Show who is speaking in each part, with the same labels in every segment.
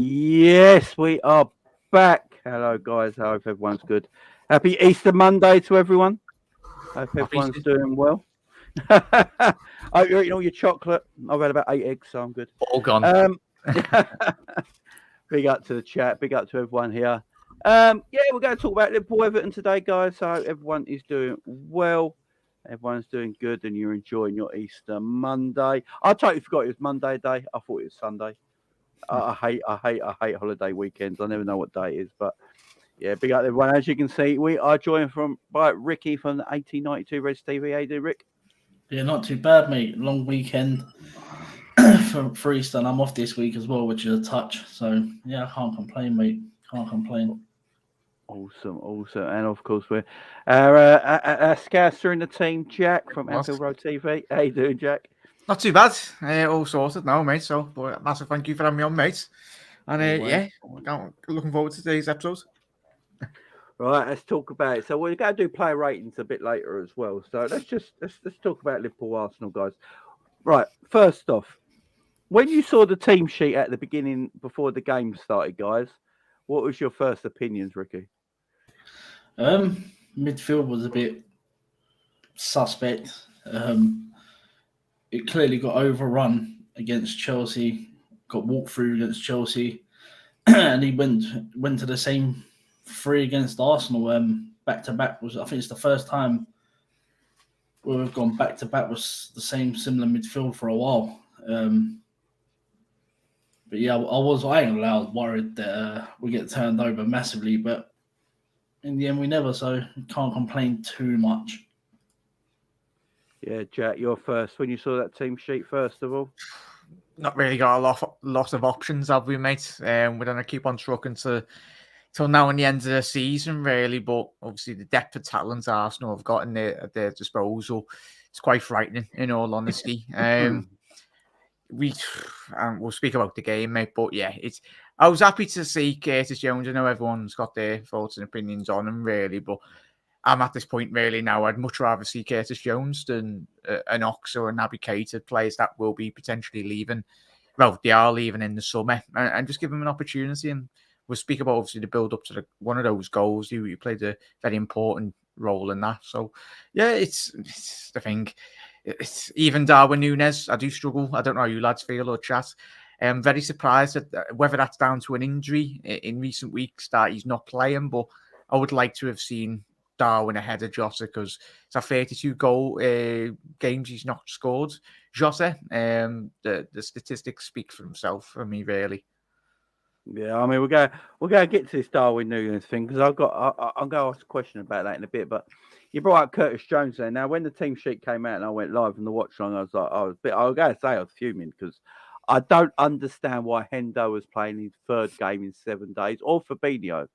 Speaker 1: Yes, we are back. Hello, guys. I hope everyone's good. Happy Easter Monday to everyone. Hope
Speaker 2: Happy
Speaker 1: everyone's doing well. Hope you're eating all your chocolate. I've had about 8 eggs, so I'm good.
Speaker 2: all gone.
Speaker 1: Um, big up to the chat. Big up to everyone here. Yeah, we're going to talk about Liverpool Everton today, guys. So everyone is doing well. Everyone's doing good, and you're enjoying your Easter Monday. I totally forgot it was Monday day. I thought it was Sunday. I hate holiday weekends. I never know what day it is, but yeah, big up everyone. As you can see, we are joined by Ricky from the 1892 Reds TV. How you doing, Rick?
Speaker 3: Yeah, not too bad, mate. Long weekend for Easter, and I'm off this week as well, which is a touch. So yeah, I can't complain, mate. Can't complain.
Speaker 1: Awesome. And of course, we're our scouser in the team, Jack from
Speaker 2: What?
Speaker 1: Anfield Road TV. How you doing, Jack?
Speaker 2: Not too bad. All sorted now, mate. So, but massive thank you for having me on, mate. And looking forward to today's episode.
Speaker 1: Right, let's talk about it. So we're going to do player ratings a bit later as well. So let's talk about Liverpool Arsenal, guys. Right, first off, when you saw the team sheet at the beginning before the game started, guys, what was your first opinions, Ricky?
Speaker 3: Midfield was a bit suspect. It clearly got overrun against Chelsea, got walked through against Chelsea, and he went to the same three against Arsenal. Back to back I think it's the first time where we've gone back to back with the same similar midfield for a while. But yeah, I was worried that we get turned over massively, but in the end we never. So can't complain too much.
Speaker 1: Yeah, Jack, you're first. When you saw that team sheet, first of all,
Speaker 2: Not really got a lot of options, have we, mate? We're gonna keep on trucking till now and the end of the season, really. But obviously, the depth of talent Arsenal have got at their disposal, it's quite frightening, in all honesty. We'll speak about the game, mate. But yeah, I was happy to see Curtis Jones. I know everyone's got their thoughts and opinions on him, really, but I'm at this point really now. I'd much rather see Curtis Jones than an Ox or a Naby Keita, players that will be potentially leaving. Well, they are leaving in the summer, and just give them an opportunity. And we'll speak about obviously the build up to one of those goals. You played a very important role in that. So yeah, it's the thing. It's even Darwin Núñez. I do struggle. I don't know how you lads feel or chat. I'm very surprised at whether that's down to an injury in recent weeks that he's not playing, but I would like to have seen Darwin ahead of Jota because it's a 32 goal games he's not scored. Jota, the statistics speak for himself for me, really.
Speaker 1: Yeah, I mean we're going to get to this Darwin Núñez thing because I'm going to ask a question about that in a bit. But you brought up Curtis Jones there. Now, when the team sheet came out and I went live on the watch long, I was going to say I was fuming because I don't understand why Hendo was playing his third game in 7 days, or Fabinho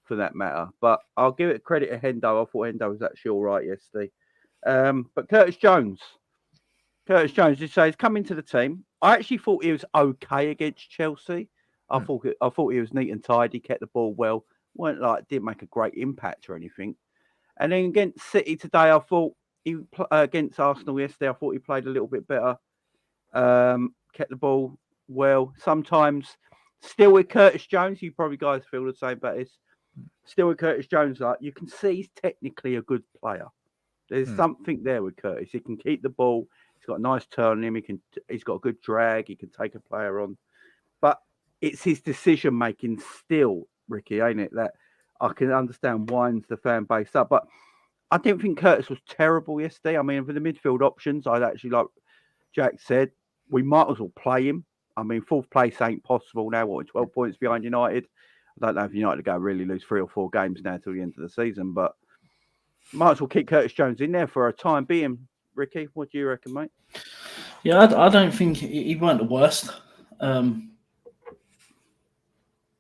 Speaker 1: for that matter. But I'll give it credit to Hendo. I thought Hendo was actually all right yesterday. But Curtis Jones, just say he's come into the team. I actually thought he was okay against Chelsea. I thought he was neat and tidy, kept the ball well. Didn't make a great impact or anything. And then against City today, I thought against Arsenal yesterday, I thought he played a little bit better. Kept the ball well. Sometimes, still with Curtis Jones, you probably guys feel the same about this. Still with Curtis Jones, like you can see he's technically a good player. There's something there with Curtis. He can keep the ball. He's got a nice turn on him. He's got a good drag. He can take a player on. But it's his decision making still, Ricky, ain't it? That I can understand winds the fan base up. But I didn't think Curtis was terrible yesterday. I mean, for the midfield options, I'd actually, like Jack said, we might as well play him. I mean, fourth place ain't possible now. What, 12 points behind United? I don't know if United go really lose 3 or 4 games now till the end of the season, but might as well keep Curtis Jones in there for a time being. Ricky, what do you reckon, mate?
Speaker 3: Yeah, I don't think he weren't the worst.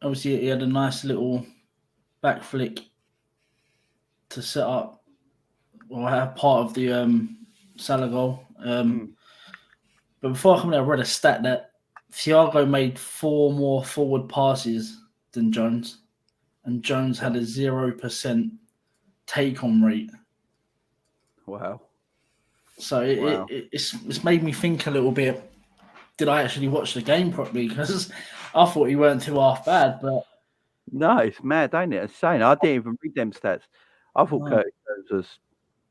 Speaker 3: Obviously, he had a nice little back flick to set up or have part of the Salah goal. But before I come in, I read a stat that Thiago made 4 more forward passes than Jones, and Jones had a 0% take-on rate.
Speaker 1: Wow.
Speaker 3: So it's made me think a little bit did I actually watch the game properly? Because I thought he weren't too half bad, but
Speaker 1: No, it's mad, ain't it? It's insane. I didn't even read them stats. I thought
Speaker 3: No.
Speaker 1: Curtis Jones was.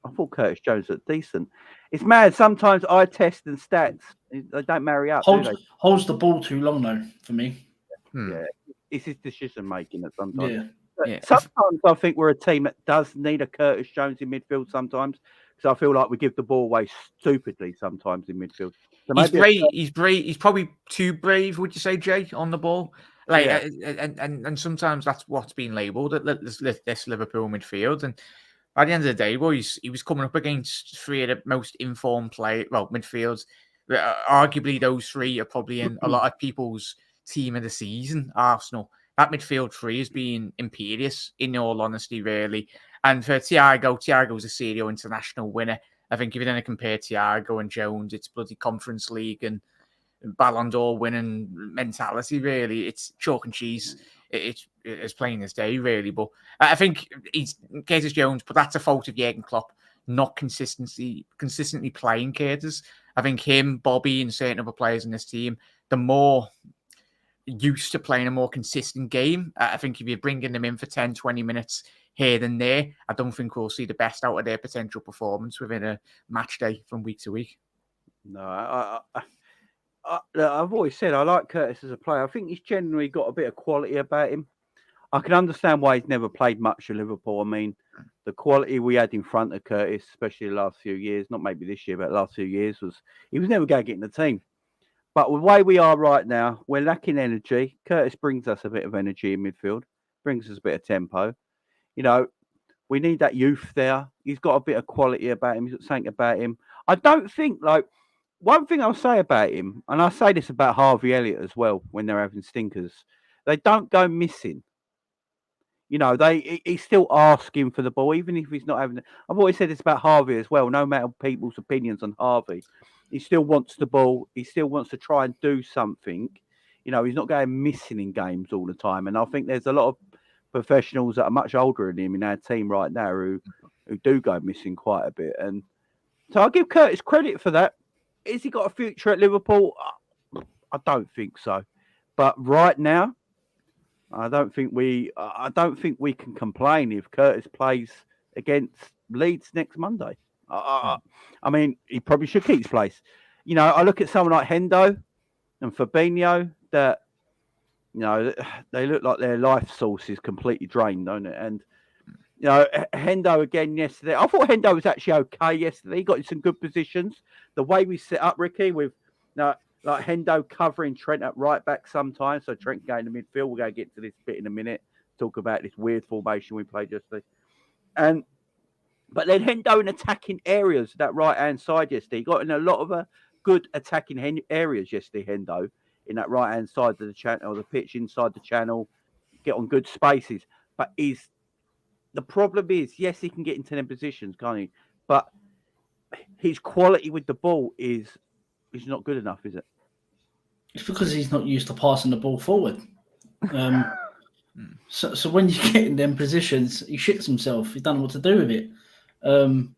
Speaker 1: I thought Curtis Jones was decent. It's mad. Sometimes eye test and stats they don't marry up, do they?
Speaker 3: holds the ball too long though for me.
Speaker 1: Yeah, it's his decision making that sometimes.
Speaker 3: Yeah.
Speaker 2: Yeah.
Speaker 1: Sometimes I think we're a team that does need a Curtis Jones in midfield sometimes because I feel like we give the ball away stupidly sometimes in midfield. So
Speaker 2: He's
Speaker 1: maybe
Speaker 2: brave. He's brave. He's probably too brave. Would you say, Jay, on the ball? Like,
Speaker 1: Yeah.
Speaker 2: and sometimes that's what's been labelled at this Liverpool midfield. And by the end of the day, boys, he was coming up against three of the most informed midfields. Arguably, those three are probably in a lot of people's team of the season. Arsenal. That midfield three has been imperious, in all honesty, really. And for Thiago's a Serie international winner. I think if you're going to compare Thiago and Jones, it's bloody Conference League and Ballon d'Or winning mentality, really. It's chalk and cheese. It's plain as day, really. But I think he's Curtis Jones, but that's a fault of Jurgen Klopp, not consistently playing Curtis. I think him, Bobby, and certain other players in this team, the more used to playing a more consistent game. I think if you're bringing them in for 10, 20 minutes here and there, I don't think we'll see the best out of their potential performance within a match day from week to week.
Speaker 1: No, I've always said I like Curtis as a player. I think he's generally got a bit of quality about him. I can understand why he's never played much for Liverpool. I mean, the quality we had in front of Curtis, especially the last few years, not maybe this year, but the last few years, he was never going to get in the team. But the way we are right now, we're lacking energy. Curtis brings us a bit of energy in midfield, brings us a bit of tempo. You know, we need that youth there. He's got a bit of quality about him. He's got something about him. I don't think, one thing I'll say about him, and I say this about Harvey Elliott as well when they're having stinkers, they don't go missing. You know, he's still asking for the ball, even if he's not having it. I've always said this about Harvey as well, no matter people's opinions on Harvey. He still wants the ball. He still wants to try and do something. You know, he's not going missing in games all the time. And I think there's a lot of professionals that are much older than him in our team right now who do go missing quite a bit. And so I'll give Curtis credit for that. Has he got a future at Liverpool? I don't think so. But right now, I don't think we can complain if Curtis plays against Leeds next Monday. I mean, he probably should keep his place. You know, I look at someone like Hendo and Fabinho that, you know, they look like their life source is completely drained, don't it? And, you know, Hendo again yesterday. I thought Hendo was actually okay yesterday. He got in some good positions. The way we set up, Ricky, with like Hendo covering Trent at right back sometimes. So Trent going to midfield. We're going to get to this bit in a minute. Talk about this weird formation we played yesterday. But then Hendo in attacking areas, that right-hand side yesterday. He got in a lot of good attacking areas yesterday, Hendo, in that right-hand side of the channel, or the pitch inside the channel, get on good spaces. But the problem is, yes, he can get into them positions, can't he? But his quality with the ball is not good enough, is it?
Speaker 3: It's because he's not used to passing the ball forward. So when you get in them positions, he shits himself. He doesn't know what to do with it. And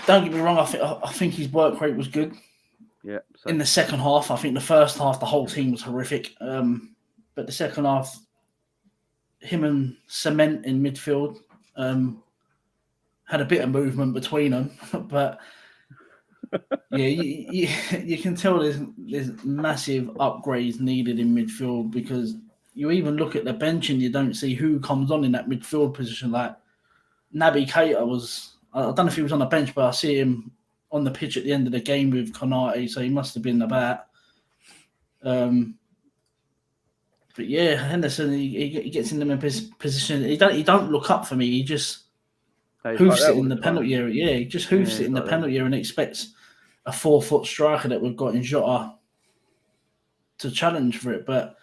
Speaker 3: don't get me wrong, I think his work rate was good.
Speaker 1: Yeah. So.
Speaker 3: In the second half, I think the first half the whole team was horrific. But the second half, him and Cement in midfield had a bit of movement between them, but yeah, you can tell there's massive upgrades needed in midfield, because you even look at the bench and you don't see who comes on in that midfield position. Like Naby Keita was, I don't know if he was on the bench, but I see him on the pitch at the end of the game with Konate, so he must have been about. But yeah, Henderson, he gets in them position. He don't look up for me. He just hoofs it in the penalty area. Yeah, he just hoofs it in the penalty area and expects a 4-foot striker that we've got in Jota to challenge for it. But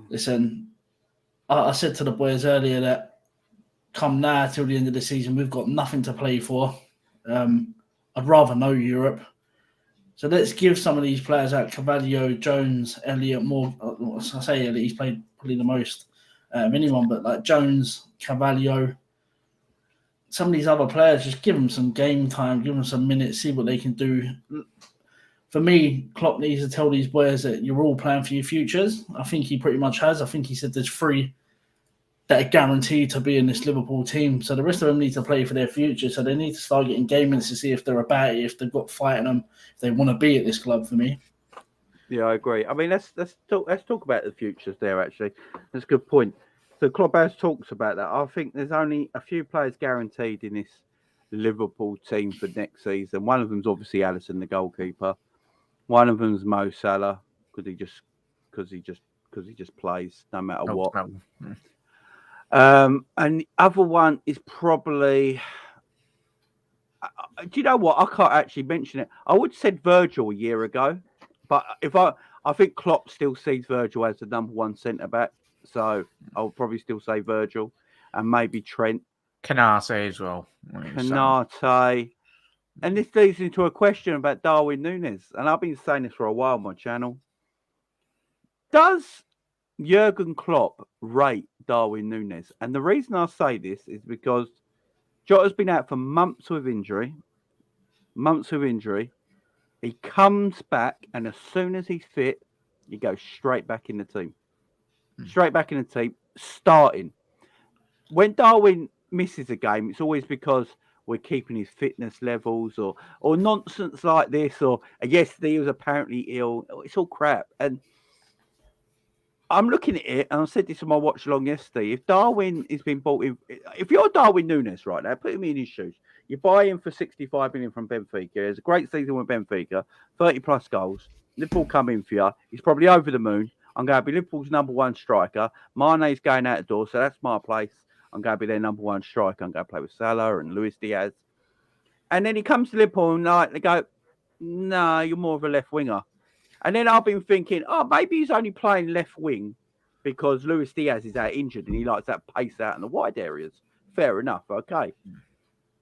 Speaker 3: listen, I said to the boys earlier that come now till the end of the season, we've got nothing to play for. I'd rather know Europe. So let's give some of these players out, Carvalho, Jones, Elliott, more. I say Elliott, he's played probably the most anyone, but like Jones, Carvalho, some of these other players, just give them some game time, give them some minutes, see what they can do. For me, Klopp needs to tell these boys that you're all playing for your futures. I think he pretty much has. I think he said there's 3 that are guaranteed to be in this Liverpool team. So the rest of them need to play for their future. So they need to start getting game minutes to see if they're about it, if they've got fight in them, if they want to be at this club. For me,
Speaker 1: Yeah, I agree. I mean, let's talk about the futures there. Actually, that's a good point. So Klopp has talks about that. I think there's only a few players guaranteed in this Liverpool team for next season. One of them's obviously Alisson, the goalkeeper. One of them's Mo Salah because he just plays no matter what. And the other one is probably. Do you know what? I can't actually mention it. I would have said Virgil a year ago, but I think Klopp still sees Virgil as the number 1 centre back, so I'll probably still say Virgil, and maybe Trent,
Speaker 2: Konate as well.
Speaker 1: Konate. And this leads into a question about Darwin Núñez. And I've been saying this for a while on my channel. Does Jurgen Klopp rate Darwin Núñez? And the reason I say this is because Jota's been out for months with injury. He comes back, and as soon as he's fit, he goes straight back in the team. Starting. When Darwin misses a game, it's always because we're keeping his fitness levels or nonsense like this, or yesterday he was apparently ill. It's all crap. And I'm looking at it, and I said this in my watch along yesterday. If Darwin is being bought in, if you're Darwin Núñez right now, put him in his shoes. You buy him for 65 million from Benfica. It's a great season with Benfica, 30 plus goals. Liverpool come in for you. He's probably over the moon. I'm going to be Liverpool's number 1 striker. Mane's going out the door, so that's my place. I'm going to be their number 1 striker. I'm going to play with Salah and Luis Diaz. And then he comes to Liverpool and they go, no, you're more of a left winger. And then I've been thinking, maybe he's only playing left wing because Luis Diaz is out injured and he likes that pace out in the wide areas. Fair enough, okay.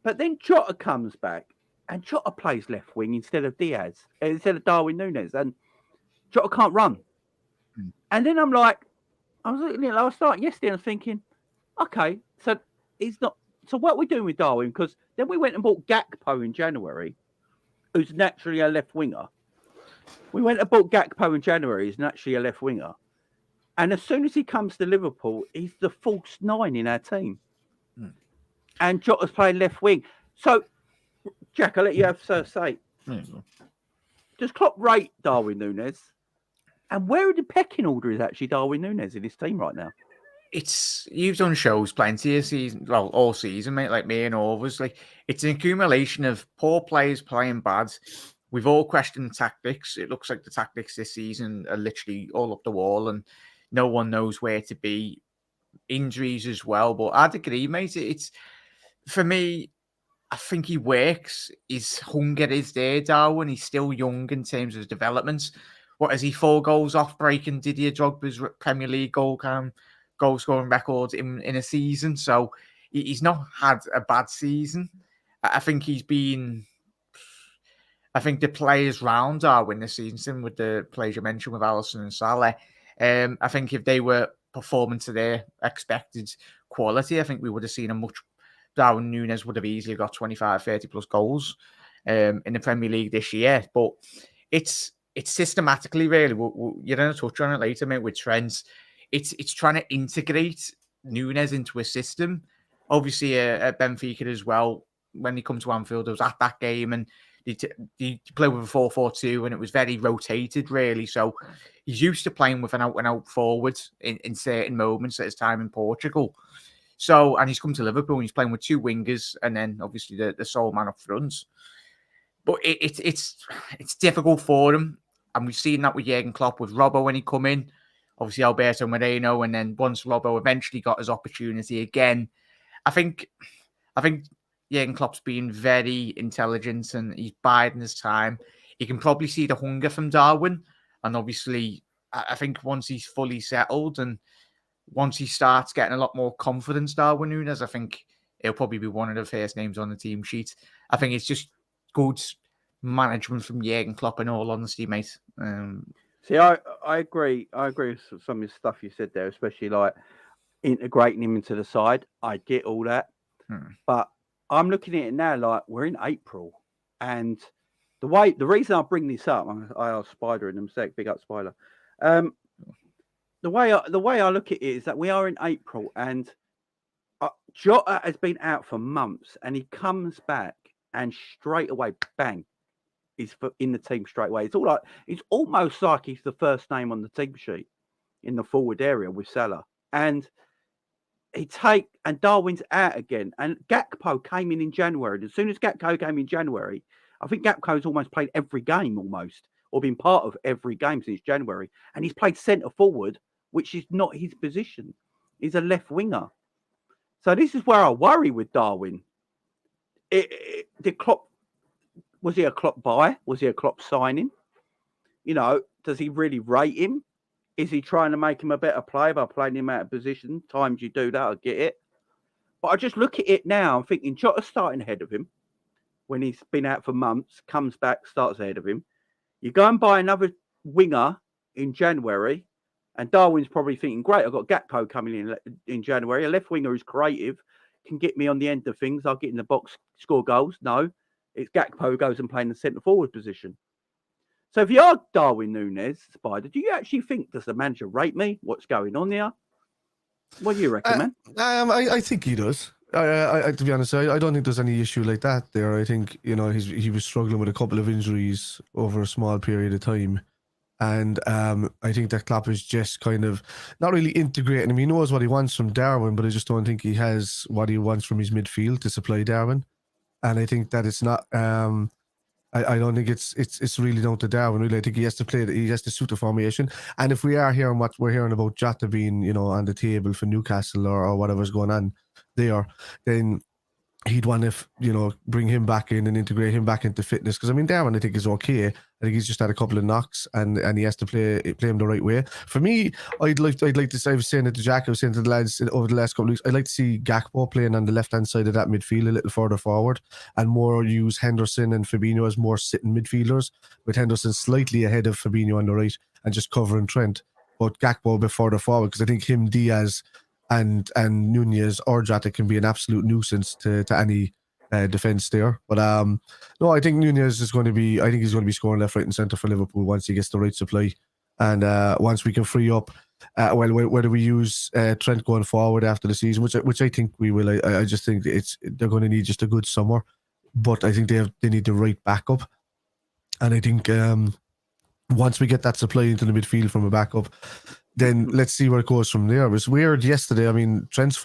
Speaker 1: But then Jota comes back and Jota plays left wing instead of Darwin Núñez. And Jota can't run. And then I was looking at it last night yesterday and thinking, okay, so he's not. So what are we doing with Darwin? Because then we went and bought Gakpo in January, who's naturally a left winger. We went and bought Gakpo in January, who's naturally a left winger. And as soon as he comes to Liverpool, he's the false 9 in our team. And Jota's playing left wing. So, Jack, I'll let you have first say. Does Klopp rate Darwin Núñez? And where in the pecking order is actually Darwin Núñez in his team right now?
Speaker 2: You've done shows plenty of season, well, all season, mate, like me and all of us. Like, it's an accumulation of poor players playing bad. We've all questioned tactics. It looks like the tactics this season are literally all up the wall, and no one knows where to be. Injuries as well, but I'd agree, mate. It's for me. I think he works. His hunger is there, Darwin. He's still young in terms of his development. What is he? 4 goals off breaking Didier Drogba's Premier League goal scoring record in a season. So he's not had a bad season. I think he's been. I think the players round Darwin this season, with the players you mentioned with Alisson and Salah, I think if they were performing to their expected quality, I think we would have seen Darwin Núñez would have easily got 25, 30 plus goals in the Premier League this year. But it's systematically, really. You're going to touch on it later, mate, with Trent. It's trying to integrate Núñez into a system. Obviously, at Benfica as well, when he comes to Anfield, I was at that game, and he played with a 4-4-2, and it was very rotated, really. So he's used to playing with an out-and-out forward in certain moments at his time in Portugal. So, and he's come to Liverpool, and he's playing with 2 wingers, and then obviously the sole man up front. But it's difficult for him, and we've seen that with Jurgen Klopp, with Robbo when he come in. Obviously Alberto Moreno, and then once Robbo eventually got his opportunity again, I think Jurgen Klopp's been very intelligent, and he's biding his time. He can probably see the hunger from Darwin, and obviously I think once he's fully settled and once he starts getting a lot more confidence, Darwin Núñez, I think he'll probably be one of the first names on the team sheet. I think it's just good management from Jurgen Klopp, in all honesty, mate.
Speaker 1: See, I agree. I agree with some of the stuff you said there, especially like integrating him into the side. I get all that. But I'm looking at it now like we're in April, and the reason I bring this up, I asked Spider in a sec, big up Spider. The way I look at it is that we are in April, and Jota has been out for months, and he comes back, and straight away, bang, he's in the team straight away. It's almost like he's the first name on the team sheet in the forward area with Salah, and Darwin's out again, and Gakpo came in January. As soon as Gakpo came in January, I think Gakpo's almost played every game or been part of every game since January, and he's played centre forward, which is not his position. He's a left winger. So this is where I worry with Darwin. Did Klopp, was he a Klopp buy? Was he a Klopp signing? Does he really rate him? Is he trying to make him a better player by playing him out of position? Times you do that, I get it. But I just look at it now, I'm thinking Jota's starting ahead of him when he's been out for months, comes back, starts ahead of him. You go and buy another winger in January, and Darwin's probably thinking, great, I've got Gakpo coming in January. A left winger who's creative, can get me on the end of things. I'll get in the box, score goals. No, it's Gakpo who goes and plays in the centre forward position. So if you are Darwin Núñez, Spider, do you actually think, does the manager rate me? What's going on here? What do you reckon, man?
Speaker 4: I think he does. To be honest, I don't think there's any issue like that there. I think, he was struggling with a couple of injuries over a small period of time. And I think that Klopp is just kind of not really integrating him. He knows what he wants from Darwin, but I just don't think he has what he wants from his midfield to supply Darwin. And I think that it's not... I don't think it's really down to Darwin. Really, I think he has to suit the formation. And if we are hearing what we're hearing about Jota being, on the table for Newcastle or whatever's going on there, then he'd want to, bring him back in and integrate him back into fitness. Because Darwin, I think, is okay. I think he's just had a couple of knocks, and he has to play him the right way. For me, I'd like to say, I was saying it to Jack, I was saying to the lads over the last couple of weeks, I'd like to see Gakpo playing on the left hand side of that midfield a little further forward, and more use Henderson and Firmino as more sitting midfielders, with Henderson slightly ahead of Firmino on the right and just covering Trent, but Gakpo a bit further forward, because I think him, Diaz, and Núñez or Jota can be an absolute nuisance to any defence there. But no, I think Núñez is going to be. I think he's going to be scoring left, right, and centre for Liverpool once he gets the right supply, and once we can free up. Whether we use Trent going forward after the season, which I think we will. I just think they're going to need just a good summer, but I think they need the right backup, and I think once we get that supply into the midfield from a backup, then let's see where it goes from there. It was weird yesterday. Trent's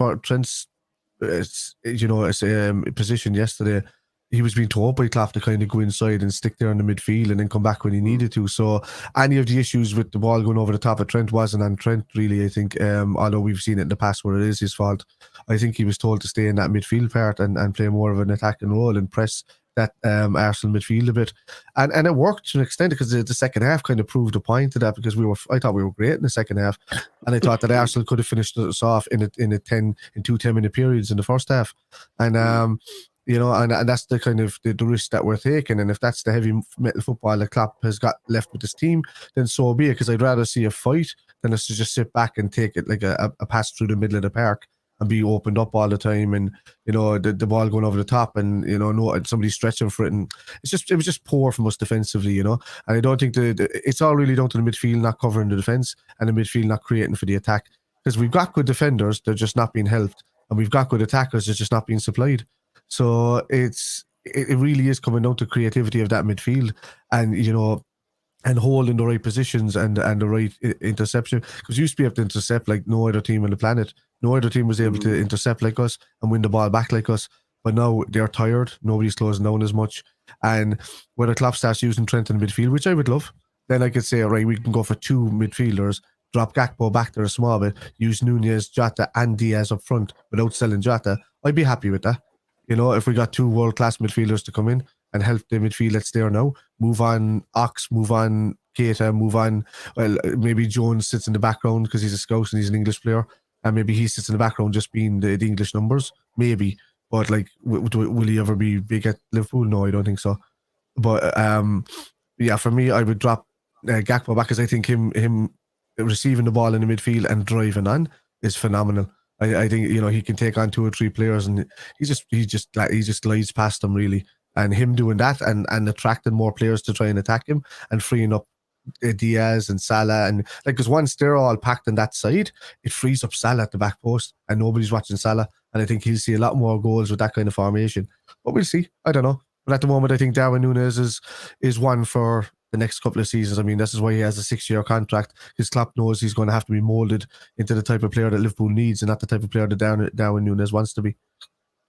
Speaker 4: position yesterday, he was being told by Klopp to kind of go inside and stick there in the midfield and then come back when he needed to. So any of the issues with the ball going over the top of Trent wasn't on Trent, really. I think, although we've seen it in the past where it is his fault, I think he was told to stay in that midfield part and play more of an attacking role and press that Arsenal midfield a bit, and it worked to an extent, because the second half kind of proved a point to that, because I thought we were great in the second half, and I thought that Arsenal could have finished us off in 2 10-minute periods in the first half, and and that's the kind of the risk that we're taking. And if that's the heavy metal football that Klopp has got left with his team, then so be it, because I'd rather see a fight than us to just sit back and take it like a pass through the middle of the park and be opened up all the time, and the ball going over the top, and somebody stretching for it, and it was just poor from us defensively, and I don't think it's all really down to the midfield not covering the defense and the midfield not creating for the attack, because we've got good defenders, they're just not being helped, and we've got good attackers, they're just not being supplied. So it really is coming down to creativity of that midfield, and holding the right positions and the right interception, because you used to be able to intercept like no other team on the planet. No other team was able to intercept like us and win the ball back like us. But now they're tired. Nobody's closing down as much. And whether Klopp starts using Trent in the midfield, which I would love, then I could say, all right, we can go for 2 midfielders, drop Gakpo back there a small bit, use Núñez, Jota and Diaz up front without selling Jota. I'd be happy with that. If we got 2 world-class midfielders to come in and help the midfield that's there now, move on Ox, move on Keita, move on, well, maybe Jones sits in the background because he's a scout and he's an English player, and maybe he sits in the background just being the English numbers, maybe. But like, will he ever be big at Liverpool? No, I don't think so. But yeah, for me, I would drop Gakpo back, because I think him receiving the ball in the midfield and driving on is phenomenal. I think he can take on 2 or 3 players, and he just glides past them really. And him doing that and attracting more players to try and attack him and freeing up Diaz and Salah, and because once they're all packed on that side, it frees up Salah at the back post, and nobody's watching Salah. And I think he'll see a lot more goals with that kind of formation. But we'll see. I don't know. But at the moment, I think Darwin Núñez is one for the next couple of seasons. I mean, this is why he has a 6-year contract. His Klopp knows he's going to have to be moulded into the type of player that Liverpool needs, and not the type of player that Darwin Núñez wants to be.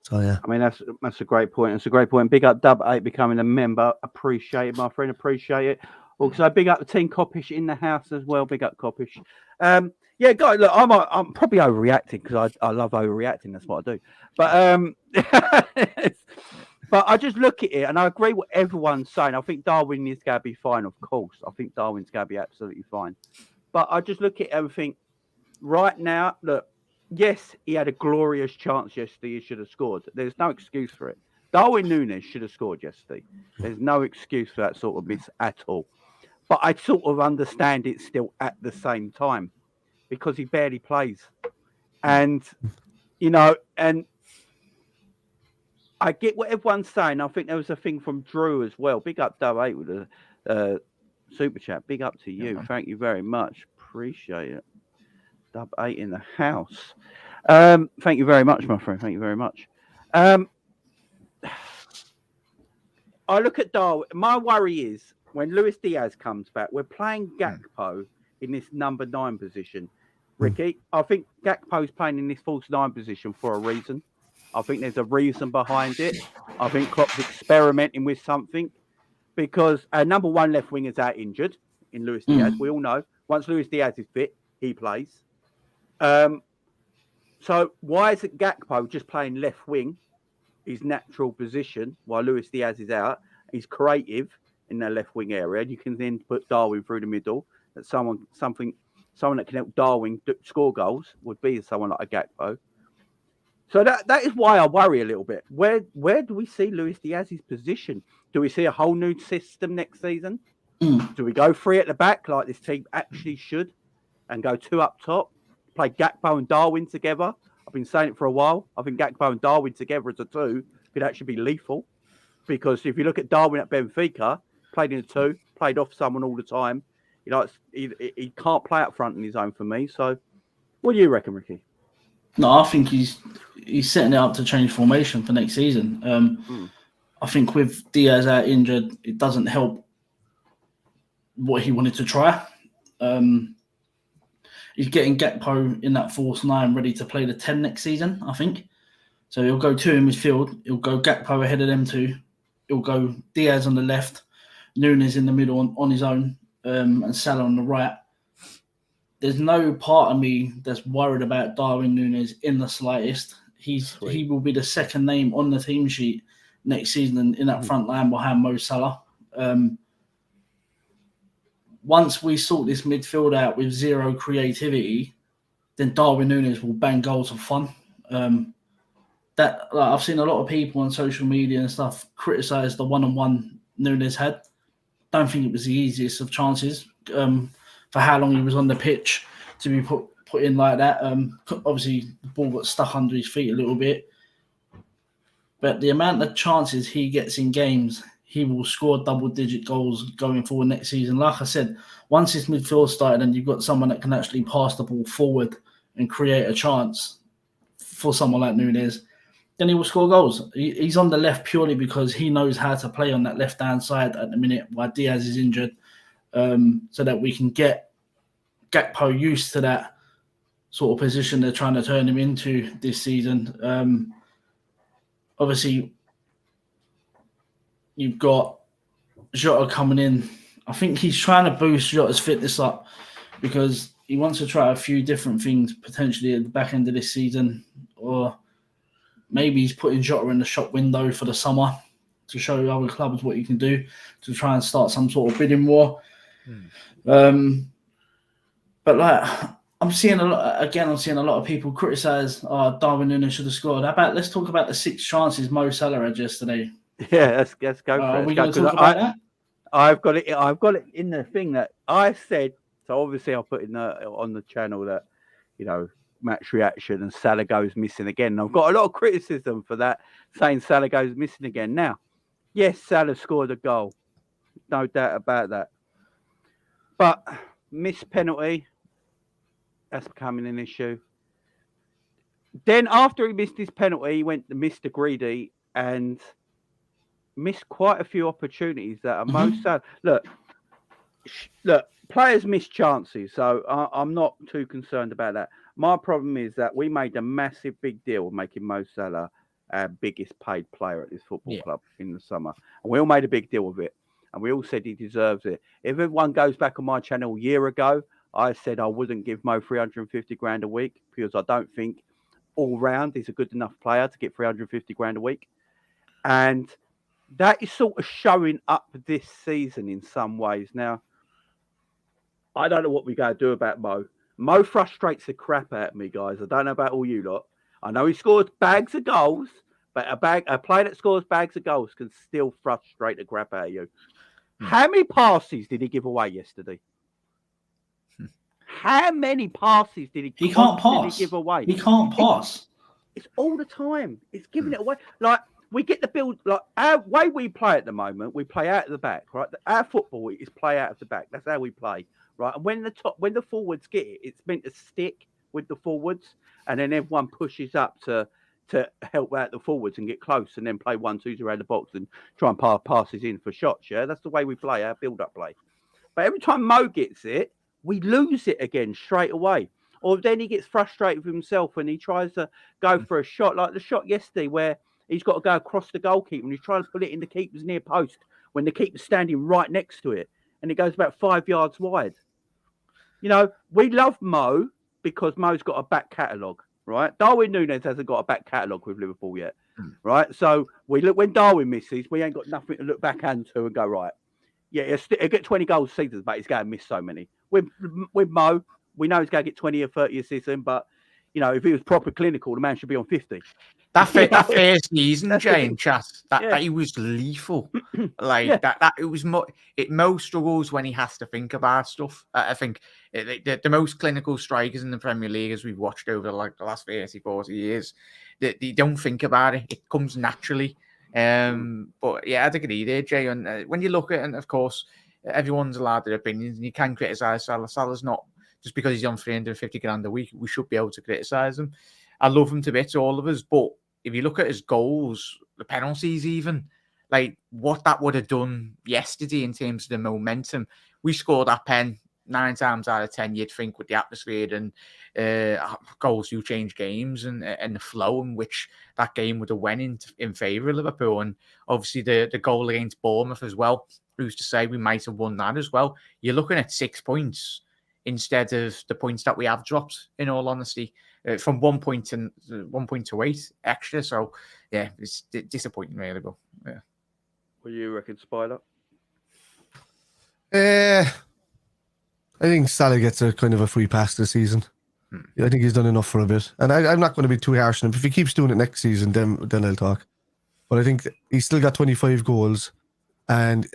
Speaker 4: So yeah,
Speaker 1: I mean that's a great point. It's a great point. Big up Dub 8 becoming a member. Appreciate it, my friend. Appreciate it. Also, big up the team Coppish in the house as well. Big up Coppish. Yeah, guys, look, I'm probably overreacting because I love overreacting. That's what I do. But but I just look at it and I agree with what everyone's saying. I think Darwin is going to be fine, of course. I think Darwin's going to be absolutely fine. But I just look at it and think, right now, look. Yes, he had a glorious chance yesterday. He should have scored. There's no excuse for it. Darwin Núñez should have scored yesterday. There's no excuse for that sort of miss at all. But I sort of understand it still at the same time because he barely plays. And, and I get what everyone's saying. I think there was a thing from Drew as well. Big up Dub 8 with a super chat. Big up to you. Thank you very much. Appreciate it. Dub 8 in the house. Thank you very much, my friend. Thank you very much. I look at Darwin. My worry is when Luis Diaz comes back, we're playing Gakpo in this number 9 position. Ricky, I think Gakpo's playing in this false 9 position for a reason. I think there's a reason behind it. I think Klopp's experimenting with something because our number 1 left wing is out injured in Luis Diaz. We all know once Luis Diaz is fit, he plays. So why isn't Gakpo just playing left wing, his natural position, while Luis Diaz is out? He's creative in the left wing area. You can then put Darwin through the middle. That someone that can help Darwin score goals would be someone like a Gakpo. So that is why I worry a little bit. Where do we see Luis Diaz's position? Do we see a whole new system next season? Do we go 3 at the back like this team actually should, and go 2 up top? Play Gakpo and Darwin together. I've been saying it for a while. I think Gakpo and Darwin together as a 2 could actually be lethal. Because if you look at Darwin at Benfica, played in a 2, played off someone all the time. He can't play up front in his own for me. So, what do you reckon, Ricky?
Speaker 3: No, I think he's setting it up to change formation for next season. I think with Diaz out injured, it doesn't help what he wanted to try. He's getting Gakpo in that false 9 ready to play the 10 next season, I think. So he'll go 2 in midfield. He'll go Gakpo ahead of them 2. He'll go Diaz on the left, Núñez in the middle on his own, and Salah on the right. There's no part of me that's worried about Darwin Núñez in the slightest. He will be the second name on the team sheet next season in that front line behind Mo Salah. Once we sort this midfield out with zero creativity, then Darwin Núñez will bang goals for fun. I've seen a lot of people on social media and stuff criticise the one-on-one Núñez had. Don't think it was the easiest of chances for how long he was on the pitch to be put in like that. Obviously, the ball got stuck under his feet a little bit. But the amount of chances he gets in games, he will score double-digit goals going forward next season. Like I said, once this midfield started and you've got someone that can actually pass the ball forward and create a chance for someone like Núñez, then he will score goals. He's on the left purely because he knows how to play on that left-hand side at the minute while Diaz is injured, so that we can get Gakpo used to that sort of position they're trying to turn him into this season. Obviously, you've got Jota coming in. I think he's trying to boost Jota's fitness up because he wants to try a few different things potentially at the back end of this season, or maybe he's putting Jota in the shop window for the summer to show other clubs what you can do to try and start some sort of bidding war. But I'm seeing a lot of people criticise Darwin Núñez should have scored. Let's talk about the 6 chances Mo Salah had yesterday.
Speaker 1: Yeah, let's go for it.
Speaker 3: Are we going to talk about that?
Speaker 1: I've got it in the thing that I said. So obviously, I put in on the channel that match reaction, and Salah goes missing again. And I've got a lot of criticism for that, saying Salah goes missing again. Now, yes, Salah scored a goal, no doubt about that. But missed penalty, that's becoming an issue. Then after he missed his penalty, he went to Mr. Greedy and missed quite a few opportunities that are most sad. Look, players miss chances, so I'm not too concerned about that. My problem is that we made a massive big deal of making Mo Salah our biggest paid player at this football club in the summer. And we all made a big deal of it. And we all said he deserves it. If everyone goes back on my channel a year ago, I said I wouldn't give Mo 350 grand a week because I don't think all round he's a good enough player to get 350 grand a week. And that is sort of showing up this season in some ways. Now, I don't know what we're going to do about Mo. Mo frustrates the crap out of me, guys. I don't know about all you lot. I know he scores bags of goals, but a player that scores bags of goals can still frustrate the crap out of you. How many passes did he give away yesterday? How many passes did he
Speaker 3: can't pass.
Speaker 1: give away?
Speaker 3: He can't pass.
Speaker 1: It's all the time. It's giving it away. Like, we get the build, like our way we play at the moment, we play out of the back, right? Our football is play out of the back. That's how we play, right? And when the forwards get it, it's meant to stick with the forwards, and then everyone pushes up to help out the forwards and get close, and then play 1-2s around the box and try and passes in for shots. Yeah, that's the way we play, our build-up play. But every time Mo gets it, we lose it again straight away. Or then he gets frustrated with himself and he tries to go for a shot, like the shot yesterday where he's got to go across the goalkeeper and he's trying to put it in the keeper's near post when the keeper's standing right next to it, and it goes about 5 yards wide. You know, we love Mo because Mo's got a back catalogue, right? Darwin Núñez hasn't got a back catalogue with Liverpool yet, right? So we look, when Darwin misses, we ain't got nothing to look back into and go, right, yeah, he'll get 20 goals a season, but he's going to miss so many. With Mo, we know he's going to get 20 or 30 a season, but, you know, if he was proper clinical, the man should be on 50.
Speaker 2: That first season, Jay and chat, that he was lethal. Like that it was Mo struggles when he has to think about stuff. I think the most clinical strikers in the Premier League, as we've watched over like the last 30, 40 years, they don't think about it. It comes naturally. But yeah, I think it there, Jay. And when you look at, and of course, everyone's allowed their opinions, and you can criticise Salah. Salah's not, just because he's on 350 grand a week, we should be able to criticise him. I love him to bits, all of us, but if you look at his goals, the penalties even, like what that would have done yesterday in terms of the momentum. We scored that pen 9 times out of 10, you'd think, with the atmosphere and goals do change games, and the flow in which that game would have went in favour of Liverpool. And obviously the goal against Bournemouth as well, who's to say we might have won that as well. You're looking at 6 points instead of the points that we have dropped, in all honesty. From 1 point to 1.28 extra. So, yeah, it's disappointing, really. But, yeah.
Speaker 1: What do you reckon, Spider?
Speaker 4: I think Salah gets a kind of a free pass this season. I think he's done enough for a bit. And I'm not going to be too harsh on him. If he keeps doing it next season, then I'll talk. But I think he's still got 25 goals. And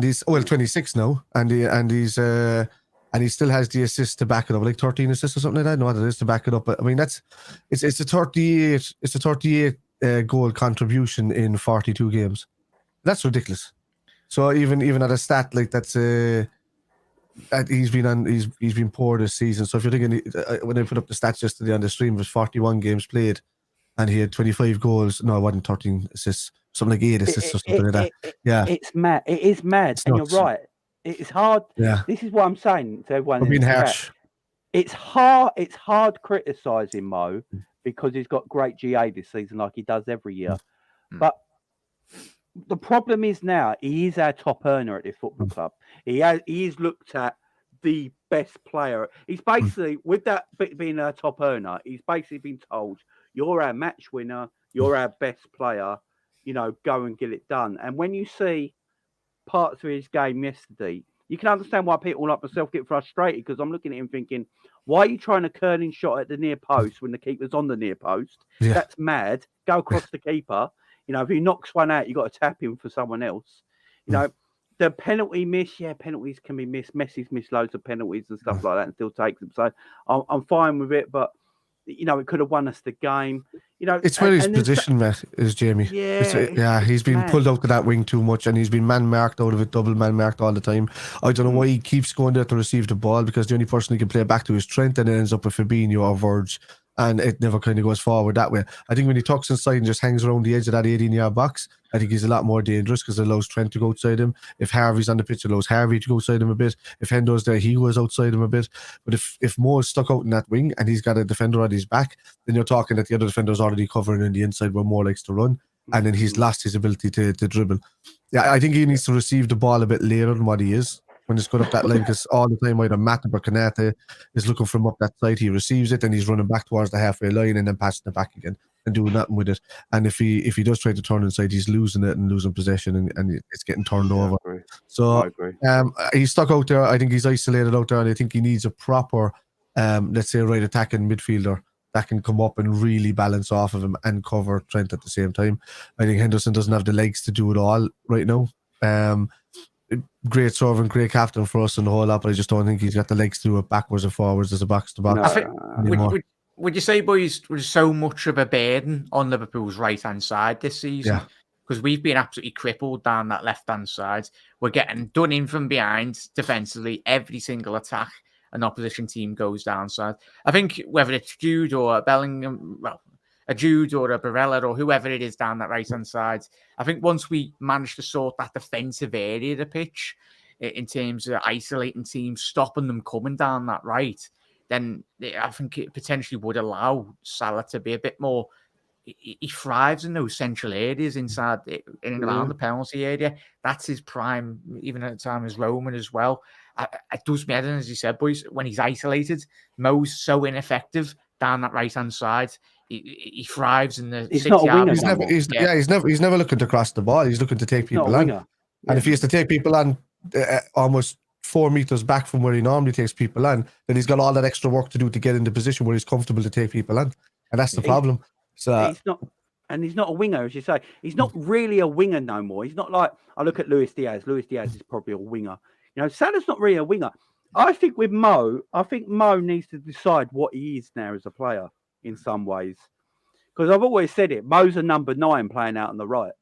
Speaker 4: he's 26 now. And he still has the assist to back it up, like 13 assists or something like that. I don't know what it is to back it up, but I mean it's a 38 goal contribution in 42 games. That's ridiculous. So even at a stat like that's he's been poor this season. So if you're thinking, when I put up the stats yesterday on the stream, it was 41 games played, and he had 25 goals. No, it wasn't 13 assists, something like 8 assists or something like that. Yeah,
Speaker 1: it's mad. It is mad, and you're right. It's hard.
Speaker 4: Yeah.
Speaker 1: This is what I'm saying to everyone.
Speaker 4: I'm being harsh.
Speaker 1: It's hard criticising Mo because he's got great GA this season, like he does every year. But the problem is now he is our top earner at this football club. He is looked at the best player. He's basically, with that being our top earner, he's basically been told, "You're our match winner. You're our best player. You know, go and get it done." And when you see parts of his game yesterday, you can understand why people like myself get frustrated, because I'm looking at him thinking, why are you trying a curling shot at the near post when the keeper's on the near post? Yeah. That's mad. Go across the keeper. You know, if he knocks one out, you got to tap him for someone else. You know, the penalty miss, penalties can be missed. Messi's missed loads of penalties and stuff like that and still takes them. So I'm fine with it, but it could have won us the game.
Speaker 4: It's where his position, Matt, is Jamie. He's been pulled out to that wing too much, and he's been man-marked out of it, double man-marked all the time. I don't know why he keeps going there to receive the ball, because the only person he can play back to is Trent, and it ends up with Fabinho or Verge, and it never kind of goes forward that way. I think when he tucks inside and just hangs around the edge of that 18-yard box, I think he's a lot more dangerous, because it allows Trent to go outside him. If Harvey's on the pitch, it allows Harvey to go outside him a bit. If Hendo's there, he goes outside him a bit. But if Mo is stuck out in that wing and he's got a defender on his back, then you're talking that the other defender's already covering in the inside where Mo likes to run, and then he's lost his ability to dribble. Yeah, I think he needs to receive the ball a bit later than what he is when it's going up that line, because all the time either Matip or Konate is looking from up that side. He receives it and he's running back towards the halfway line and then passing it back again and doing nothing with it. And if he does try to turn inside, he's losing it and losing possession, and it's getting turned over. So he's stuck out there. I think he's isolated out there, and I think he needs a proper, let's say, right attacking midfielder that can come up and really balance off of him and cover Trent at the same time. I think Henderson doesn't have the legs to do it all right now. Great servant, great captain for us and the whole lot, but I just don't think he's got the legs to do it backwards and forwards as a box to box.
Speaker 2: Would you say, boys, there's so much of a burden on Liverpool's right-hand side this season? Because we've been absolutely crippled down that left-hand side. We're getting done in from behind defensively. Every single attack an opposition team goes downside. I think whether it's Jude or Bellingham, a Jude or a Barella or whoever it is down that right-hand side, I think once we manage to sort that defensive area of the pitch in terms of isolating teams, stopping them coming down that right, then I think it potentially would allow Salah to be a bit more. He thrives in those central areas inside, in and around the penalty area. That's his prime, even at the time as Roman as well. It does me head in, as you said, boys, when he's isolated. Mo's so ineffective down that right-hand side. He thrives in the.
Speaker 1: He's not a winger.
Speaker 4: He's never looking to cross the ball. He's looking to take people on. And if he has to take people on almost 4 meters back from where he normally takes people on, then he's got all that extra work to do to get into position where he's comfortable to take people on. And that's the problem. So
Speaker 1: he's not a winger, as you say. He's not really a winger no more. He's not like, I look at Luis Diaz. Luis Diaz is probably a winger. Salah's not really a winger. I think with Mo, needs to decide what he is now as a player in some ways. Because I've always said it, Mo's a number 9 playing out on the right.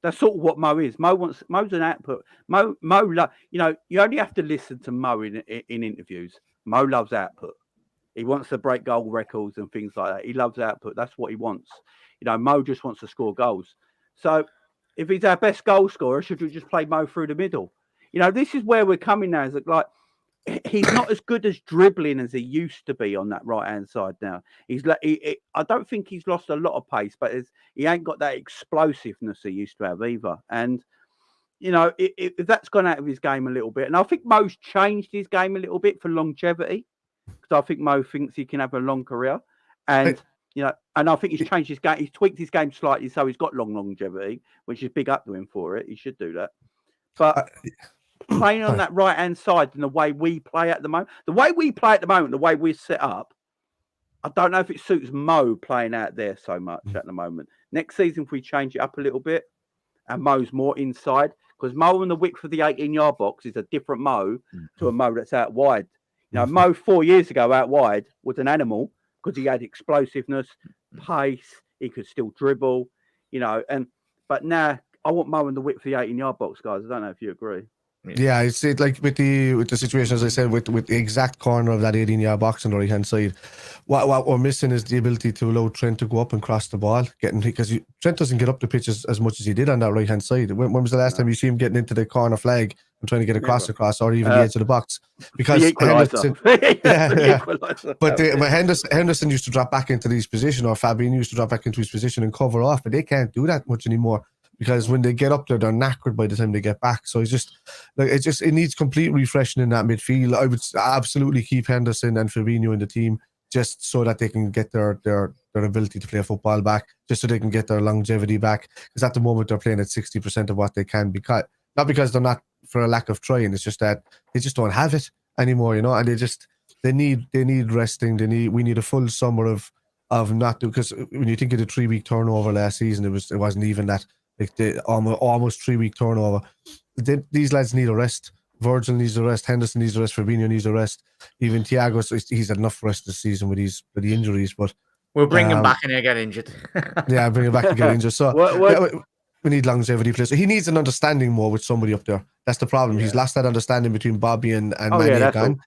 Speaker 1: That's sort of what Mo is. Mo's an output. Mo, you only have to listen to Mo in interviews. Mo loves output. He wants to break goal records and things like that. He loves output. That's what he wants. Mo just wants to score goals. So if he's our best goal scorer, should we just play Mo through the middle? This is where we're coming now. Is like he's not as good as dribbling as he used to be on that right-hand side now. I don't think he's lost a lot of pace, but he ain't got that explosiveness he used to have either. And, if that's gone out of his game a little bit. And I think Mo's changed his game a little bit for longevity, because I think Mo thinks he can have a long career. And, and I think he's changed his game. He's tweaked his game slightly so he's got long longevity, which is big up to him for it. He should do that. But playing on that right-hand side and the way we play at the moment, the way we're set up, I don't know if it suits Mo playing out there so much at the moment. Next season, if we change it up a little bit and Mo's more inside, because Mo on the width of the 18-yard box is a different Mo to a Mo that's out wide. Mo 4 years ago out wide was an animal because he had explosiveness, pace, he could still dribble, but now I want Mo in the width of the 18-yard box, guys. I don't know if you agree.
Speaker 4: Yeah, it's like with the situation, as I said, with the exact corner of that 18-yard box on the right-hand side. What we're missing is the ability to allow Trent to go up and cross the ball, because Trent doesn't get up the pitch as much as he did on that right-hand side. When was the last time you see him getting into the corner flag and trying to get across, or even the edge of the box? Because Henderson, but Henderson used to drop back into his position, or Fabinho used to drop back into his position and cover off, but they can't do that much anymore. Because when they get up there, they're knackered by the time they get back. So it needs complete refreshing in that midfield. I would absolutely keep Henderson and Firmino in the team, just so that they can get their ability to play football back, just so they can get their longevity back. Because at the moment they're playing at 60% of what they can be. Not because they're not for a lack of trying. It's just that they just don't have it anymore, and they need resting. We need a full summer of not do, because when you think of the 3-week turnover last season, it wasn't even that. Like the almost 3-week turnover. these lads need a rest. Virgil needs a rest. Henderson needs a rest. Fabinho needs a rest. Even Thiago, he's had enough rest this season with the injuries. But
Speaker 2: we'll bring him back and he'll get injured.
Speaker 4: Yeah, bring him back to get injured. So we need longevity players. He needs an understanding more with somebody up there. That's the problem. He's lost that understanding between Bobby and Manny again.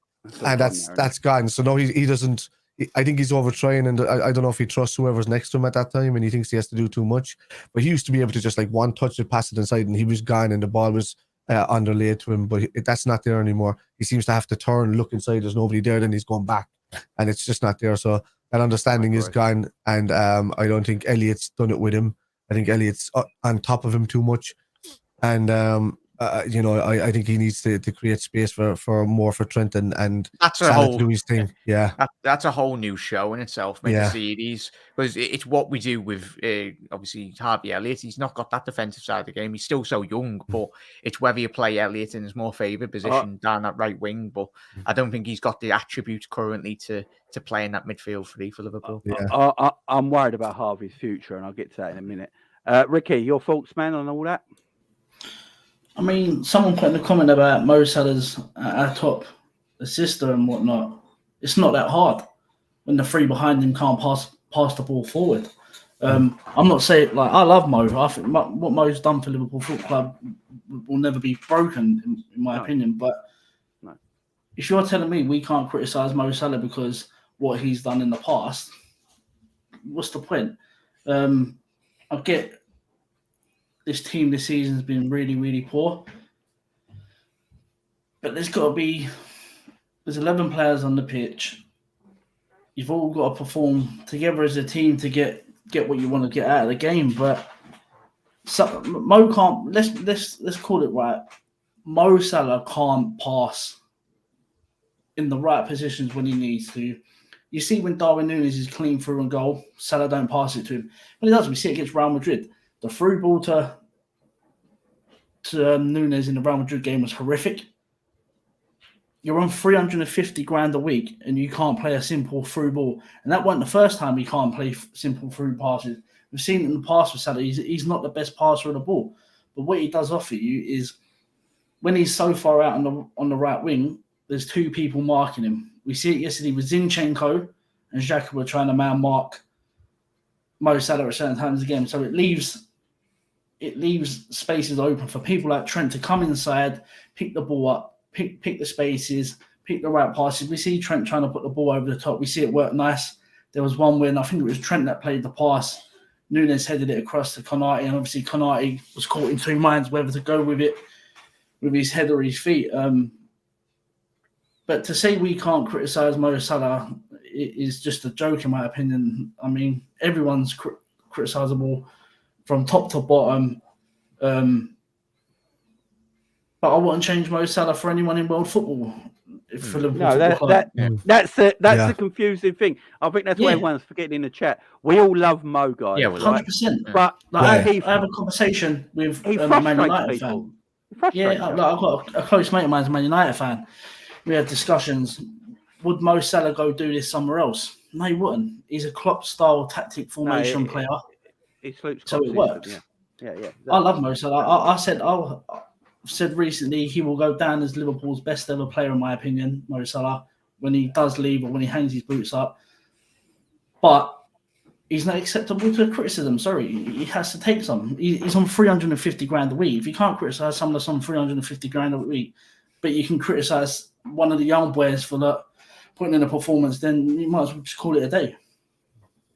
Speaker 4: And that's gone. So no, he doesn't. I think he's overtrying, and I don't know if he trusts whoever's next to him at that time, and he thinks he has to do too much. But he used to be able to just like one touch it, pass it inside, and he was gone, and the ball was underlaid to him. But that's not there anymore. He seems to have to turn, look inside. There's nobody there, then he's going back, and it's just not there. So that understanding is gone, and I don't think Elliott's done it with him. I think Elliott's on top of him too much, and I think he needs to create space for more for Trent and
Speaker 2: that's
Speaker 4: a whole to do his thing. Yeah,
Speaker 2: that's a whole new show in itself. Maybe the series, because it's what we do with obviously Harvey Elliott. He's not got that defensive side of the game. He's still so young, but it's whether you play Elliott in his more favoured position down that right wing. But I don't think he's got the attributes currently to play in that midfield three for Liverpool.
Speaker 1: I'm worried about Harvey's future, and I'll get to that in a minute. Ricky, your thoughts, man, on all that?
Speaker 3: I mean, someone put in a comment about Mo Salah's our top assister and whatnot. It's not that hard when the three behind him can't pass the ball forward. I'm not saying I love Mo. I think what Mo's done for Liverpool Football Club will never be broken, in my opinion. But if you're telling me we can't criticise Mo Salah because what he's done in the past, what's the point? I get. This team this season has been really, really poor. But there's 11 players on the pitch. You've all got to perform together as a team to get what you want to get out of the game. But Mo can't. Let's call it right. Mo Salah can't pass in the right positions when he needs to. You see when Darwin Núñez is clean through and goal, Salah don't pass it to him. When he does, we see it against Real Madrid. The through ball to Núñez in the Real Madrid game was horrific. You're on 350 grand a week and you can't play a simple through ball. And that wasn't the first time he can't play simple through passes. We've seen it in the past with Salah. He's not the best passer of the ball. But what he does offer you is when he's so far out on the right wing, there's two people marking him. We see it yesterday with Zinchenko and Xhaka were trying to man mark Mo Salah at certain times again. So it leaves spaces open for people like Trent to come inside, pick the ball up, pick the spaces, pick the right passes. We see Trent trying to put the ball over the top. We see it work nice. There was one when I think it was Trent that played the pass. Núñez headed it across to Konate, and obviously Konate was caught in two minds whether to go with it with his head or his feet. But to say we can't criticise Mo Salah is just a joke, in my opinion. I mean, everyone's criticisable from top to bottom. But I wouldn't change Mo Salah for anyone in world football. For Liverpool
Speaker 1: that's the confusing thing. I think that's what everyone's forgetting in the chat. We all love Mo, guys.
Speaker 3: Yeah, 100%.
Speaker 1: But
Speaker 3: I have a conversation with a Man United fan. I've got a close mate of mine who's a Man United fan. We had discussions. Would Mo Salah go do this somewhere else? No, he wouldn't. He's a Klopp-style tactic formation player. So it works. Yeah. I love Mo Salah. I've said recently he will go down as Liverpool's best ever player, in my opinion, Mo Salah, when he does leave or when he hangs his boots up. But he's not acceptable to criticism. Sorry, he has to take some. He's on 350 grand a week. If you can't criticise someone that's on 350 grand a week, but you can criticise one of the young boys for putting in a performance, then you might as well just call it a day.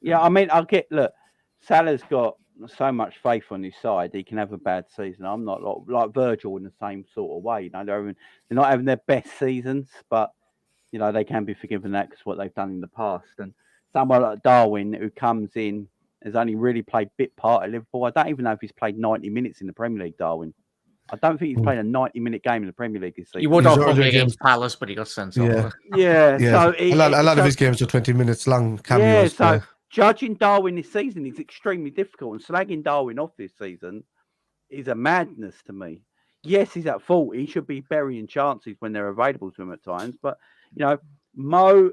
Speaker 1: Yeah, I mean, look, Salah's got so much faith on his side. He can have a bad season. I'm not like Virgil in the same sort of way. They're not having their best seasons, but they can be forgiven that because what they've done in the past. And someone like Darwin, who comes in, has only really played bit part at Liverpool. I don't even know if he's played 90 minutes in the Premier League, Darwin. I don't think he's played a 90-minute game in the Premier League this season.
Speaker 2: He would have played against Palace, but he got sent off.
Speaker 1: Yeah. So
Speaker 4: a lot of his games are 20 minutes long. Cameos,
Speaker 1: so judging Darwin this season is extremely difficult, and slagging Darwin off this season is a madness to me. Yes, he's at fault. He should be burying chances when they're available to him at times. But Mo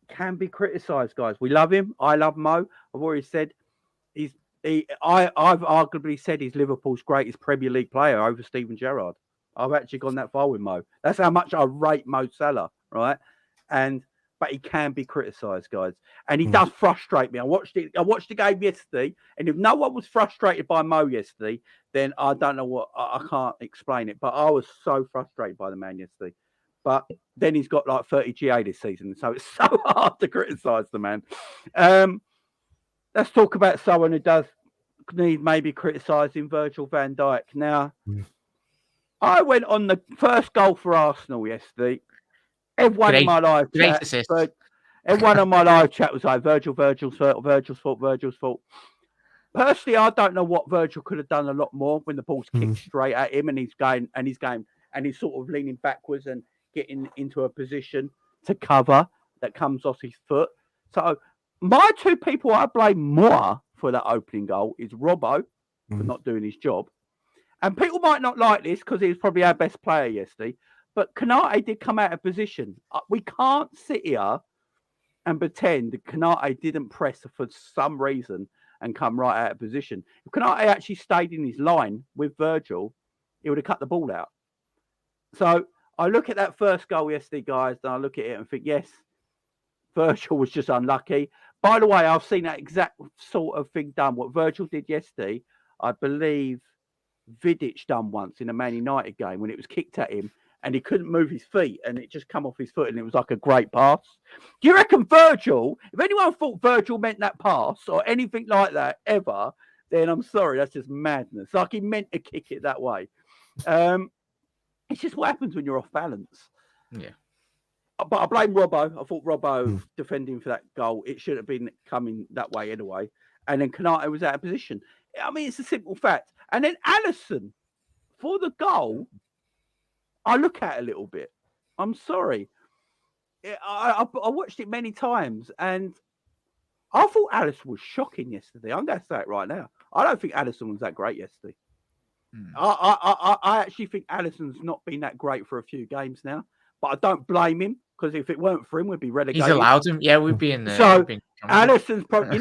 Speaker 1: can be criticised, guys. We love him. I love Mo. I've already said he's I've arguably said he's Liverpool's greatest Premier League player over Steven Gerrard. I've actually gone that far with Mo. That's how much I rate Mo Salah, right? But he can be criticised, guys, and he does frustrate me. I watched the game yesterday, and if no one was frustrated by Mo yesterday, then I don't know what. I can't explain it, but I was so frustrated by the man yesterday. But then he's got like 30 GA this season, so it's so hard to criticise the man. Let's talk about someone who does need maybe criticising, Virgil van Dijk. Now, I went on the first goal for Arsenal yesterday. Everyone in my live chat, everyone on my live chat was like, Virgil's fault. Personally, I don't know what Virgil could have done a lot more when the ball's kicked straight at him and he's sort of leaning backwards and getting into a position to cover that comes off his foot. So my two people I blame more for that opening goal is Robbo for not doing his job. And people might not like this because he was probably our best player yesterday. But Konate did come out of position. We can't sit here and pretend that Konate didn't press for some reason and come right out of position. If Konate actually stayed in his line with Virgil, he would have cut the ball out. So I look at that first goal yesterday, guys, and I look at it and think, yes, Virgil was just unlucky. By the way, I've seen that exact sort of thing done. What Virgil did yesterday, I believe Vidic done once in a Man United game when it was kicked at him. And he couldn't move his feet, and it just come off his foot, and it was like a great pass. Do you reckon Virgil, if anyone thought Virgil meant that pass or anything like that ever, then I'm sorry, that's just madness. Like he meant to kick it that way. It's just what happens when you're off balance.
Speaker 2: Yeah.
Speaker 1: But I blame Robbo. I thought Robbo defending for that goal, it should have been coming that way anyway. And then Konate was out of position. I mean, it's a simple fact. And then Alisson, for the goal, I look at it a little bit. I'm sorry. I watched it many times, and I thought Alisson was shocking yesterday. I'm going to say it right now. I don't think Alisson was that great yesterday. I actually think Alisson's not been that great for a few games now, but I don't blame him because if it weren't for him, we'd be relegated.
Speaker 2: He's allowed him. Yeah, we'd be in there.
Speaker 1: So Alisson's probably,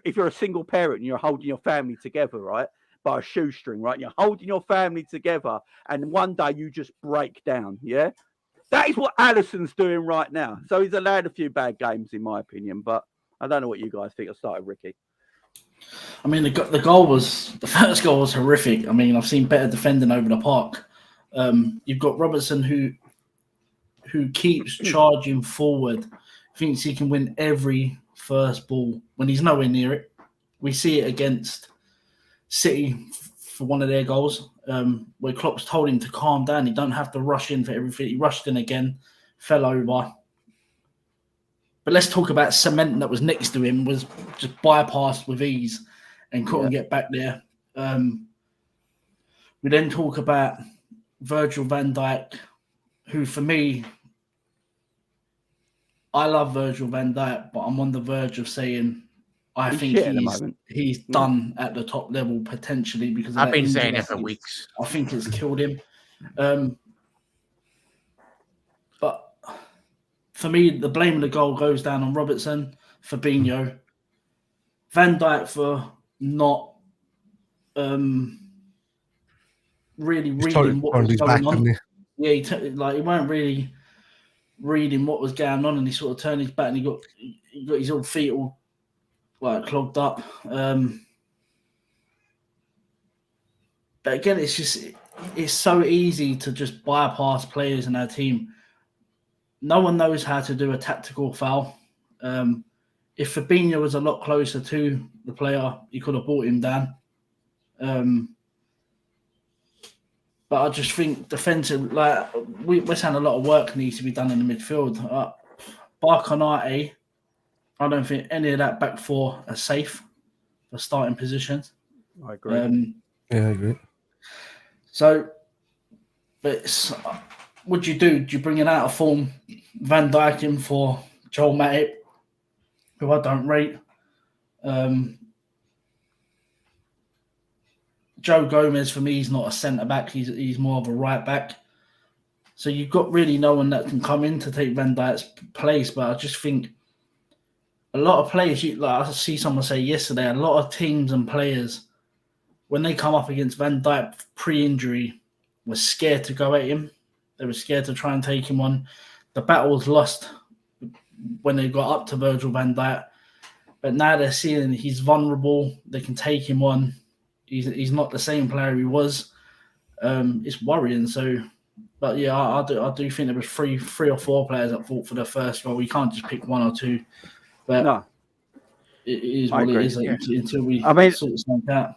Speaker 1: if you're a single parent and you're holding your family together, right? By a shoestring, right? You're holding your family together, and one day you just break down. Yeah, that is what Alisson's doing right now. So he's allowed a few bad games, in my opinion. But I don't know what you guys think. I'll start with Ricky.
Speaker 3: I mean, the first goal was horrific. I mean, I've seen better defending over the park. You've got Robertson who keeps charging forward, thinks he can win every first ball when he's nowhere near it. We see it against City for one of their goals, where Klopp's told him to calm down. He don't have to rush in for everything. He rushed in again, fell over. But let's talk about Cement that was next to him, was just bypassed with ease and couldn't get back there. We then talk about Virgil van Dijk, who for me, I love Virgil van Dijk, but I'm on the verge of saying I think he's done at the top level potentially because
Speaker 2: I've been saying it for weeks.
Speaker 3: I think it's killed him. But for me, the blame of the goal goes down on Robertson, Fabinho, Van Dijk for not really reading what was going on. Yeah, he weren't really reading what was going on, and he sort of turned his back and he got his old feet all clogged up. But again, it's so easy to just bypass players in our team. No one knows how to do a tactical foul. If Fabinho was a lot closer to the player, he could have brought him down. But I just think defensive, we're saying a lot of work needs to be done in the midfield. Bar Konate, I don't think any of that back four are safe for starting positions.
Speaker 1: I agree.
Speaker 4: I agree.
Speaker 3: So, but what do? Do you bring it out of form Van Dijk in for Joel Matip, who I don't rate? Joe Gomez, for me, he's not a centre-back. He's more of a right-back. So you've got really no one that can come in to take Van Dijk's place. But I just think a lot of players, like I see someone say yesterday, a lot of teams and players, when they come up against Van Dijk pre-injury, were scared to go at him. They were scared to try and take him on. The battle was lost when they got up to Virgil van Dijk. But now they're seeing he's vulnerable. They can take him on. He's not the same player he was. It's worrying. So, but yeah, I do think there was three or four players that fought for the first goal. We can't just pick one or two. But
Speaker 1: no,
Speaker 3: it is what it is until we sort something out.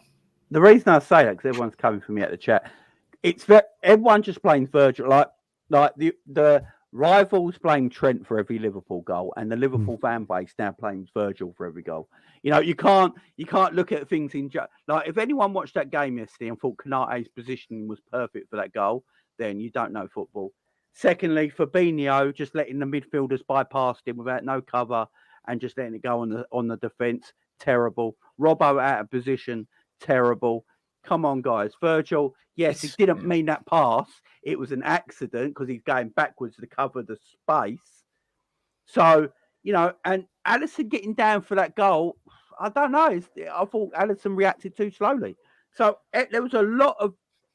Speaker 1: The reason I say that, because everyone's coming for me at the chat, everyone just blames Virgil. Like the rivals blame Trent for every Liverpool goal, and the Liverpool fan base now blames Virgil for every goal. You know, you can't look at things like if anyone watched that game yesterday and thought Konate's positioning was perfect for that goal, then you don't know football. Secondly, Fabinho just letting the midfielders bypass him without no cover and just letting it go on the defence, terrible. Robbo out of position, terrible. Come on, guys. Virgil, yes, he didn't mean that pass. It was an accident because he's going backwards to cover the space. So, you know, and Alisson getting down for that goal, I don't know. I thought Alisson reacted too slowly. So there was a lot of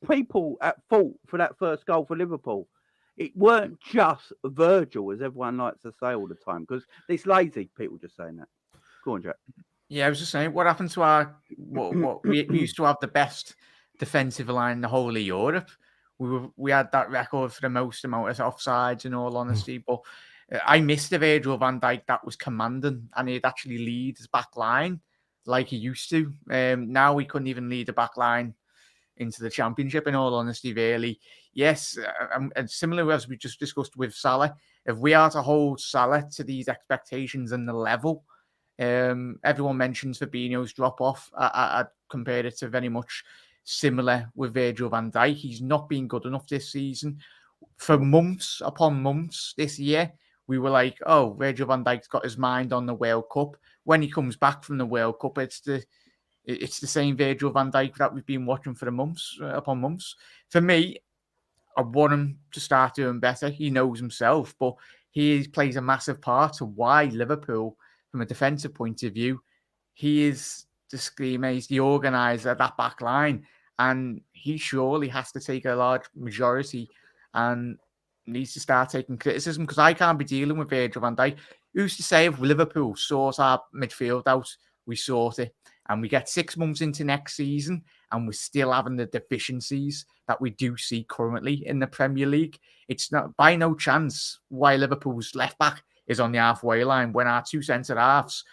Speaker 1: people at fault for that first goal for Liverpool. It weren't just Virgil, as everyone likes to say all the time, because it's lazy, people just saying that. Go on, Jack.
Speaker 2: Yeah, I was just saying, what happened to our what we used to have the best defensive line in the whole of Europe. We had that record for the most amount of offsides, in all honesty. But I missed the Virgil van Dijk that was commanding, and he'd actually lead his back line like he used to. Now we couldn't even lead the back line into the Championship, in all honesty, really. Yes, and similar as we just discussed with Salah, if we are to hold Salah to these expectations and the level, everyone mentions Fabinho's drop-off. I compared it to very much similar with Virgil van Dijk. He's not been good enough this season. For months upon months this year, we were like, oh, Virgil van Dijk's got his mind on the World Cup. When he comes back from the World Cup, it's the same Virgil van Dijk that we've been watching for months upon months. For me, I want him to start doing better. He knows himself, but he plays a massive part to why Liverpool, from a defensive point of view, he is the screamer, he's the organiser of that back line, and he surely has to take a large majority and needs to start taking criticism, because I can't be dealing with Virgil van Dijk. Who's to say if Liverpool sort our midfield out, we sort it, and we get 6 months into next season and we're still having the deficiencies that we do see currently in the Premier League? It's not by no chance why Liverpool's left back is on the halfway line when our two centre halves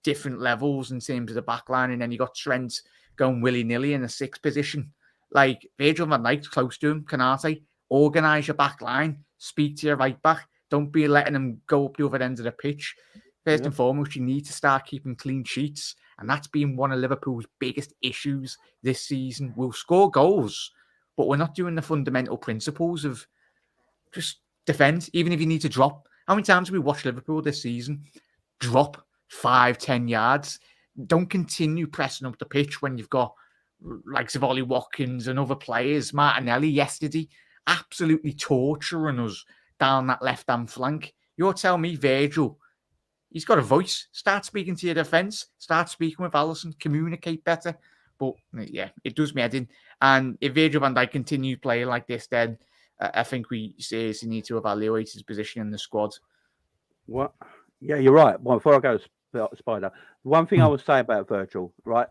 Speaker 2: different levels in terms of the back line, and then you got Trent going willy-nilly in the 6th position. Like, Virgil van Dijk's close to him. Konate, organise your back line, speak to your right back, don't be letting him go up the other end of the pitch. First and foremost, you need to start keeping clean sheets, and that's been one of Liverpool's biggest issues this season. We'll score goals, but we're not doing the fundamental principles of just defend, even if you need to drop. How many times have we watched Liverpool this season drop 5-10 yards? Don't continue pressing up the pitch when you've got like Ollie Watkins and other players. Martinelli yesterday absolutely torturing us down that left-hand flank. You're telling me Virgil, he's got a voice. Start speaking to your defence. Start speaking with Alisson. Communicate better. But yeah, it does me head in. And if Virgil van Dijk continues playing like this, then I think we seriously need to evaluate his position in the squad.
Speaker 1: What? Yeah, you're right. Well, before I go to Spider, one thing I would say about Virgil, right?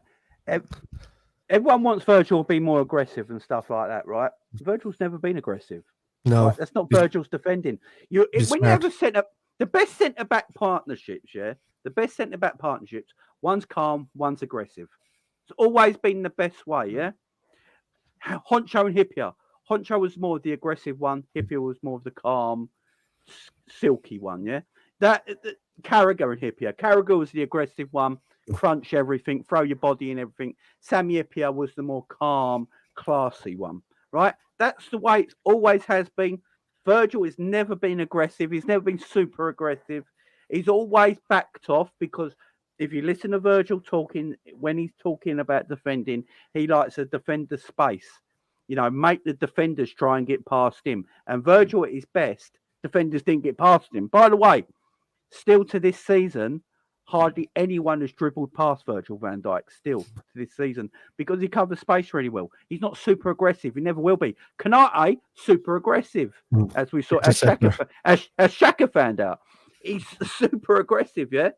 Speaker 1: Everyone wants Virgil to be more aggressive and stuff like that, right? Virgil's never been aggressive.
Speaker 4: No,
Speaker 1: right? That's not Virgil's defending. When you have the best centre back partnerships, the best centre back partnerships, one's calm, one's aggressive. It's always been the best way, yeah. Honcho and Hippier. Honcho was more of the aggressive one. Hippier was more of the calm, silky one, yeah. Carragher and Hippier. Carragher was the aggressive one, crunch everything, throw your body in everything. Sammy Hippier was the more calm, classy one, right? That's the way it always has been. Virgil has never been aggressive. He's never been super aggressive. He's always backed off, because if you listen to Virgil talking, when he's talking about defending, he likes to defend the space. You know, make the defenders try and get past him. And Virgil at his best, defenders didn't get past him. By the way, still to this season, hardly anyone has dribbled past Virgil van Dijk still to this season because he covers space really well. He's not super aggressive. He never will be. Konate, super aggressive, as we saw, as Xhaka found out. He's super aggressive, yeah?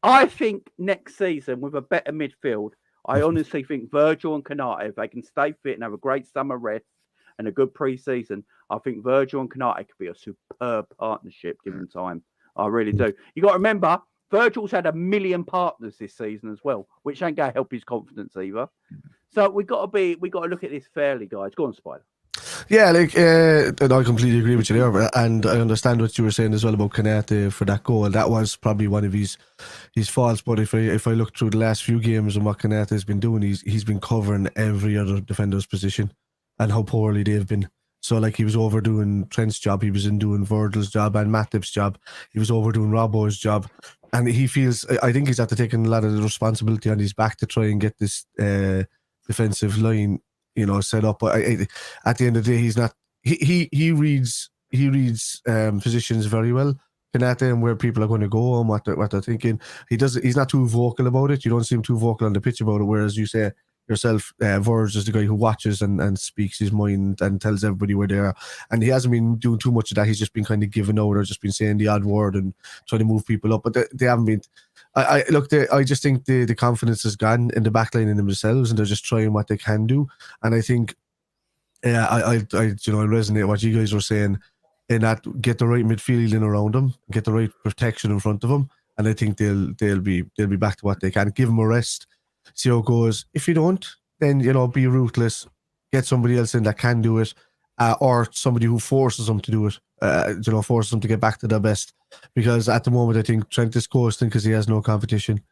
Speaker 1: I think next season with a better midfield, I honestly think Virgil and Konate, if they can stay fit and have a great summer rest and a good pre-season, I think Virgil and Konate could be a superb partnership given time. I really do. You got to remember, Virgil's had 1 million partners this season as well, which ain't going to help his confidence either. So we got to look at this fairly, guys. Go on, Spider.
Speaker 4: Yeah, and I completely agree with you there, and I understand what you were saying as well about Konate for that goal. That was probably one of his faults. But if I look through the last few games and what Konate has been doing, he's been covering every other defender's position and how poorly they've been. So he was overdoing Trent's job, he was doing Virgil's job and Matip's job, he was overdoing Robbo's job, and he feels, I think he's after taking a lot of the responsibility on his back to try and get this defensive line, set up. But at the end of the day, he's not. He reads positions very well, Konate, and where people are going to go and what they're thinking. He's not too vocal about it. You don't see him too vocal on the pitch about it. Whereas you say yourself, Verge is the guy who watches and speaks his mind and tells everybody where they are. And he hasn't been doing too much of that. He's just been kind of giving out or just been saying the odd word and trying to move people up. But they haven't been. I just think the confidence has gone in the backline in themselves, and they're just trying what they can do. And I think, I resonate with what you guys were saying in that get the right midfield in around them, get the right protection in front of them, and I think they'll be back to what they can. Give them a rest. See how it goes. If you don't, then be ruthless. Get somebody else in that can do it, or somebody who forces them to do it. Forces them to get back to their best. Because at the moment, I think Trent is coasting because he has no competition.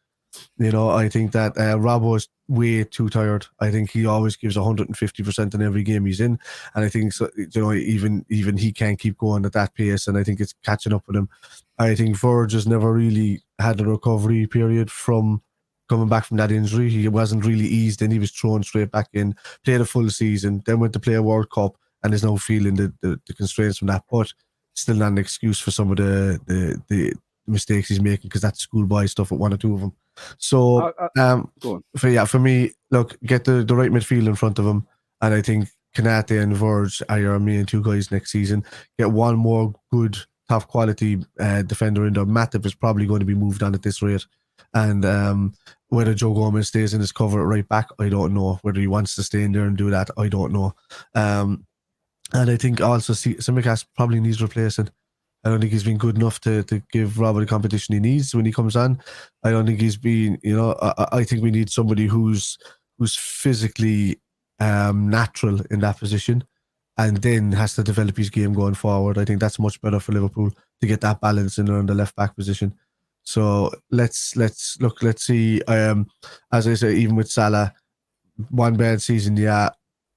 Speaker 4: I think that Robbo is way too tired. I think he always gives 150% in every game he's in, and I think so. Even he can't keep going at that pace, and I think it's catching up with him. I think Verge has never really had a recovery period from coming back from that injury. He wasn't really eased in. He was thrown straight back in, played a full season, then went to play a World Cup, and is now feeling the constraints from that. But still not an excuse for some of the mistakes he's making, because that's schoolboy stuff with one or two of them. So, for me, look, get the right midfield in front of him, and I think Konate and Verge are your main two guys next season. Get one more good, top quality defender in there. Matip is probably going to be moved on at this rate. And whether Joe Gomez stays in his cover at right back, I don't know. Whether he wants to stay in there and do that, I don't know. And I think also Tsimikas probably needs replacing. I don't think he's been good enough to give Robert the competition he needs when he comes on. I don't think he's been, I think we need somebody who's physically natural in that position, and then has to develop his game going forward. I think that's much better for Liverpool to get that balance in there in the left back position. So let's see. As I say, even with Salah, one bad season, yeah.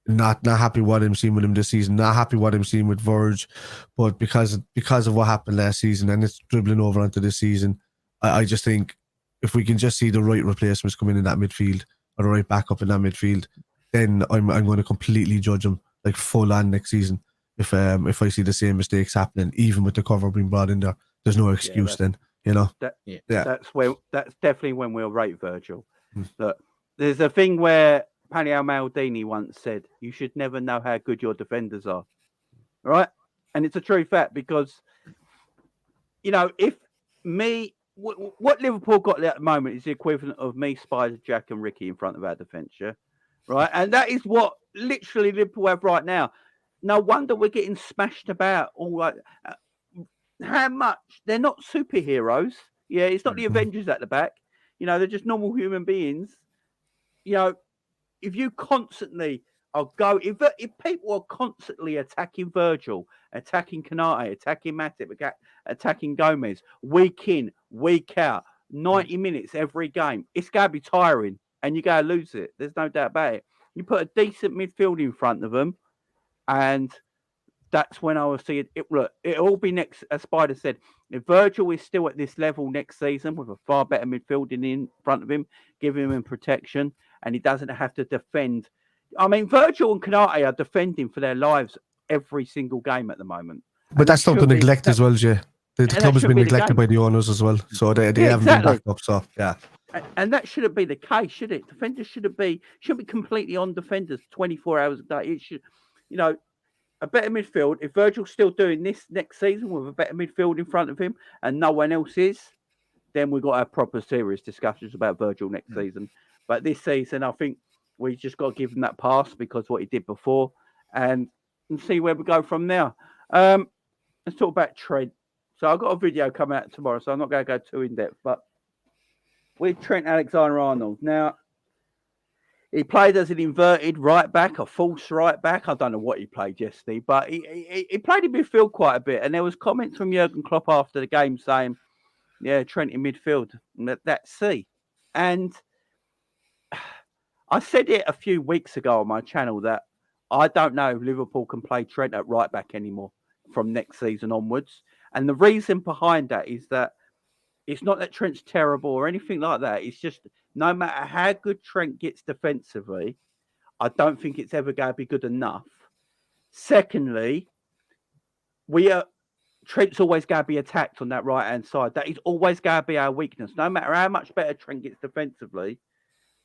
Speaker 4: Not happy what I'm seeing with him this season. Not happy what I'm seeing with Verge, but because of what happened last season, and it's dribbling over onto this season, I just think if we can just see the right replacements come in that midfield, or the right backup in that midfield, then I'm going to completely judge him full on next season. If I see the same mistakes happening, even with the cover being brought in there, there's no excuse then. That's
Speaker 1: definitely when we'll rate Virgil. Look, there's a thing where Paleo Maldini once said, "You should never know how good your defenders are." Right? And it's a true fact, because, if what Liverpool got at the moment is the equivalent of me, Spider, Jack and Ricky in front of our defence, yeah? Right? And that is what literally Liverpool have right now. No wonder we're getting smashed about all right. How much? They're not superheroes. Yeah, it's not the Avengers at the back. They're just normal human beings. If you constantly if people are constantly attacking Virgil, attacking Konate, attacking Matip, attacking Gomez, week in, week out, 90 minutes every game, it's going to be tiring, and you're going to lose it. There's no doubt about it. You put a decent midfield in front of them, and that's when I will see it. Look, it'll all be next, as Spider said, if Virgil is still at this level next season with a far better midfield in front of him, giving him protection, and he doesn't have to defend. I mean, Virgil and Konate are defending for their lives every single game at the moment.
Speaker 4: But that's not to neglect as well, Jay. The
Speaker 1: And
Speaker 4: club
Speaker 1: that
Speaker 4: has
Speaker 1: should
Speaker 4: been
Speaker 1: be the
Speaker 4: neglected
Speaker 1: game.
Speaker 4: by the owners as well, so they
Speaker 1: Yeah,
Speaker 4: haven't been
Speaker 1: exactly.
Speaker 4: backed up. So yeah,
Speaker 1: And that shouldn't be the case, should it? Defenders shouldn't be completely on defenders 24 hours a day. It should, you know, a better midfield. If Virgil's still doing this next season with a better midfield in front of him and no one else is, then we've got to have proper serious discussions about Virgil next season. But this season, I think we just got to give him that pass because what he did before, and see where we go from there. Let's talk about Trent. So I've got a video coming out tomorrow, so I'm not going to go too in depth. But with Trent Alexander-Arnold, now he played as an inverted right back, a false right back. I don't know what he played yesterday, but he played in midfield quite a bit. And there was comments from Jurgen Klopp after the game saying, "Yeah, Trent in midfield. That's C." And I said it a few weeks ago on my channel that I don't know if Liverpool can play Trent at right back anymore from next season onwards. And the reason behind that is that it's not that Trent's terrible or anything like that. It's just no matter how good Trent gets defensively, I don't think it's ever going to be good enough. Secondly, Trent's always going to be attacked on that right-hand side. That is always going to be our weakness. No matter how much better Trent gets defensively,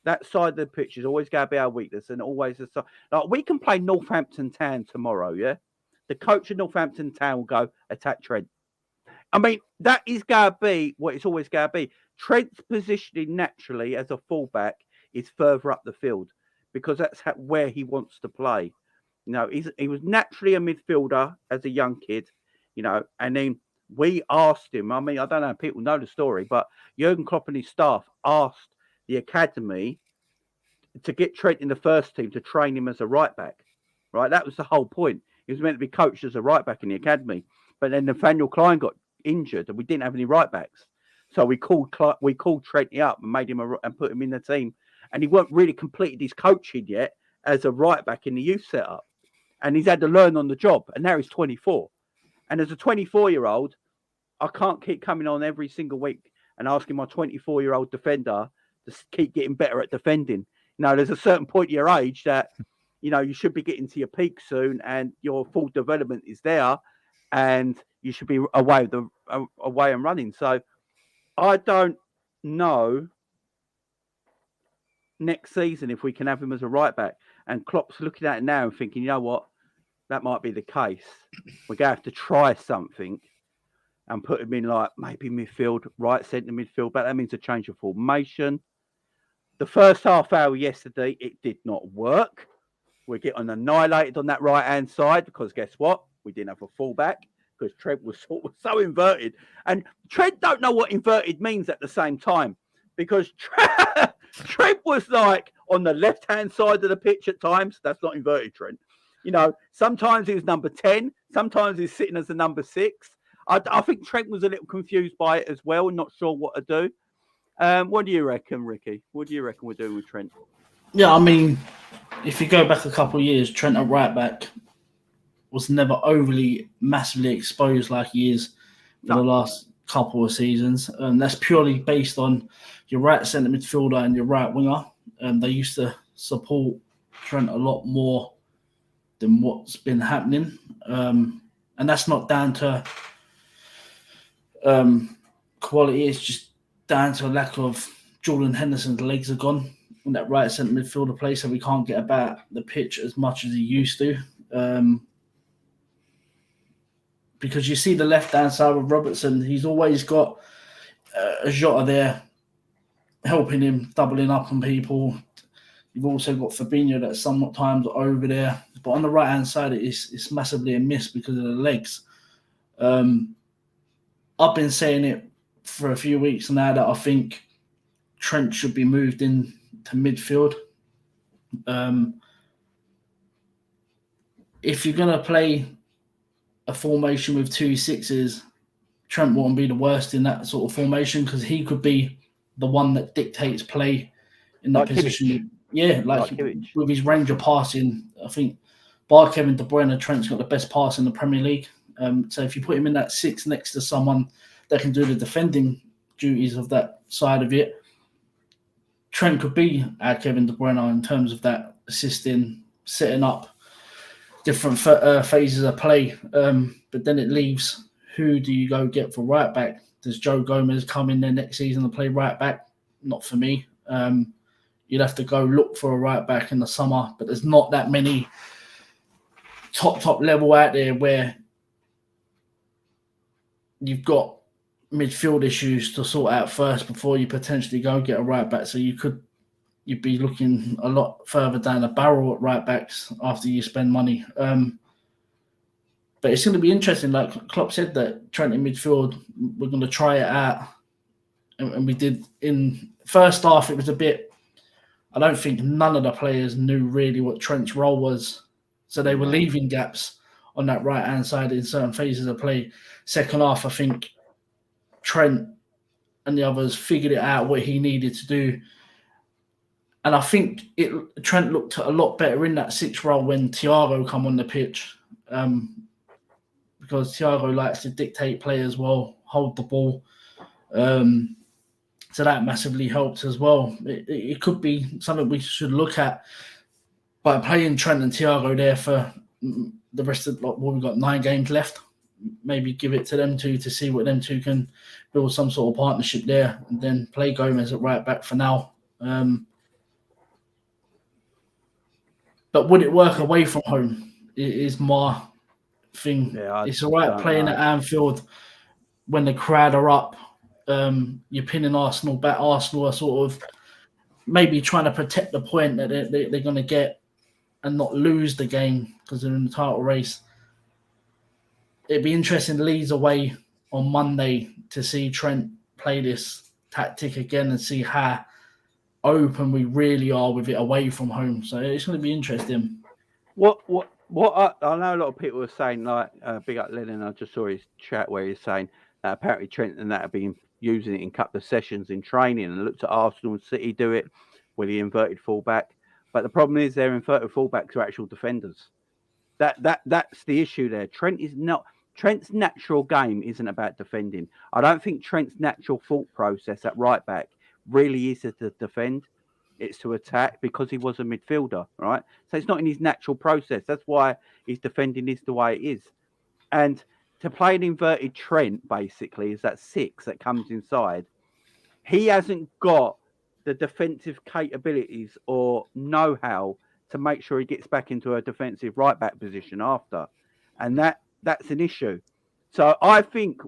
Speaker 1: that side of the pitch is always going to be our weakness, and always the side. Like, we can play Northampton Town tomorrow, yeah? The coach of Northampton Town will go attack Trent. I mean, that is going to be what it's always going to be. Trent's positioning naturally as a fullback is further up the field because that's where he wants to play. You know, he was naturally a midfielder as a young kid, you know, and then we asked him, I mean, I don't know if people know the story, but Jurgen Klopp and his staff asked the academy to get Trent in the first team to train him as a right back, right? That was the whole point. He was meant to be coached as a right back in the academy, but then Nathaniel Klein got injured and we didn't have any right backs, so we called Trent up and made him and put him in the team, and he weren't really completed his coaching yet as a right back in the youth setup, and he's had to learn on the job, and now he's 24, and as a 24-year-old, I can't keep coming on every single week and asking my 24-year-old defender to keep getting better at defending. Now, there's a certain point of your age that, you know, you should be getting to your peak soon and your full development is there and you should be away and running. So I don't know next season if we can have him as a right back. And Klopp's looking at it now and thinking, you know what, that might be the case. We're going to have to try something and put him in like maybe midfield, right centre midfield, but that means a change of formation. The first half hour yesterday, it did not work. We're getting annihilated on that right-hand side because guess what? We didn't have a fullback because Trent was so inverted. And Trent don't know what inverted means at the same time because Trent was like on the left-hand side of the pitch at times. That's not inverted, Trent. You know, sometimes he was number 10. Sometimes he's sitting as a number 6. I think Trent was a little confused by it as well and not sure what to do. What do you reckon, Ricky? What do you reckon we're doing with Trent?
Speaker 3: Yeah, I mean, if you go back a couple of years, Trent at right back was never overly massively exposed like he is for the last couple of seasons. And that's purely based on your right centre midfielder and your right winger. They used to support Trent a lot more than what's been happening. And that's not down to quality, it's just down to a lack of Jordan Henderson's legs are gone in that right centre midfielder place, so we can't get about the pitch as much as he used to. Because you see the left-hand side of Robertson, he's always got a Jota there helping him, doubling up on people. You've also got Fabinho that's sometimes over there. But on the right-hand side, it's massively a miss because of the legs. I've been saying it for a few weeks now that I think Trent should be moved in to midfield. If you're going to play a formation with 2 6s, Trent won't be the worst in that sort of formation because he could be the one that dictates play in that position.
Speaker 1: Kimmich.
Speaker 3: Yeah, like with his range of passing, I think bar Kevin De Bruyne, Trent's got the best pass in the Premier League. So if you put him in that 6 next to someone that can do the defending duties of that side of it, Trent could be our Kevin De Bruyne in terms of that assisting, setting up different phases of play. But then it leaves who do you go get for right back? Does Joe Gomez come in there next season and play right back? Not for me. You'd have to go look for a right back in the summer, but there's not that many top level out there where you've got midfield issues to sort out first before you potentially go get a right back. So you'd be looking a lot further down the barrel at right backs after you spend money. But it's going to be interesting. Like Klopp said, that Trent in midfield, we're going to try it out. And we did in first half, it was a bit, I don't think none of the players knew really what Trent's role was. So they were leaving gaps on that right-hand side in certain phases of play. Second half, I think Trent and the others figured it out what he needed to do. And I think Trent looked a lot better in that sixth role when Thiago come on the pitch. Because Thiago likes to dictate play as well, hold the ball. So that massively helps as well. It could be something we should look at by playing Trent and Thiago there for the rest of we've got 9 games left. Maybe give it to them two to see what them two can build some sort of partnership there, and then play Gomez at right back for now. But would it work away from home? Is my thing. Yeah, it's all right playing at Anfield when the crowd are up. You're pinning Arsenal back. Arsenal are sort of maybe trying to protect the point that they're going to get and not lose the game because they're in the title race. It'd be interesting Leeds away on Monday to see Trent play this tactic again and see how open we really are with it away from home. So it's going to be interesting.
Speaker 1: What I know a lot of people are saying, like big up Lennon, I just saw his chat where he's saying apparently Trent and that have been using it in a couple of sessions in training and looked at Arsenal and City do it with the inverted fullback. But the problem is their inverted fullbacks are actual defenders. That's the issue there. Trent's natural game isn't about defending. I don't think Trent's natural thought process at right back really is to defend. It's to attack because he was a midfielder, right? So it's not in his natural process. That's why his defending is the way it is. And to play an inverted Trent, basically, is that 6 that comes inside. He hasn't got the defensive capabilities or know-how to make sure he gets back into a defensive right-back position after. And that's an issue. So I think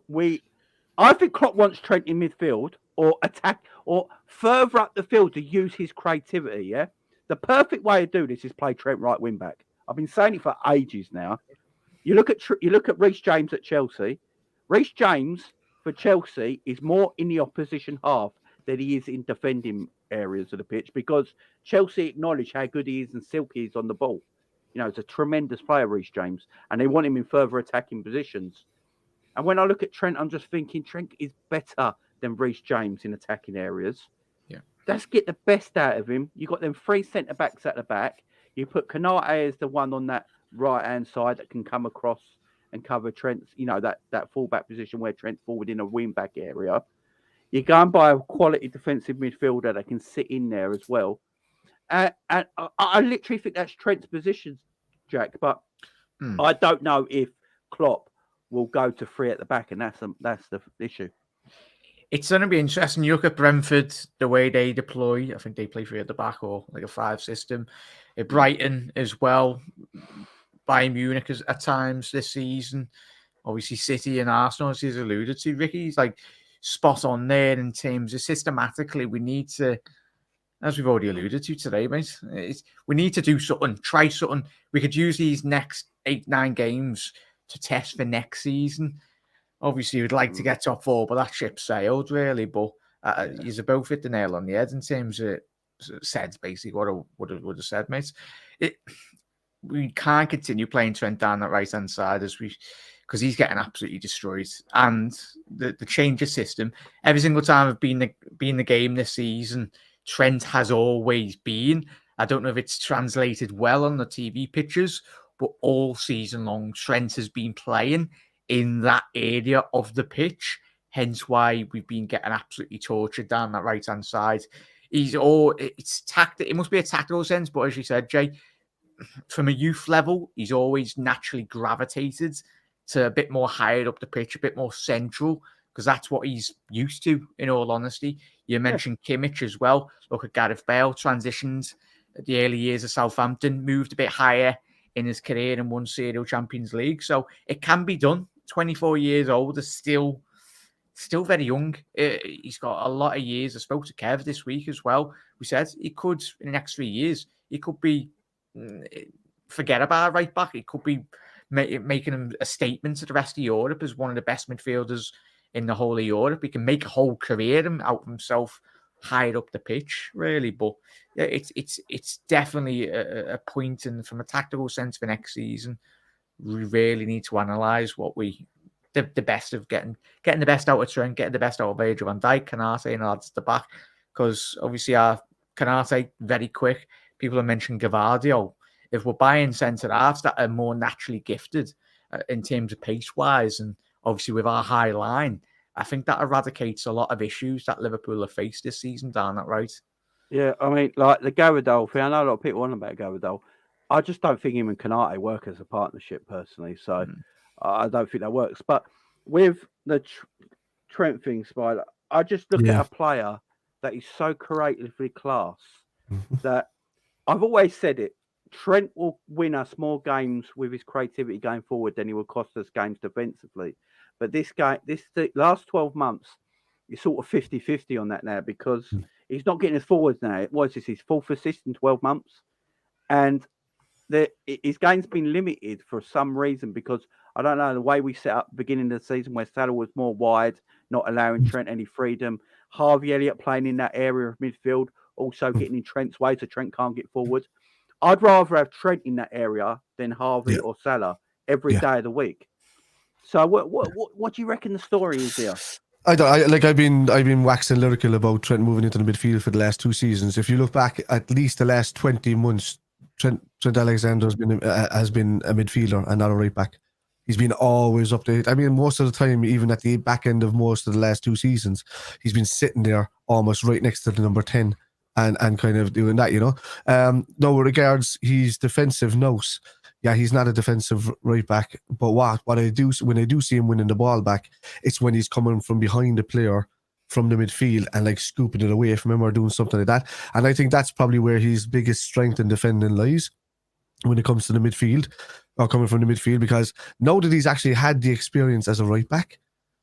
Speaker 1: Klopp wants Trent in midfield or attack or further up the field to use his creativity, yeah? The perfect way to do this is play Trent right wing-back. I've been saying it for ages now. You look at Reece James at Chelsea. Reece James for Chelsea is more in the opposition half than he is in defending areas of the pitch because Chelsea acknowledge how good he is and silky he is on the ball. You know, it's a tremendous player, Reece James, and they want him in further attacking positions. And when I look at Trent, I'm just thinking Trent is better than Reece James in attacking areas.
Speaker 2: Yeah,
Speaker 1: let's get the best out of him. You got them 3 centre backs at the back. You put Konate as the one on that right hand side that can come across and cover Trent's, that fullback position where Trent's forward in a wing back area. You go and buy a quality defensive midfielder that can sit in there as well. And I literally think that's Trent's position, Jack. But I don't know if Klopp will go to 3 at the back, and that's the issue.
Speaker 2: It's going to be interesting. You look at Brentford, the way they deploy. I think they play 3 at the back or like a 5 system. At Brighton as well. Bayern Munich at times this season. Obviously, City and Arsenal, as he's alluded to. Ricky's like spot on there in terms of systematically. We need to, as we've already alluded to today, mate, we need to do something, try something. We could use these next 8-9 games to test for next season. Obviously, we'd like to get top 4, but that ship sailed, really. But you've both hit the nail on the head in terms of said basically what I would have said, mate. We can't continue playing Trent down that right-hand side because he's getting absolutely destroyed. And the change of system, every single time I've been the game this season, Trent has always been. I don't know if it's translated well on the TV pictures, but all season long, Trent has been playing in that area of the pitch. Hence why we've been getting absolutely tortured down that right-hand side. It's tactic. It must be a tactical sense, but as you said, Jay, from a youth level, he's always naturally gravitated to a bit more higher up the pitch, a bit more central, because that's what he's used to, in all honesty. You mentioned Kimmich as well. Look at Gareth Bale, transitioned at the early years of Southampton, moved a bit higher in his career and won serial Champions League. So it can be done. 24 years old, is still very young. He's got a lot of years. I spoke to Kev this week as well. We said he could, in the next 3 years, he could be, forget about right back. He could be making him a statement to the rest of Europe as one of the best midfielders in the whole of Europe. He can make a whole career out of himself higher up the pitch, really. But yeah, it's definitely a point, and from a tactical sense for next season, we really need to analyse what the best of getting the best out of Trent, getting the best out of Virgil van Dijk, Konate, and adds the back, because obviously our Konate very quick. People have mentioned Gavardio. If we're buying centre halves that are more naturally gifted in terms of pace wise, and obviously with our high line, I think that eradicates a lot of issues that Liverpool have faced this season. Darn that right?
Speaker 1: Yeah, I mean, like the Gabriel thing. I know a lot of people want about Gabriel. I just don't think him and Konate work as a partnership personally. So I don't think that works. But with the Trent thing, Spider, I just look at a player that is so creatively class that I've always said it. Trent will win us more games with his creativity going forward than he will cost us games defensively. But the last 12 months, it's sort of 50-50 on that now, because he's not getting us forwards now. What is this, his fourth assist in 12 months? And his game's been limited for some reason, because I don't know, the way we set up the beginning of the season where Salah was more wide, not allowing Trent any freedom. Harvey Elliott playing in that area of midfield, also getting in Trent's way so Trent can't get forward. I'd rather have Trent in that area than Harvey or Salah every day of the week. So what do you reckon the story is here?
Speaker 4: I've been waxing lyrical about Trent moving into the midfield for the last 2 seasons. If you look back at least the last 20 months, Trent Alexander has been a midfielder and not a right back. He's been always up there. I mean, most of the time, even at the back end of most of the last 2 seasons, he's been sitting there almost right next to the number 10 and kind of doing that, you know. No regards, he's defensive nose. Yeah, he's not a defensive right back. But what I do when I do see him winning the ball back, it's when he's coming from behind the player from the midfield and like scooping it away from him or doing something like that. And I think that's probably where his biggest strength in defending lies when it comes to the midfield, or coming from the midfield, because now that he's actually had the experience as a right back,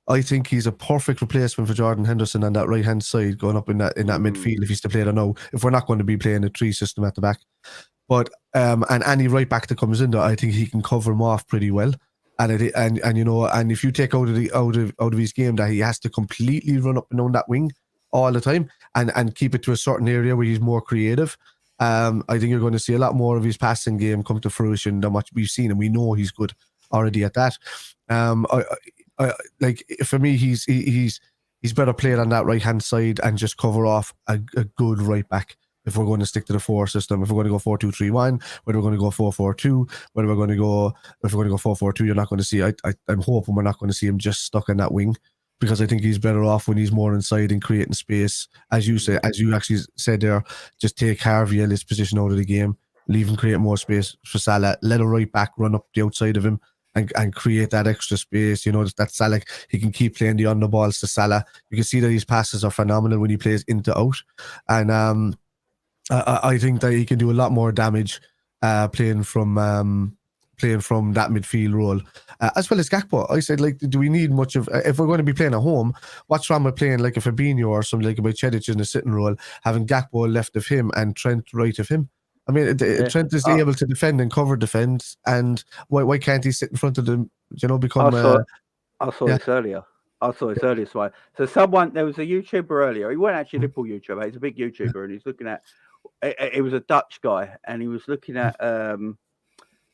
Speaker 4: I think he's a perfect replacement for Jordan Henderson on that right hand side, going up in that midfield if he's to play it or no, if we're not going to be playing a 3 system at the back. But and any right back that comes in there, I think he can cover him off pretty well. And you know, and if you take out of his game that he has to completely run up and down that wing all the time and keep it to a certain area where he's more creative, I think you're going to see a lot more of his passing game come to fruition than what we've seen, and we know he's good already at that. Like for me, he's better played on that right hand side and just cover off a good right back. If we're going to stick to the 4 system, if we're going to go 4-2-3-1, whether we're going to go 4-4-2, whether we're going to go 4-4-2, you're not going to see. I'm hoping we're not going to see him just stuck in that wing, because I think he's better off when he's more inside and creating space. As you actually said there, just take Harvey Elliott's position out of the game, leave him create more space for Salah, let a right back run up the outside of him and create that extra space. You know, that Salah, he can keep playing the underballs to Salah. You can see that his passes are phenomenal when he plays into out. And I think that he can do a lot more damage playing from that midfield role, as well as Gakpo. I said, like, do we need much of? If we're going to be playing at home, what's wrong with playing like a Fabinho or something like a Bajcetic in a sitting role, having Gakpo left of him and Trent right of him? I mean, Trent is able to defend and cover defense, and why can't he sit in front of them? You know, become.
Speaker 1: I saw this earlier. So there was a YouTuber earlier. He wasn't actually a Liverpool YouTuber. He's a big YouTuber, and he's looking at. It was a Dutch guy, and he was looking at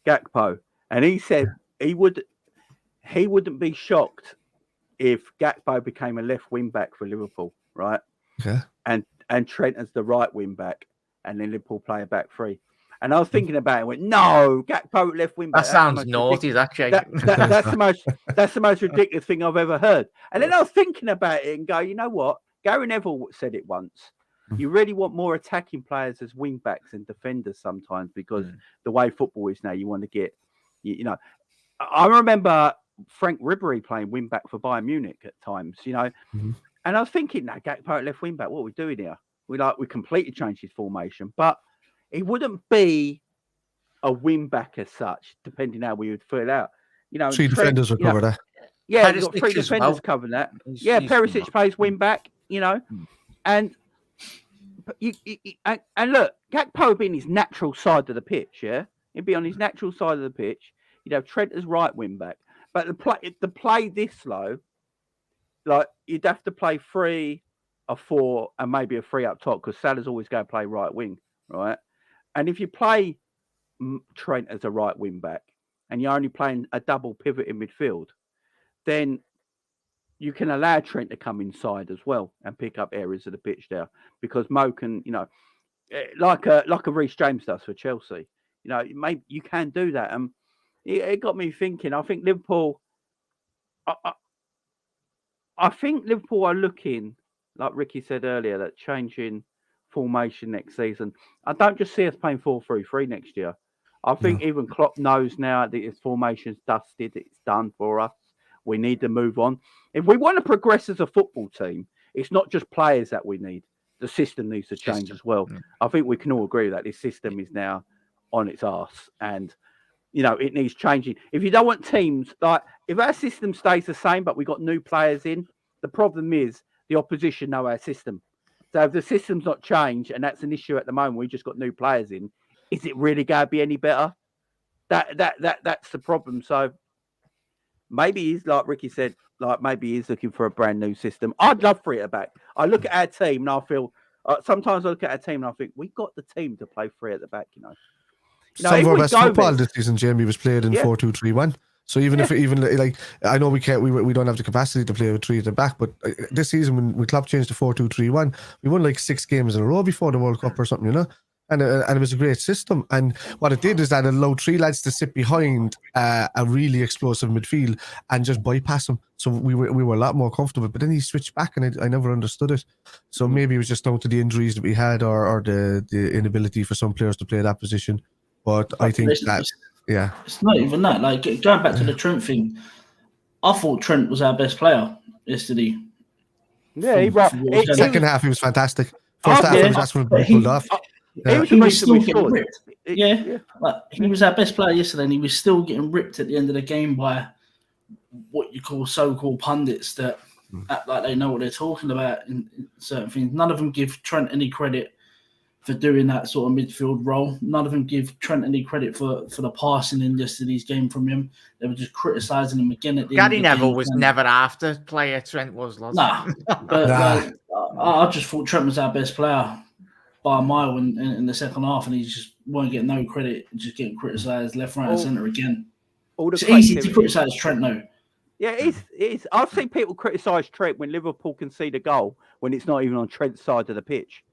Speaker 1: Gakpo, and he said he wouldn't be shocked if Gakpo became a left wing back for Liverpool, right?
Speaker 4: Yeah.
Speaker 1: And Trent as the right wing back, and then Liverpool play a back 3. And I was thinking about it. And went, no, Gakpo left wing back.
Speaker 2: That sounds naughty, actually.
Speaker 1: That's the most ridiculous thing I've ever heard. And then I was thinking about it and go, you know what? Gary Neville said it once. You really want more attacking players as wing backs and defenders sometimes, because the way football is now, you want to get, you know. I remember Frank Ribery playing wing back for Bayern Munich at times, you know.
Speaker 4: Mhm.
Speaker 1: And I was thinking, no, Gakpo at left wing back, what are we doing here? We completely changed his formation, but he wouldn't be a wing back as such, depending how we would fill out. You know,
Speaker 4: Three defenders will cover that.
Speaker 1: Yeah, you've got three
Speaker 2: Perisic as
Speaker 1: defenders
Speaker 2: well.
Speaker 1: covering that.
Speaker 2: He's
Speaker 1: Perisic plays wing back, you know, and look, Gakpo would be in his natural side of the pitch. Yeah, he'd be on his natural side of the pitch. You'd have Trent as right wing back, but the play this low, like you'd have to play 3 or 4 and maybe a 3 up top because Salah's always going to play right wing, right? And if you play Trent as a right wing back and you're only playing a double pivot in midfield, then you can allow Trent to come inside as well and pick up areas of the pitch there because Mo can, you know, like a Reece James does for Chelsea. You know, maybe you can do that. It got me thinking. I think Liverpool. I think Liverpool are looking, like Ricky said earlier, that changing formation next season. I don't just see us playing 4-3-3 next year. I think even Klopp knows now that his formation's dusted. It's done for us. We need to move on. If we want to progress as a football team, it's not just players that we need. The system needs to change as well. I think we can all agree that this system is now on its arse and, you know, it needs changing. If you don't want teams, like if our system stays the same, but we got new players in, the problem is the opposition know our system. So if the system's not changed, and that's an issue at the moment, we just got new players in, is it really going to be any better? That's the problem. So maybe he's, like Ricky said, like maybe he's looking for a brand new system. I'd love for it back. I look at our team and I feel, sometimes I look at our team and I think, we've got the team to play 3 at the back, you know.
Speaker 4: Some of our best football this season, Jamie, was played in 4-2-3-1. So even if like I know we don't have the capacity to play with 3 at the back, but this season when Klopp changed to 4-2-3-1, we won like 6 games in a row before the World Cup or something, you know. And it was a great system. And what it did is that it allowed 3 lads to sit behind a really explosive midfield and just bypass him. So we were a lot more comfortable. But then he switched back, and I never understood it. So maybe it was just down to the injuries that we had, or the inability for some players to play that position. But I think
Speaker 3: it's not even that. Like going back to the Trent thing, I thought Trent was our best player yesterday.
Speaker 1: Yeah,
Speaker 4: second half he was fantastic. First half that's when he pulled off.
Speaker 3: He was still getting ripped. Like, he was our best player yesterday, and he was still getting ripped at the end of the game by what you call so-called pundits that act like they know what they're talking about in certain things. None of them give Trent any credit for doing that sort of midfield role. None of them give Trent any credit for the passing in yesterday's game from him. They were just criticising him again at the end of the game.
Speaker 2: Gary Neville was never after player Trent was.
Speaker 3: But I just thought Trent was our best player by a mile in the second half, and he just won't get no credit, just getting criticised left, right, and centre again. It's easy to criticise Trent now.
Speaker 1: Yeah, it is. I've seen people criticise Trent when Liverpool concede a goal when it's not even on Trent's side of the pitch.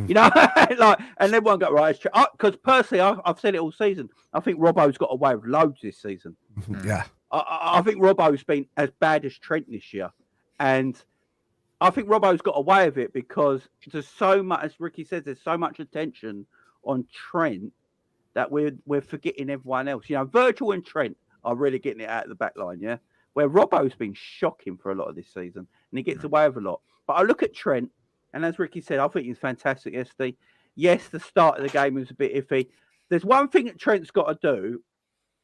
Speaker 1: You know, like, and everyone got right. Because personally, I've said it all season. I think Robbo's got away with loads this season.
Speaker 4: Yeah,
Speaker 1: I think Robbo's been as bad as Trent this year, and I think Robbo's got away with it because there's so much, as Ricky says, there's so much attention on Trent that we're forgetting everyone else. You know, Virgil and Trent are really getting it out of the back line, yeah. Where Robbo's been shocking for a lot of this season, and he gets away with a lot. But I look at Trent. And as Ricky said, I think he's fantastic yesterday. Yes, the start of the game was a bit iffy. There's one thing that Trent's got to do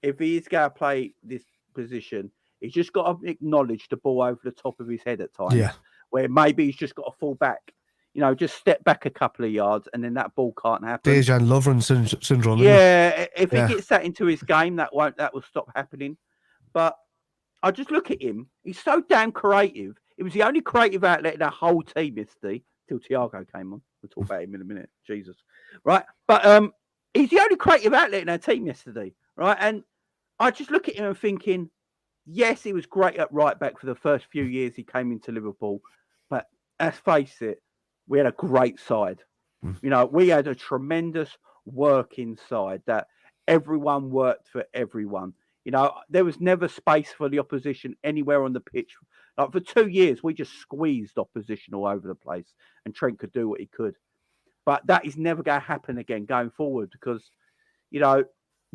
Speaker 1: if he is going to play this position. He's just got to acknowledge the ball over the top of his head at times. Yeah. Where maybe he's just got to fall back. You know, just step back a couple of yards and then that ball can't happen.
Speaker 4: Dejan Lovren syndrome.
Speaker 1: Yeah, if he gets that into his game, that will stop happening. But I just look at him. He's so damn creative. It was the only creative outlet in our whole team yesterday. Till Thiago came on. We'll talk about him in a minute. Jesus. Right. But he's the only creative outlet in our team yesterday. Right. And I just look at him and thinking, yes, he was great at right back for the first few years he came into Liverpool. But let's face it, we had a great side. You know, we had a tremendous working side that everyone worked for everyone. You know, there was never space for the opposition anywhere on the pitch. Like for 2 years, we just squeezed opposition all over the place, and Trent could do what he could. But that is never going to happen again going forward because, you know,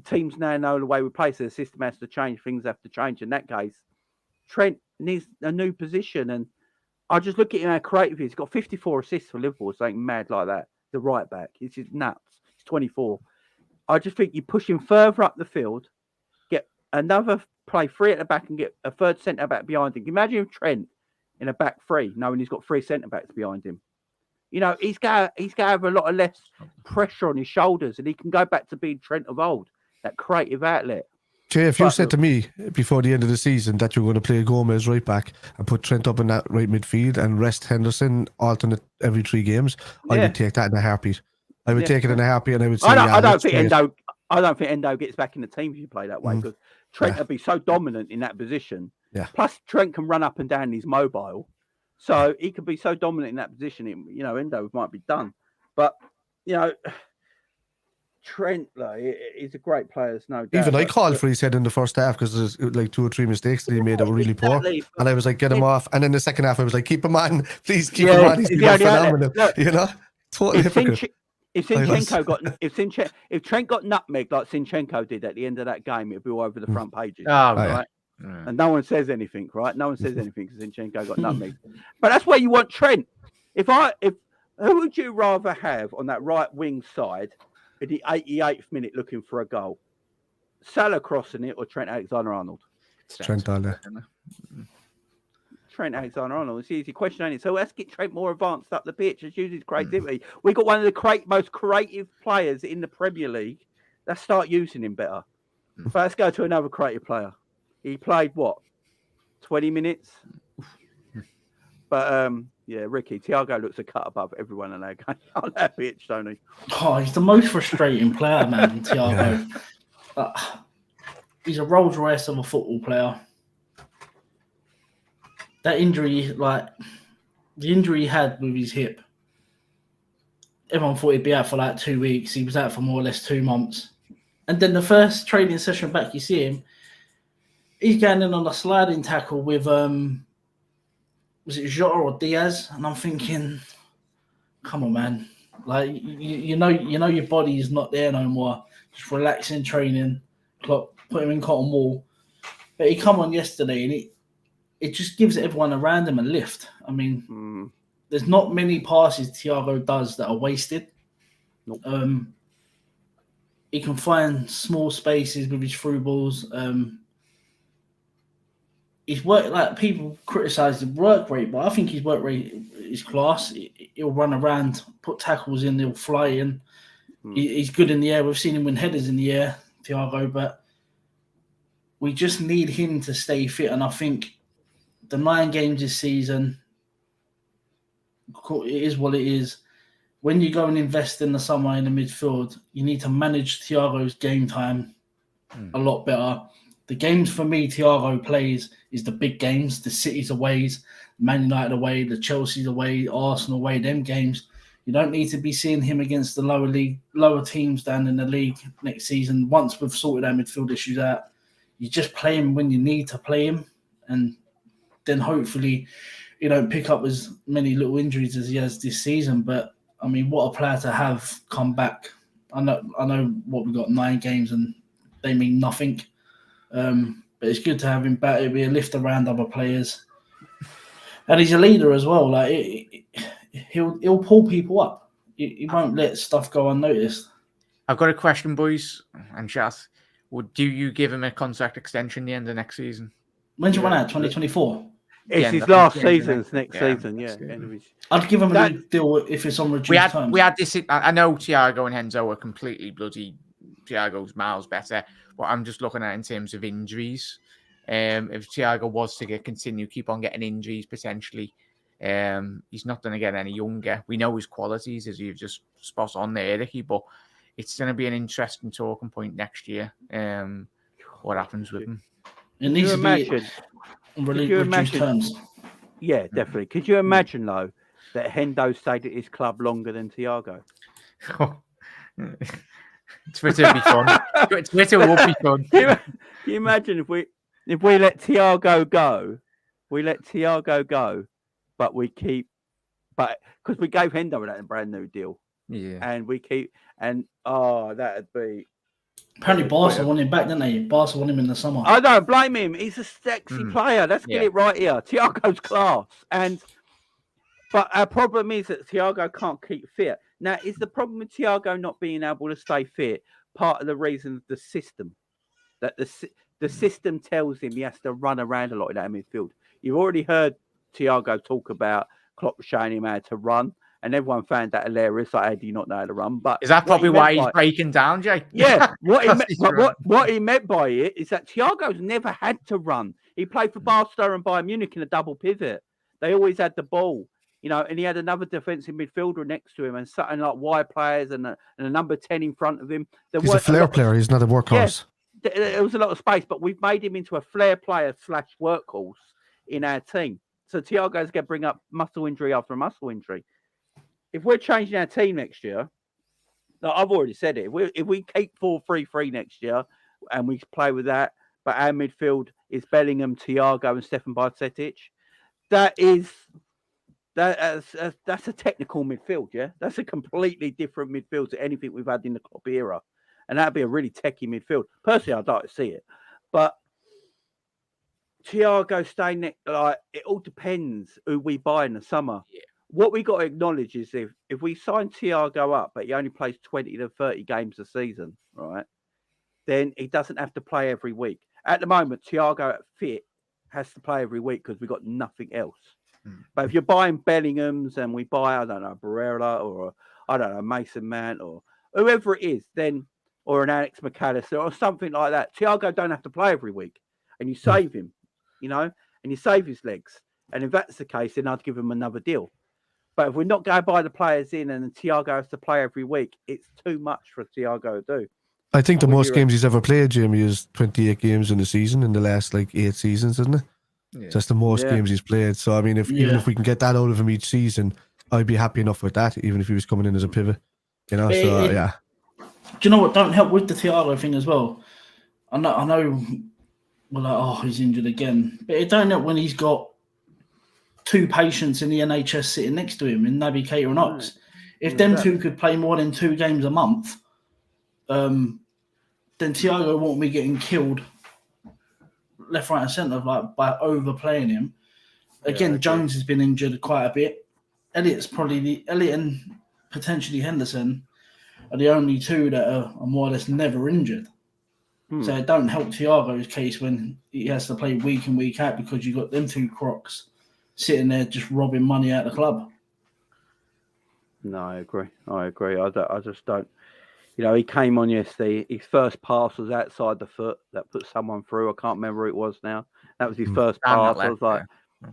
Speaker 1: teams now know the way we play, so the system has to change. Things have to change. In that case, Trent needs a new position. And I just look at him how creative he is. He's got 54 assists for Liverpool, something mad like that. The right back. It's just nuts. He's 24. I just think you push him further up the field, get another play free at the back and get a third centre back behind him. Imagine if Trent in a back three, knowing he's got 3 centre backs behind him. You know, he's got to have a lot of less pressure on his shoulders, and he can go back to being Trent of old, that creative outlet.
Speaker 4: Jay, if you said to me before the end of the season that you were going to play Gomez right back and put Trent up in that right midfield and rest Henderson alternate every 3 games, I would take that in a heartbeat. I would take it in a heartbeat, and I would say,
Speaker 1: I don't think Endo gets back in the team if you play that way, because Trent would be so dominant in that position.
Speaker 4: Yeah.
Speaker 1: Plus, Trent can run up and down. He's mobile, so he could be so dominant in that position. You know, Endo might be done, but you know, Trent, he's a great player. There's no doubt.
Speaker 4: Even I called for his head in the first half because there's like 2 or 3 mistakes that he made that were really poor, and I was like, get him off. And then the second half, I was like, keep him on, please keep him on. He's been phenomenal. You know, totally hypocrite.
Speaker 1: If Trent got nutmegged like Zinchenko did at the end of that game, it'd be all over the front pages. Right? Yeah. And no one says anything, right? No one says anything because Zinchenko got nutmegged. But that's where you want Trent. Who would you rather have on that right wing side at the 88th minute looking for a goal? Salah crossing it or Trent Alexander-Arnold?
Speaker 4: Trent Alexander.
Speaker 1: Trent Alexander-Arnold. It's an easy question, ain't it? So let's get Trent more advanced up the pitch. Let's use his creativity. We've got one of the most creative players in the Premier League. Let's start using him better. But let's go to another creative player. He played, 20 minutes? But, Ricky, Thiago looks a cut above everyone on that pitch, don't he?
Speaker 3: Oh, he's the most frustrating player, man, Thiago. He's a Rolls Royce of a football player. That injury, the injury he had with his hip, everyone thought he'd be out for 2 weeks. He was out for more or less 2 months. And then the first training session back, you see him, he's going in on a sliding tackle with, was it Jota or Diaz? And I'm thinking, come on, man. You know your body is not there no more. Just relaxing training, put him in cotton wool. But he come on yesterday and it just gives everyone around him a lift. I mean, there's not many passes Thiago does that are wasted.
Speaker 1: Nope.
Speaker 3: He can find small spaces with his through balls. His work, people criticise his work rate, but I think his work rate is class. He'll run around, put tackles in, he'll fly in. He's good in the air. We've seen him win headers in the air, Thiago, but we just need him to stay fit. And I think the 9 games this season, it is what it is. When you go and invest in the summer in the midfield, you need to manage Thiago's game time a lot better. The games for me Thiago plays is the big games, the City's aways, Man United away, the Chelsea's away, Arsenal away, them games. You don't need to be seeing him against the lower teams down in the league next season. Once we've sorted our midfield issues out, you just play him when you need to play him, and then hopefully you don't pick up as many little injuries as he has this season. But I mean, what a player to have come back. I know what we've got 9 games and they mean nothing. But it's good to have him back. It'll be a lift around other players, and he's a leader as well. He'll pull people up. He won't let stuff go unnoticed.
Speaker 2: I've got a question, boys and chat. Do you give him a contract extension the end of next season?
Speaker 3: When's it run out? 2024.
Speaker 1: It's his last season, next season. Yeah,
Speaker 3: I'd give him a deal if it's on reduced terms.
Speaker 2: We had this. I know Thiago and Henzo are completely bloody. Thiago's miles better. But I'm just looking at it in terms of injuries. If Thiago was to keep on getting injuries potentially, he's not going to get any younger. We know his qualities, as you've just spot on there, Ricky, but it's going to be an interesting talking point next year. What happens with him?
Speaker 3: It needs to be on reduced terms.
Speaker 1: Yeah, definitely. Could you imagine, though, that Hendo stayed at his club longer than Thiago?
Speaker 2: Twitter would be fun. Twitter would be fun.
Speaker 1: Can you imagine if we let Thiago go, but we keep, because we gave Hendo that brand new deal,
Speaker 2: yeah,
Speaker 1: and we keep, and that'd be
Speaker 3: Apparently, Barca want him back, didn't they? Barca want him in the summer.
Speaker 1: I don't blame him. He's a sexy player. Let's get it right here. Thiago's class. But our problem is that Thiago can't keep fit. Now, is the problem with Thiago not being able to stay fit part of the reason of the system? That the system tells him he has to run around a lot in that midfield. You've already heard Thiago talk about Klopp showing him how to run, and everyone found that hilarious. Like, how do you not know how to run? But
Speaker 2: is that probably why he's breaking down, Jay?
Speaker 1: Yeah. What he meant by it is that Thiago's never had to run. He played for Barcelona and Bayern Munich in a double pivot. They always had the ball. And he had another defensive midfielder next to him and something like wide players and a number 10 in front of him.
Speaker 4: He's a flair player. He's not a workhorse.
Speaker 1: Yeah, there was a lot of space, but we've made him into a flair player / workhorse in our team. So Thiago's going to bring up muscle injury after muscle injury. If we're changing our team next year, I've already said it. If we keep 4-3-3 next year and we play with that, but our midfield is Bellingham, Thiago, and Stefan Bajcetic, that's a technical midfield, yeah? That's a completely different midfield to anything we've had in the Klopp era. And that'd be a really techie midfield. Personally, I'd like to see it. But Thiago staying next, it all depends who we buy in the summer. Yeah. What we got to acknowledge is if we sign Thiago up, but he only plays 20 to 30 games a season, right, then he doesn't have to play every week. At the moment, Thiago at fit has to play every week because we've got nothing else. But if you're buying Bellingham's and we buy, I don't know, Barella or, I don't know, Mason Mount or whoever it is, then, or an Alex McAllister or something like that, Thiago don't have to play every week. And you save him, and you save his legs. And if that's the case, then I'd give him another deal. But if we're not going to buy the players in and Thiago has to play every week, it's too much for Thiago to do.
Speaker 4: I think the most games he's ever played, Jamie, is 28 games in the season in the last 8 seasons, isn't it? Yeah. That's the most games he's played. So, I mean, even if we can get that out of him each season, I'd be happy enough with that, even if he was coming in as a pivot. Yeah.
Speaker 3: Do you know what don't help with the Thiago thing as well? I know we're like, he's injured again. But it don't help when he's got 2 patients in the NHS sitting next to him in Naby Keita and Ox. If them two could play more than 2 games a month, then Thiago won't be getting killed left, right, and centre by overplaying him. Again, Jones has been injured quite a bit. Elliot and potentially Henderson are the only 2 that are more or less never injured. So it don't help Thiago's case when he has to play week in, week out because you've got them 2 crocs sitting there just robbing money out of the club.
Speaker 1: No, I agree. I just don't. He came on yesterday. His first pass was outside the foot that put someone through. I can't remember who it was now. That was his first pass. I was like,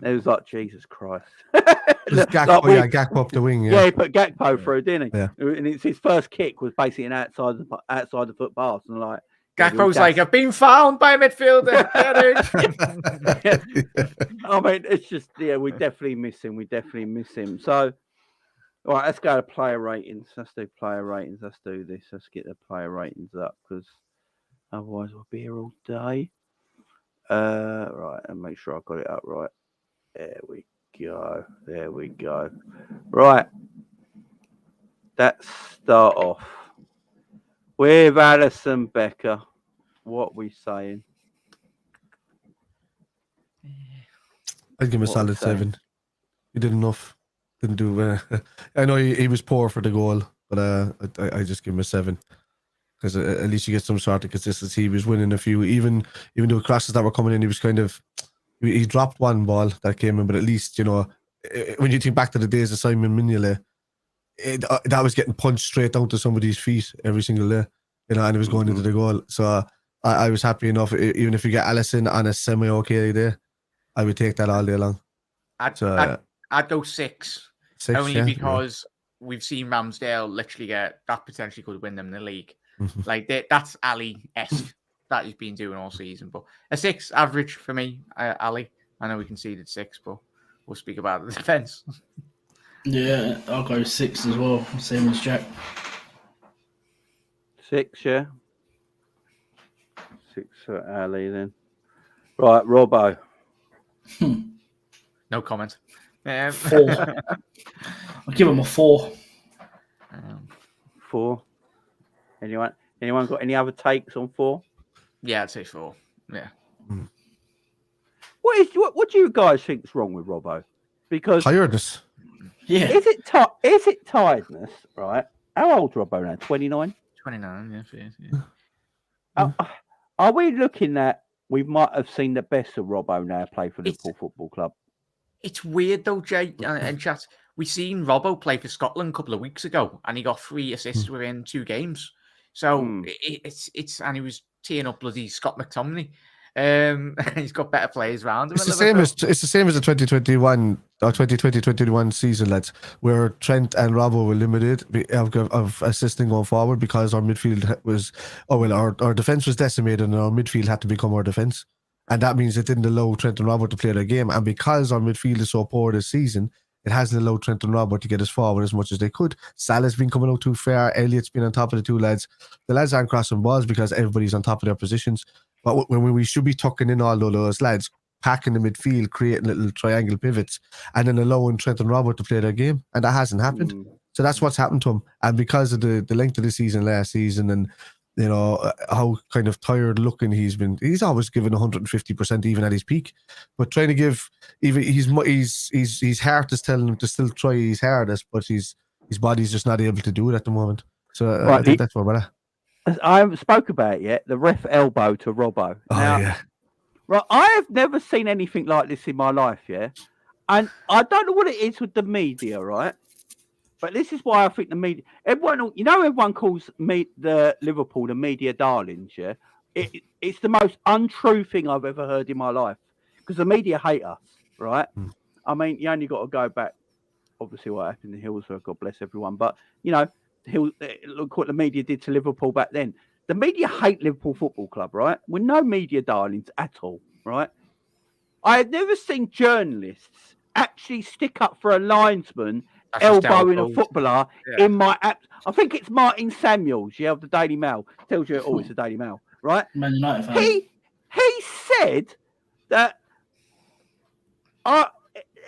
Speaker 1: it was like, Jesus Christ.
Speaker 4: Gakpo up the wing.
Speaker 1: Yeah, he put Gakpo through, didn't he?
Speaker 4: Yeah.
Speaker 1: And it's his first kick was basically an outside the foot pass. And
Speaker 2: Gakpo's like, I've been found by a midfielder.
Speaker 1: I mean, it's just, we definitely miss him. So, all right, let's go to player ratings. Let's do player ratings. Let's do this. Let's get the player ratings up because otherwise we'll be here all day. Right, and make sure I got it up right. There we go. Right. Let's start off with Alison Becker. What we saying?
Speaker 4: I'd give him a solid 7. He did enough. Didn't do. I know he was poor for the goal, but I just give him a 7 because at least you get some sort of consistency. He was winning a few, even though crosses that were coming in, he was he dropped one ball that came in, but at least when you think back to the days of Simon Mignolet, that was getting punched straight down to somebody's feet every single day, and it was going into the goal. So I was happy enough. Even if you get Alisson on a semi-okay day, I would take that all day long.
Speaker 2: I'd go 6 only because we've seen Ramsdale literally that potentially could win them the league. That's Ali-esque that he's been doing all season. But a 6 average for me, Ali. I know we conceded 6, but we'll speak about the defence.
Speaker 3: Yeah, I'll go 6 as well, same as Jack.
Speaker 1: 6, yeah. 6 for Ali then. Right, Robbo.
Speaker 2: No comment.
Speaker 3: 4. I'll give him a 4.
Speaker 1: 4. Anyone? Anyone got any other takes on 4?
Speaker 2: Yeah, I'd say 4. Yeah.
Speaker 1: What do you guys think's wrong with Robbo? Because
Speaker 4: Tiredness.
Speaker 3: Yeah.
Speaker 1: is it tiredness, right? How old's Robbo now? 29?
Speaker 2: 29, yeah.
Speaker 1: Are we looking at we might have seen the best of Robbo now play for Liverpool Football Club?
Speaker 2: It's weird though, Jay and chat. We seen Robbo play for Scotland a couple of weeks ago, and he got 3 assists within 2 games. So it's and he was teeing up bloody Scott McTominay. He's got better players around him.
Speaker 4: It's the same as the 2021 or 2020-21 season, lads, where Trent and Robbo were limited of assisting going forward because our midfield was our defense was decimated and our midfield had to become our defense, and that means it didn't allow Trent and Robbo to play their game. And because our midfield is so poor this season, it hasn't allowed Trent and Robbo to get us forward as much as they could. Salah's been coming out too far. Elliott's been on top of the 2 lads. The lads aren't crossing balls because everybody's on top of their positions. But when we should be tucking in all of those lads, packing the midfield, creating little triangle pivots, and then allowing Trent and Robert to play their game. And that hasn't happened. So that's what's happened to him. And because of the length of the season last season and, you know, how kind of tired looking he's been, he's always given 150% even at his peak. But trying to give, even his heart is telling him to still try his hardest, but his body's just not able to do it at the moment. So I think that's where we're at.
Speaker 1: I haven't spoke about it yet. The ref elbow to Robbo.
Speaker 4: Yeah.
Speaker 1: Right, I have never seen anything like this in my life, yeah? And I don't know what it is with the media, right? But this is why I think the media... Everyone calls the Liverpool the media darlings, yeah? It's the most untrue thing I've ever heard in my life. Because the media hate us, right? I mean, you only got to go back, obviously, what happened in Hillsborough, God bless everyone. But, you know, look what the media did to Liverpool back then. The media hate Liverpool Football Club, right? We're no media darlings at all, right? I had never seen journalists actually stick up for a linesman elbowing a footballer in my app. I think it's Martin Samuels, of the Daily Mail. Tells you it always the Daily Mail, right?
Speaker 3: Man United fan.
Speaker 1: He said that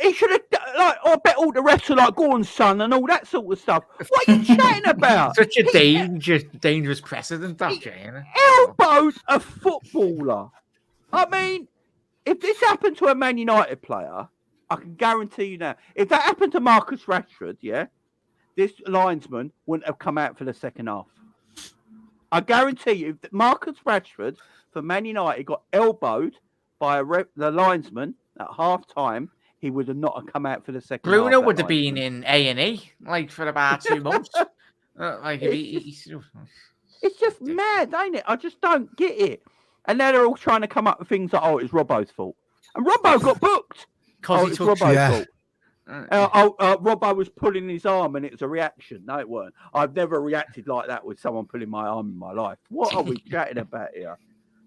Speaker 1: he should have, I bet all the refs are like, go on, son, and all that sort of stuff. What are you chatting about?
Speaker 2: Such a dangerous precedent, that, Jay.
Speaker 1: Elbowed a footballer. I mean, if this happened to a Man United player, I can guarantee you now, if that happened to Marcus Rashford, this linesman wouldn't have come out for the second half. I guarantee you, if Marcus Rashford for Man United got elbowed by the linesman at half time, he would have not come out for the second half.
Speaker 2: Bruno would have been in A&E for about 2 months.
Speaker 1: It's just mad, ain't it? I just don't get it. And now they're all trying to come up with things like, oh, it's Robbo's fault. And Robbo got booked. It's Robbo's fault. Robbo was pulling his arm and it was a reaction. No, it weren't. I've never reacted like that with someone pulling my arm in my life. What are we chatting about here?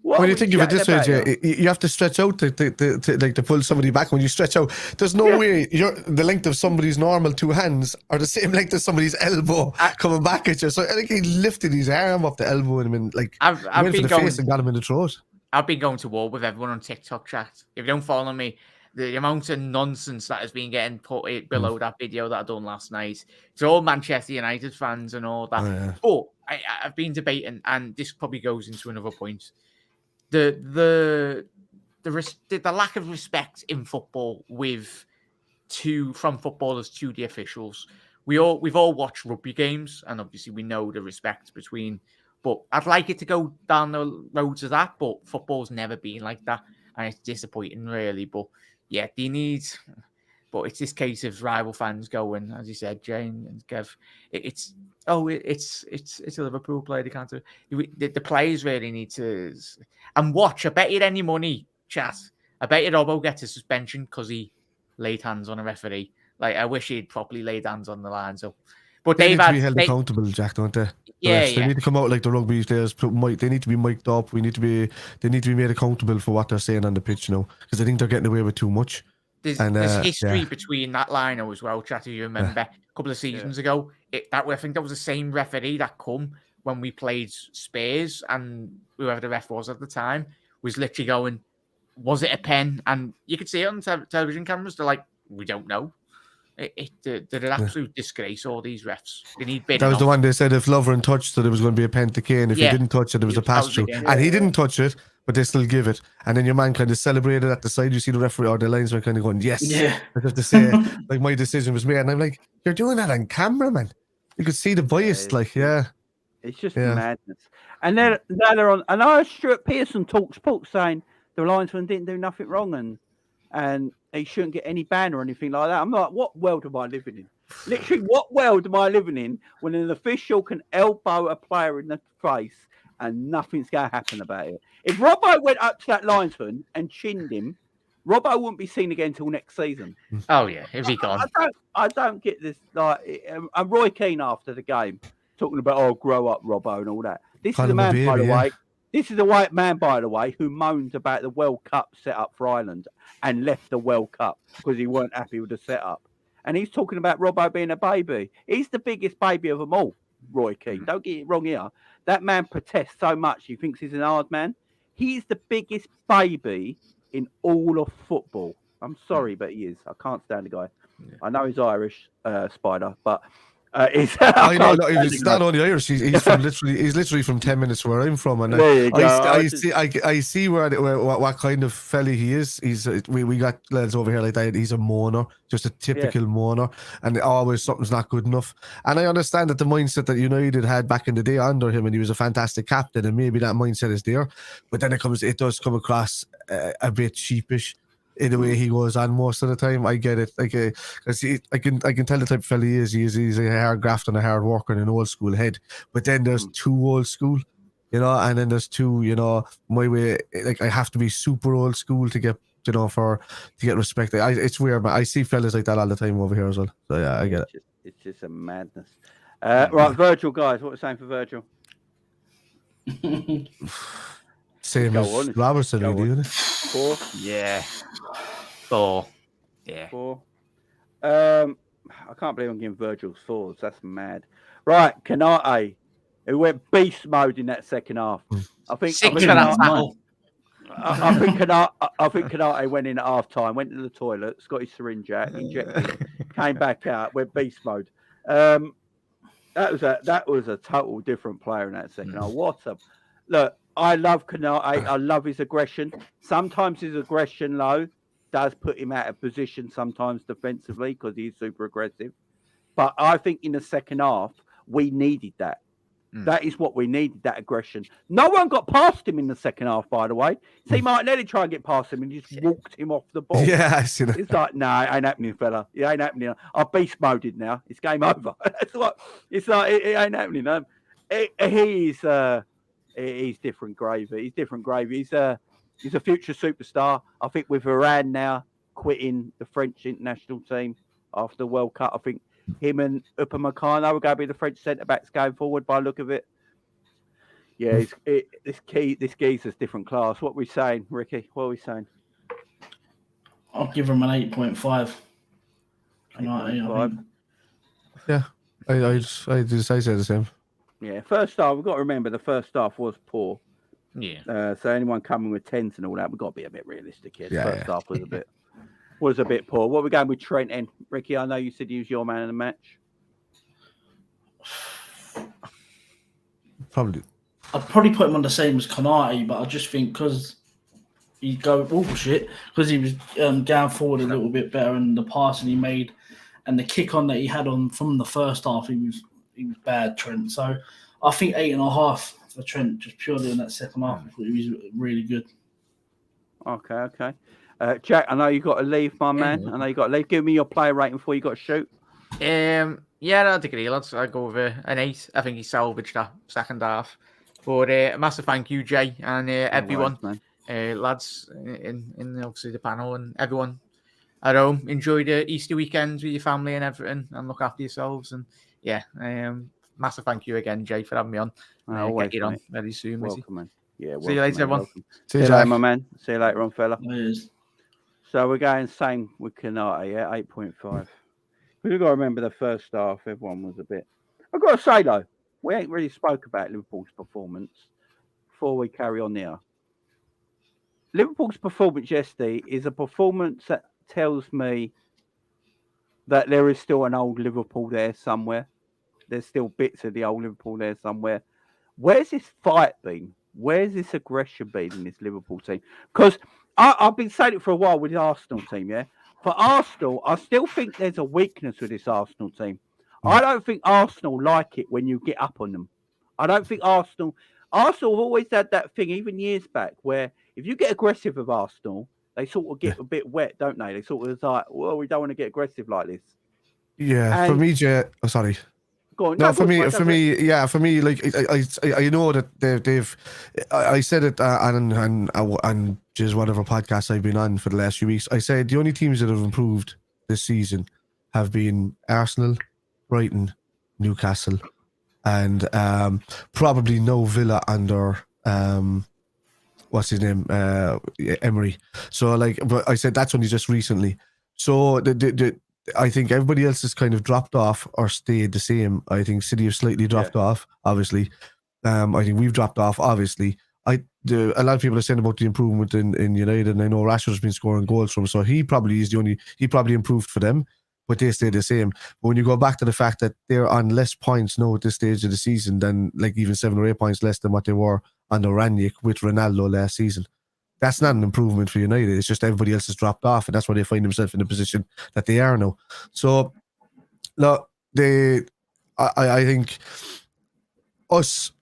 Speaker 4: When you think of it this way, Jay, you have to stretch out to pull somebody back. When you stretch out, there's no way the length of somebody's normal 2 hands are the same length as somebody's elbow coming back at you. So I think he lifted his arm off the elbow and went for the face and got him in the throat.
Speaker 2: I've been going to war with everyone on TikTok chat. If you don't follow me, the amount of nonsense that has been getting put below that video that I done last night. It's all Manchester United fans and all that. But I've been debating, and this probably goes into another point. The lack of respect in football from footballers to the officials. We've all watched rugby games, and obviously we know the respect between. But I'd like it to go down the roads of that. But football's never been like that, and it's disappointing, really. But yeah, they need. But it's this case of rival fans going, as you said, Jane and Kev. It's a Liverpool player. They can't do it. The players really need to and watch. I bet you any money, chat. I bet you Robbo gets a suspension because he laid hands on a referee. I wish he'd properly laid hands on the line. So, but
Speaker 4: they need to be held accountable, Jack, don't they? They need to come out like the rugby players. They need to be mic'd up. They need to be made accountable for what they're saying on the pitch, because I think they're getting away with too much.
Speaker 2: There's history between that lino as well, chat. You remember a couple of seasons ago, I think that was the same referee that come when we played Spurs, and whoever the ref was at the time was literally going, "Was it a pen?" And you could see it on television cameras. They're like, "We don't know." They're an absolute disgrace, all these refs. They need bidding
Speaker 4: That was the
Speaker 2: off.
Speaker 4: one they said if Lovren touched it, it was going to be a penalty, and if he didn't touch it, it was a pass through. And he didn't touch it, but they still give it. And then your man kind of celebrated at the side. You see the referee or the linesman kind of going, yes.
Speaker 3: Yeah.
Speaker 4: I have to say, like, my decision was made. And I'm like, you're doing that on camera, man. You could see the bias,
Speaker 1: It's just madness. And now they're on. And I heard Stuart Pearson talk sports saying the linesman didn't do nothing wrong and he shouldn't get any ban or anything like that. I'm like, what world am I living in? Literally, what world am I living in when an official can elbow a player in the face and nothing's going to happen about it? If Robbo went up to that linesman and chinned him, Robbo wouldn't be seen again until next season.
Speaker 2: Oh yeah, if he gone.
Speaker 1: I don't get this. Like, and Roy Keane after the game talking about grow up, Robbo, and all that. This is a man, by the way. This is a white man, by the way, who moaned about the World Cup set up for Ireland and left the World Cup because he weren't happy with the setup. And he's talking about Robbo being a baby. He's the biggest baby of them all, Roy Keane. Don't get it wrong here. That man protests so much. He thinks he's an hard man. He's the biggest baby in all of football. I'm sorry, but he is. I can't stand the guy. Yeah. I know he's Irish, Spider, but he's
Speaker 4: not only Irish. He's literally from 10 minutes where I'm from, and I see what kind of fella he is. We got lads over here like that. He's a moaner, just a typical moaner, and always something's not good enough. And I understand that the mindset that United had back in the day under him, and he was a fantastic captain, and maybe that mindset is there. But then it does come across a bit sheepish in the way he goes on most of the time. I get it. Like, I can tell the type of fella he is. He's a hard graft and a hard worker and an old school head. But then there's too old school, and then there's too, my way. Like, I have to be super old school to get, to get respect. It's weird, but I see fellas like that all the time over here as well. So yeah, I get it.
Speaker 1: It's just a madness. Right, Virgil, guys, what we're saying for Virgil?
Speaker 4: Same as Robertson, really, isn't it?
Speaker 1: 4?
Speaker 2: Yeah. 4. Yeah.
Speaker 1: 4. I can't believe I'm giving Virgil's 4s. That's mad. Right, Konate, who went beast mode in that second half. I think Konate went in at half time, went to the toilet, got his syringe out, injected, came back out, went beast mode. That was a total different player in that second half. Look. I love Konate. I love his aggression. Sometimes his aggression, though, does put him out of position sometimes defensively because he's super aggressive. But I think in the second half, we needed that. That is what we needed, that aggression. No one got past him in the second half, by the way. See Martinelli try and get past him and just walked him off the ball.
Speaker 4: Yeah, I see that.
Speaker 1: It's like, no, it ain't happening, fella. It ain't happening. I've beast moded now. It's game over. It's like it ain't happening. He's different gravy. He's different gravy. He's a future superstar. I think with Varane now quitting the French international team after the World Cup, I think him and Upamecano are going to be the French centre backs going forward by the look of it. Yeah, this geezer's different class. What are we saying, Ricky? What are we saying?
Speaker 3: I'll give him an 8.5.
Speaker 1: 8.5.
Speaker 4: Yeah, I say the same.
Speaker 1: Yeah, first half, we've got to remember the first half was poor.
Speaker 2: Yeah.
Speaker 1: So anyone coming with 10s and all that, we've got to be a bit realistic here.
Speaker 4: Yeah,
Speaker 1: first half was a bit poor. What are we going with Trent and Ricky? I know you said he was your man in the match.
Speaker 3: I'd probably put him on the same as Konate, but I just think because he was going forward a little bit better, and the passing he made and the kick on that he had on from the first half, he was bad, Trent. So I think 8.5 for Trent, just purely in that second half. I thought he was really good.
Speaker 1: Okay. Jack, I know you got to leave, my man. I know you got to leave. Give me your player rating before you got to shoot.
Speaker 2: Yeah, I'd agree, lads. I'd go with an 8. I think he salvaged that second half. But a massive thank you, Jay, and everyone, lads, in obviously the panel, and everyone at home. Enjoy the Easter weekends with your family and everything, and look after yourselves. And yeah, massive thank you again, Jay, for having me on. Get you on very soon.
Speaker 1: Welcome, man. Yeah,
Speaker 2: see you later, everyone.
Speaker 1: See you later, my man. See you later on, fella.
Speaker 3: Cheers.
Speaker 1: So we're going same with Konate, yeah, 8.5. We've got to remember the first half, everyone was a bit. I've got to say, though, we ain't really spoke about Liverpool's performance before we carry on here. Liverpool's performance yesterday is a performance that tells me that there is still an old Liverpool there somewhere. There's still bits of the old Liverpool there somewhere. Where's this fight been? Where's this aggression been in this Liverpool team? Because I've been saying it for a while with the Arsenal team, yeah? For Arsenal, I still think there's a weakness with this Arsenal team. I don't think Arsenal like it when you get up on them. I don't think Arsenal have always had that thing, even years back, where if you get aggressive with Arsenal, they sort of get a bit wet, don't they? They sort of like, well, we don't want to get aggressive like this.
Speaker 4: Yeah, for me, Jay. Oh, sorry.
Speaker 1: Go on.
Speaker 4: No, for me, like I know that they've. I said it and just whatever podcast I've been on for the last few weeks. I said the only teams that have improved this season have been Arsenal, Brighton, Newcastle, and probably no Villa under what's his name, Emery. So but I said that's only just recently. So I think everybody else has kind of dropped off or stayed the same. I think City have slightly dropped off, obviously. I think we've dropped off, obviously. A lot of people are saying about the improvement in United, and I know Rashford's been scoring goals from, so he probably improved for them, but they stay the same. But when you go back to the fact that they're on less points now at this stage of the season than like even 7 or 8 points less than what they were under Ranić with Ronaldo last season. That's not an improvement for United. It's just everybody else has dropped off, and that's why they find themselves in the position that they are now. So, look, I think us,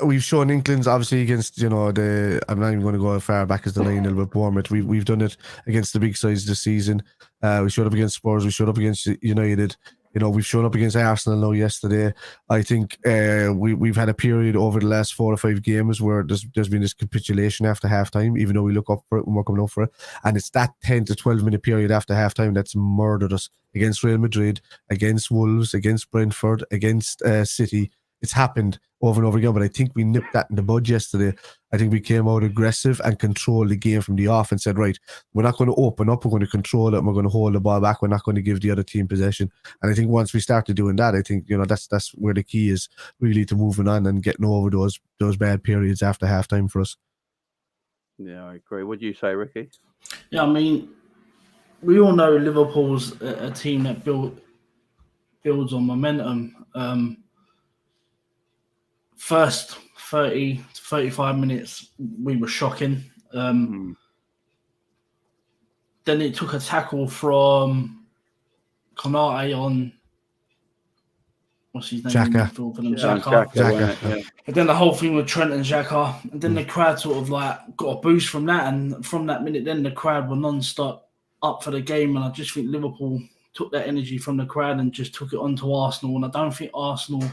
Speaker 4: we've shown inklings, obviously, against, I'm not even going to go as far back as the 9-0 with Bournemouth. We've done it against the big sides this season. We showed up against Spurs. We showed up against United. We've shown up against Arsenal now yesterday. I think we've had a period over the last 4 or 5 games where there's been this capitulation after halftime, even though we look up for it and we're coming up for it. And it's that 10 to 12 minute period after halftime that's murdered us against Real Madrid, against Wolves, against Brentford, against City. It's happened over and over again, but I think we nipped that in the bud yesterday. I think we came out aggressive and controlled the game from the off and said, right, we're not going to open up, we're going to control it, and we're going to hold the ball back, we're not going to give the other team possession. And I think once we started doing that, I think, that's where the key is really to moving on and getting over those bad periods after halftime for us.
Speaker 1: Yeah, I agree. What do you say, Ricky?
Speaker 3: Yeah, I mean, we all know Liverpool's a team that builds on momentum. First 30 to 35 minutes, we were shocking. Then it took a tackle from Konate on, what's his name?
Speaker 4: Xhaka.
Speaker 3: And then the whole thing with Trent and Xhaka. And then the crowd sort of like got a boost from that. And from that minute, then the crowd were non-stop up for the game. And I just think Liverpool took that energy from the crowd and just took it on to Arsenal. And I don't think Arsenal,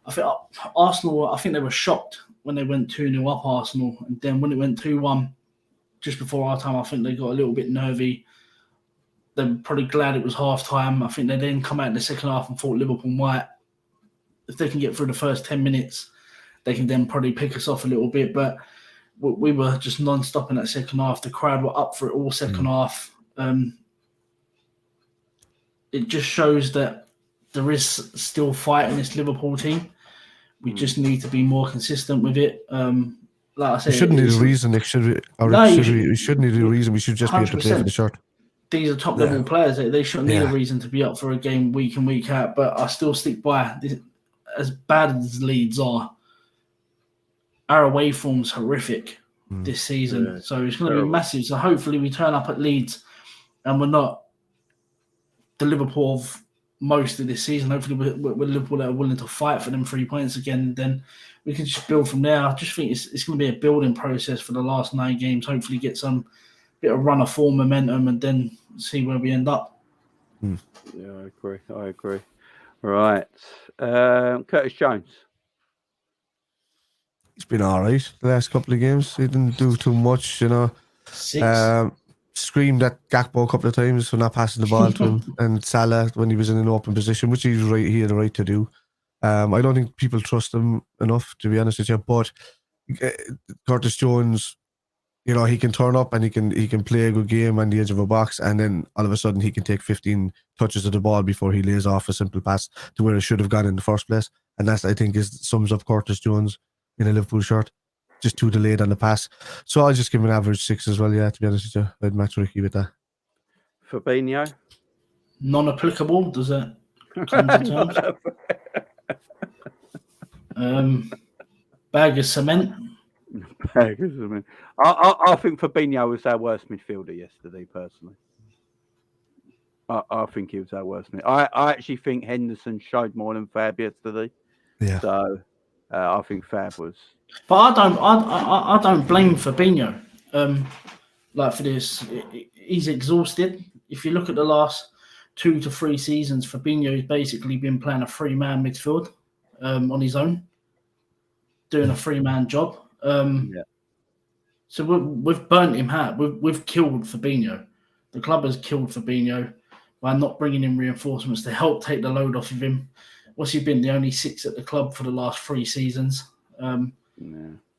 Speaker 3: I think they were shocked when they went 2-0 up Arsenal. And then when it went 2-1, just before our time, I think they got a little bit nervy. They were probably glad it was half time. I think they then come out in the second half and thought Liverpool might, if they can get through the first 10 minutes, they can then probably pick us off a little bit. But we were just non-stop in that second half. The crowd were up for it all second half. It just shows that there is still fight in this Liverpool team. We just need to be more consistent with it. Like I said,
Speaker 4: we shouldn't need a reason. We shouldn't need a reason. We should just be able to play for the shirt.
Speaker 3: These are top level players. They shouldn't need a reason to be up for a game week in, week out. But I still stick by this. As bad as Leeds are, our away form's horrific this season. Yeah, so it's going to be massive. So hopefully we turn up at Leeds and we're not the Liverpool of most of this season. Hopefully we're Liverpool that are willing to fight for them 3 points again. Then we can just build from there. I just think it's going to be a building process for the last 9 games. Hopefully get some bit of run of form momentum and then see where we end up.
Speaker 1: Yeah, I agree. Right. Curtis Jones.
Speaker 4: He's been all right the last couple of games. He didn't do too much,
Speaker 3: 6.
Speaker 4: Screamed at Gakpo a couple of times for not passing the ball to him, and Salah when he was in an open position, which he had the right to do. I don't think people trust him enough, to be honest with you. But Curtis Jones, he can turn up and he can play a good game on the edge of a box, and then all of a sudden he can take 15 touches of the ball before he lays off a simple pass to where it should have gone in the first place. And that, I think, sums up Curtis Jones in a Liverpool shirt. Just too delayed on the pass. So I'll just give him an average 6 as well, to be honest with you. I'd match Ricky with that.
Speaker 1: Fabinho?
Speaker 3: non-applicable. Does that come to terms? Bag of cement.
Speaker 1: I think Fabinho was our worst midfielder yesterday, personally. I think he was our worst midfielder. I actually think Henderson showed more than Fab yesterday.
Speaker 4: Yeah.
Speaker 1: So I think Fab was.
Speaker 3: But I don't blame Fabinho. Like for this, he's exhausted. If you look at the last 2 to 3 seasons, Fabinho has basically been playing a 3-man midfield on his own, doing a 3-man job. So we've burnt him out. We've killed Fabinho. The club has killed Fabinho by not bringing in reinforcements to help take the load off of him. What's he been? The only 6 at the club for the last 3 seasons.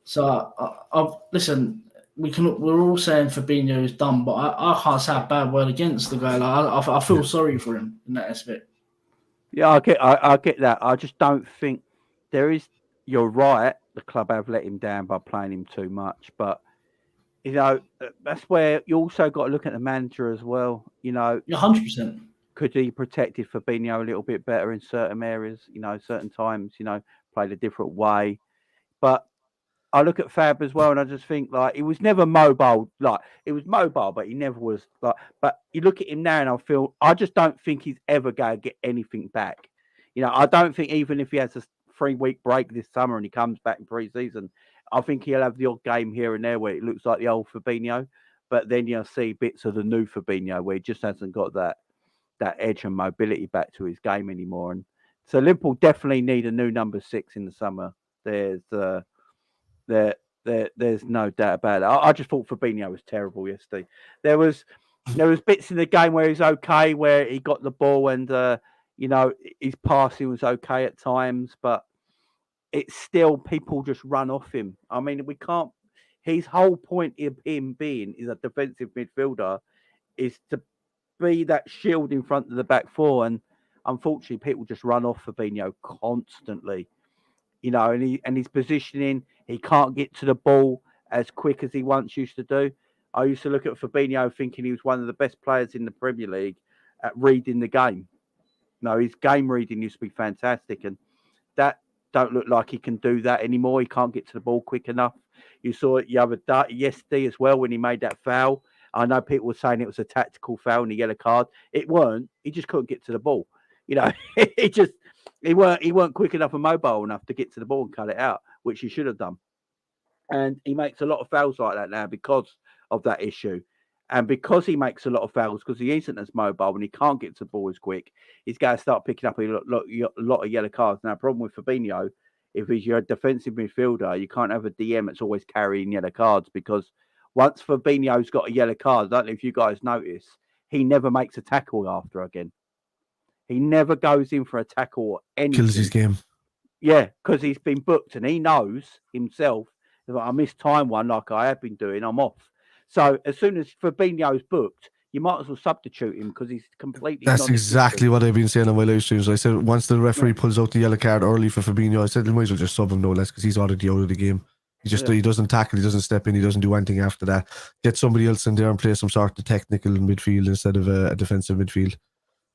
Speaker 3: So listen. We're all saying Fabinho is done, but I can't say a bad word against the guy. Like, I feel sorry for him in that aspect.
Speaker 1: Yeah, I get that. I just don't think there is. You're right. The club have let him down by playing him too much, but that's where you also got to look at the manager as well.
Speaker 3: 100%.
Speaker 1: Could he protected Fabinho a little bit better in certain areas? Certain times. Played a different way, but. I look at Fab as well, and I just think like he was never mobile. Like he was mobile, but he never was like. But you look at him now, and I just don't think he's ever going to get anything back. I don't think even if he has a 3-week break this summer and he comes back in pre-season, I think he'll have the odd game here and there where it looks like the old Fabinho. But then you'll see bits of the new Fabinho where he just hasn't got that edge and mobility back to his game anymore. And so Liverpool definitely need a new number 6 in the summer. There's no doubt about it. I just thought Fabinho was terrible yesterday. There was bits in the game where he's okay, where he got the ball and his passing was okay at times, but it's still people just run off him. I mean, we can't. His whole point of him being is a defensive midfielder is to be that shield in front of the back 4, and unfortunately, people just run off Fabinho constantly. And his positioning, he can't get to the ball as quick as he once used to do. I used to look at Fabinho thinking he was one of the best players in the Premier League at reading the game. No, his game reading used to be fantastic, and that don't look like he can do that anymore. He can't get to the ball quick enough. You saw it yesterday as well when he made that foul. I know people were saying it was a tactical foul and a yellow card. It weren't. He just couldn't get to the ball. He weren't quick enough and mobile enough to get to the ball and cut it out, which he should have done. And he makes a lot of fouls like that now because of that issue. And because he makes a lot of fouls, because he isn't as mobile and he can't get to the ball as quick, he's going to start picking up a lot of yellow cards. Now, the problem with Fabinho, if he's your defensive midfielder, you can't have a DM that's always carrying yellow cards, because once Fabinho's got a yellow card, I don't know if you guys notice, he never makes a tackle after again. He never goes in for a tackle or anything.
Speaker 4: Kills his game.
Speaker 1: Yeah, because he's been booked and he knows himself, if I miss time one like I have been doing, I'm off. So as soon as Fabinho's booked, you might as well substitute him because he's completely.
Speaker 4: That's exactly what I've been saying on my live streams. I said once the referee pulls out the yellow card early for Fabinho, I said you might as well just sub him no less because he's already out of the game. He doesn't tackle, he doesn't step in, he doesn't do anything after that. Get somebody else in there and play some sort of technical midfield instead of a defensive midfield.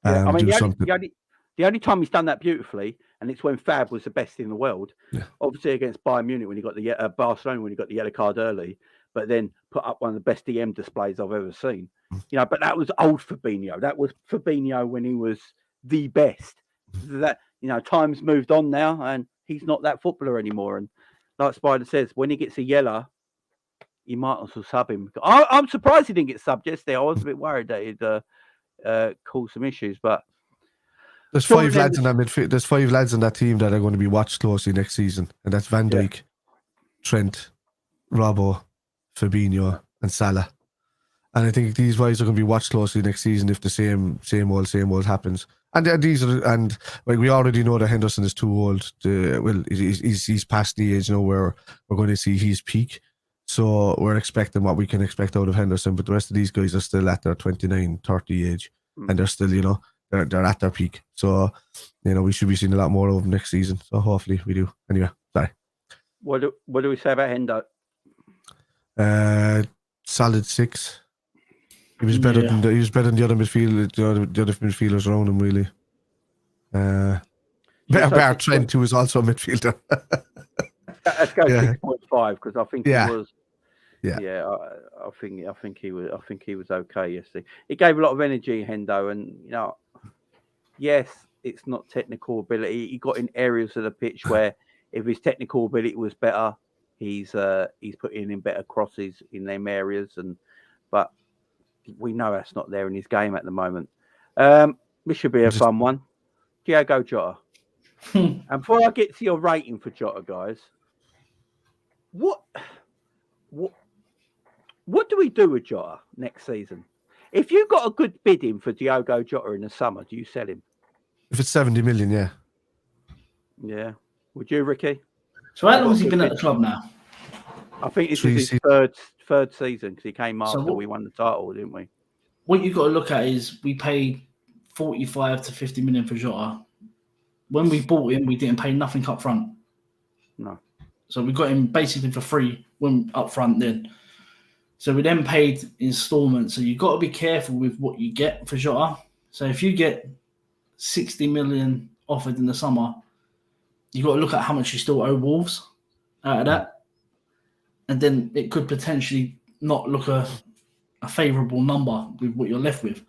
Speaker 1: I mean, the only time he's done that beautifully, and it's when Fab was the best in the world. Yeah. Obviously against Bayern Munich when he got the Barcelona when he got the yellow card early, but then put up one of the best DM displays I've ever seen. But that was old Fabinho. That was Fabinho when he was the best. That time's moved on now, and he's not that footballer anymore. And like Spider says, when he gets a yellow, you might also sub him. I'm surprised he didn't get subbed yesterday. I was a bit worried that he'd cause some issues, but
Speaker 4: there's 5 lads in that midfield. There's 5 lads in that team that are going to be watched closely next season, and that's Van Dijk, Trent, Robbo, Fabinho, and Salah. And I think these guys are going to be watched closely next season if the same old happens. And we already know that Henderson is too old. He's past the age where we're going to see his peak. So we're expecting what we can expect out of Henderson, but the rest of these guys are still at their 29, 30 age, and they're still, they're at their peak. So, we should be seeing a lot more of them next season. So hopefully we do. Anyway, sorry.
Speaker 1: What do we say about Hendo?
Speaker 4: Solid 6. He was better than the other midfield, the other midfielders around him, really. Bear Trent, who was also a midfielder.
Speaker 1: Let's go 6.5 because I think he was.
Speaker 4: Yeah,
Speaker 1: I think he was okay yesterday. He gave a lot of energy, Hendo, and yes, it's not technical ability. He got in areas of the pitch where if his technical ability was better, he's putting in better crosses in them areas, but we know that's not there in his game at the moment. This should be a fun one. Diogo Jota. And before I get to your rating for Jota, guys, what do we do with Jota next season? If you got a good bidding for Diogo Jota in the summer, do you sell him?
Speaker 4: If it's 70 million, yeah.
Speaker 1: Yeah. Would you, Ricky?
Speaker 3: So how long has he been at the club now?
Speaker 1: I think this is his third season because he came after we won the title, didn't we?
Speaker 3: What you've got to look at is we paid 45 to 50 million for Jota. When we bought him, we didn't pay nothing up front.
Speaker 1: No.
Speaker 3: So we got him basically for free when up front then. So we then paid installments. So you've got to be careful with what you get for Jota. So if you get 60 million offered in the summer, you've got to look at how much you still owe Wolves out of that. And then it could potentially not look a favourable number with what you're left with.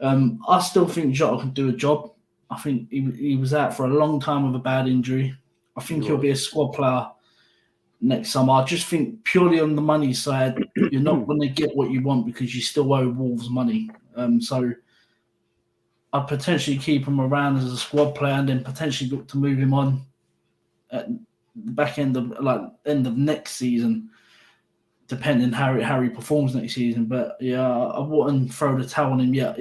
Speaker 3: I still think Jota can do a job. I think he was out for a long time with a bad injury. I think he'll be a squad player next summer. I just think purely on the money side, you're not going to get what you want because you still owe Wolves money. So I'd potentially keep him around as a squad player and then potentially look to move him on at the back end of next season, depending how he performs next season. But yeah, I wouldn't throw the towel on him yet.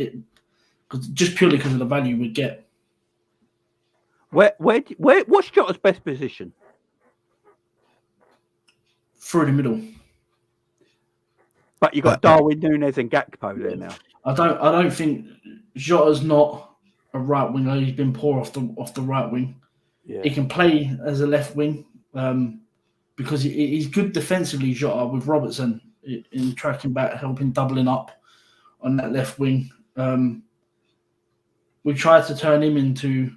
Speaker 3: Just purely because of the value we'd get.
Speaker 1: What's Jota's best position?
Speaker 3: Through the middle.
Speaker 1: But you got Darwin Núñez and Gakpo there now.
Speaker 3: I don't think Jota's not a right winger. He's been poor off the right wing. Yeah. He can play as a left wing because he's good defensively. Jota with Robertson in tracking back, helping doubling up on that left wing. We tried to turn him into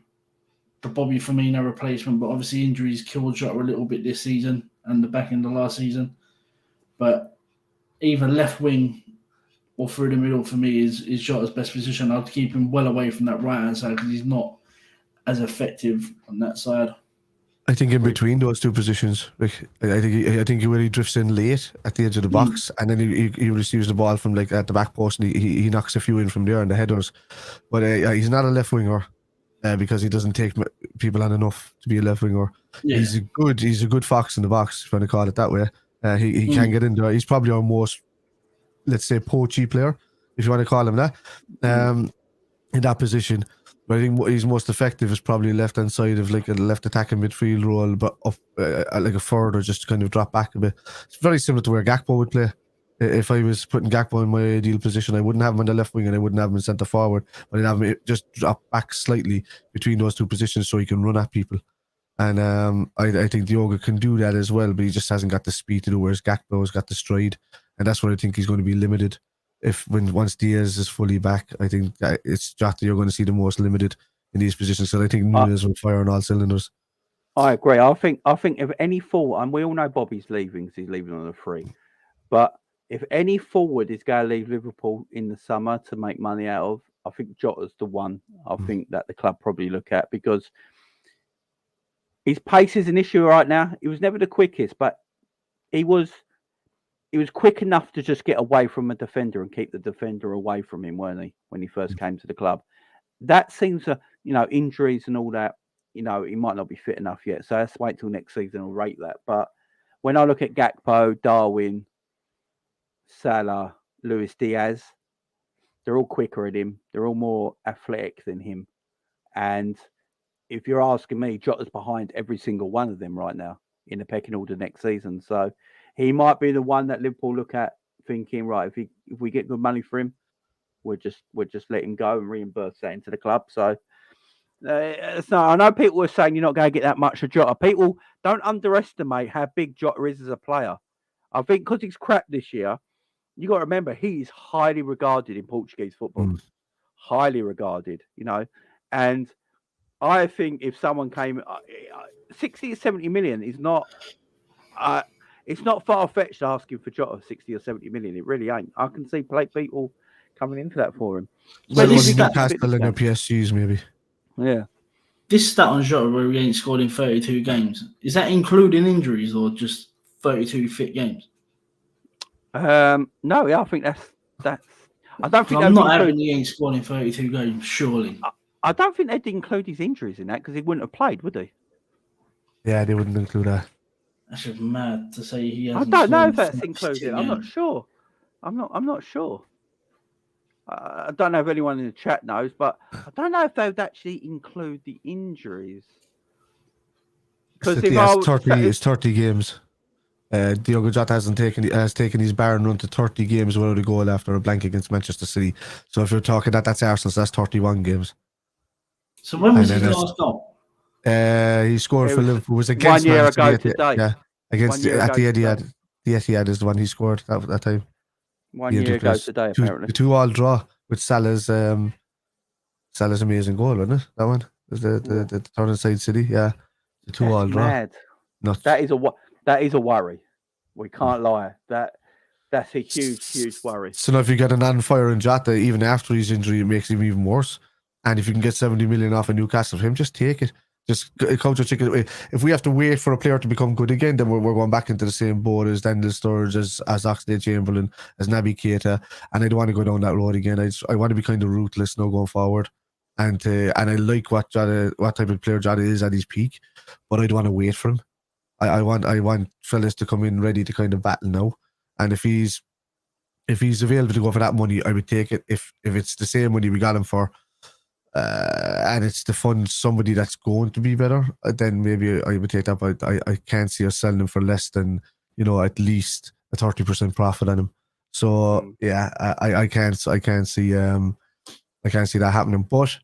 Speaker 3: the Bobby Firmino replacement, but obviously injuries killed Jota a little bit this season and the back end of last season. But either left wing or through the middle for me is Jota's best position. I'd keep him well away from that right hand side because he's not as effective on that side.
Speaker 4: I think in between those two positions, like I think he really drifts in late at the edge of the box, and then he receives the ball from like at the back post, and he knocks a few in from there in the headers. But he's not a left winger because he doesn't take people on enough to be a left winger. Yeah. He's a good fox in the box, if you want to call it that way. He can get in there. He's probably our most, let's say, poachy player, if you want to call him that, in that position. But I think what he's most effective is probably left hand side of like a left attacking midfield role, but up like a further, just to kind of drop back a bit. It's very similar to where Gakpo would play. If I was putting Gakpo in my ideal position, I wouldn't have him on the left wing and I wouldn't have him in centre forward, but I'd have him just drop back slightly between those two positions so he can run at people. And I think Diogo can do that as well, but he just hasn't got the speed to do, whereas Gakpo's got the stride, and that's what I think he's going to be limited. Once Diaz is fully back, I think it's Jota you're going to see the most limited in these positions. So I think Núñez will fire on all cylinders.
Speaker 1: I agree. I think if any forward, and we all know Bobby's leaving because he's leaving on a free, but if any forward is going to leave Liverpool in the summer to make money out of, I think Jota's the one. I think that the club probably look at because his pace is an issue right now. He was never the quickest, but he was quick enough to just get away from a defender and keep the defender away from him, weren't he, when he first came to the club? That seems to, injuries and all that, he might not be fit enough yet. So let's wait till next season and rate that. But when I look at Gakpo, Darwin, Salah, Luis Diaz, they're all quicker at him. They're all more athletic than him. And if you're asking me, Jota's behind every single one of them right now in the pecking order next season. So he might be the one that Liverpool look at thinking, right, if we get good money for him, we'll just let him go and reimburse that into the club. So I know people are saying you're not going to get that much of Jota. People don't underestimate how big Jota is as a player. I think because he's crap this year, You got to remember, he is highly regarded in Portuguese football. Highly regarded, and I think if someone came, 60 or 70 million is not. It's not far fetched asking for Jota 60 or 70 million. It really ain't. I can see people coming in for that for him.
Speaker 4: Well,
Speaker 3: this is
Speaker 4: Newcastle and their PSGs maybe.
Speaker 1: Yeah.
Speaker 3: This stat on Jota where he ain't scored in 32 games, is that including injuries or just 32 fit games?
Speaker 1: No, yeah, I think that's. I don't think
Speaker 3: I'm not
Speaker 1: include,
Speaker 3: having he ain't scored in 32 games, surely.
Speaker 1: I don't think they'd include his injuries in that because he wouldn't have played, would he?
Speaker 4: Yeah, they wouldn't include that.
Speaker 3: That's just mad to say he
Speaker 1: I
Speaker 3: hasn't.
Speaker 1: don't know if
Speaker 3: scored
Speaker 1: that's
Speaker 3: in
Speaker 1: included.
Speaker 3: 32
Speaker 1: I'm not
Speaker 3: games.
Speaker 1: sure. I'm not sure. I don't know if anyone in the chat knows, but I don't know if they would actually include the injuries. Because
Speaker 4: it's 30 games. Diogo Jota has taken his bar and run to 30 games without a goal after a blank against Manchester City. So if you're talking that's Arsenal, so that's 31 games.
Speaker 3: So when was his last goal?
Speaker 4: He scored for Liverpool. It was against
Speaker 1: 1 year
Speaker 4: Man
Speaker 1: ago
Speaker 4: City
Speaker 1: today.
Speaker 4: Yeah, against
Speaker 1: 1 year
Speaker 4: at
Speaker 1: ago
Speaker 4: the
Speaker 1: today.
Speaker 4: Etihad. The Etihad is the one he scored that time.
Speaker 1: 1 year ago today, apparently.
Speaker 4: The 2-2 draw with Salah's amazing goal, wasn't it? That one was the turn inside City. Yeah, the 2-2 draw.
Speaker 1: Mad. That is a worry. We can't lie. That's a huge worry.
Speaker 4: So now if you get an on-fire in Jota, even after his injury, it makes him even worse. And if you can get 70 million off of Newcastle for him, just take it. Just count your chicken. If we have to wait for a player to become good again, then we're going back into the same boat as Daniel Sturridge, as Oxlade-Chamberlain, as Naby Keita, and I don't want to go down that road again. I want to be kind of ruthless now going forward, and I like what type of player Jota is at his peak, but I don't want to wait for him. I want fellas to come in ready to kind of battle now, and if he's available to go for that money, I would take it. If it's the same money we got him for, and it's to fund somebody that's going to be better, then maybe I would take that. But I can't see us selling him for less than at least a 30% profit on him. So yeah, I can't see that happening. But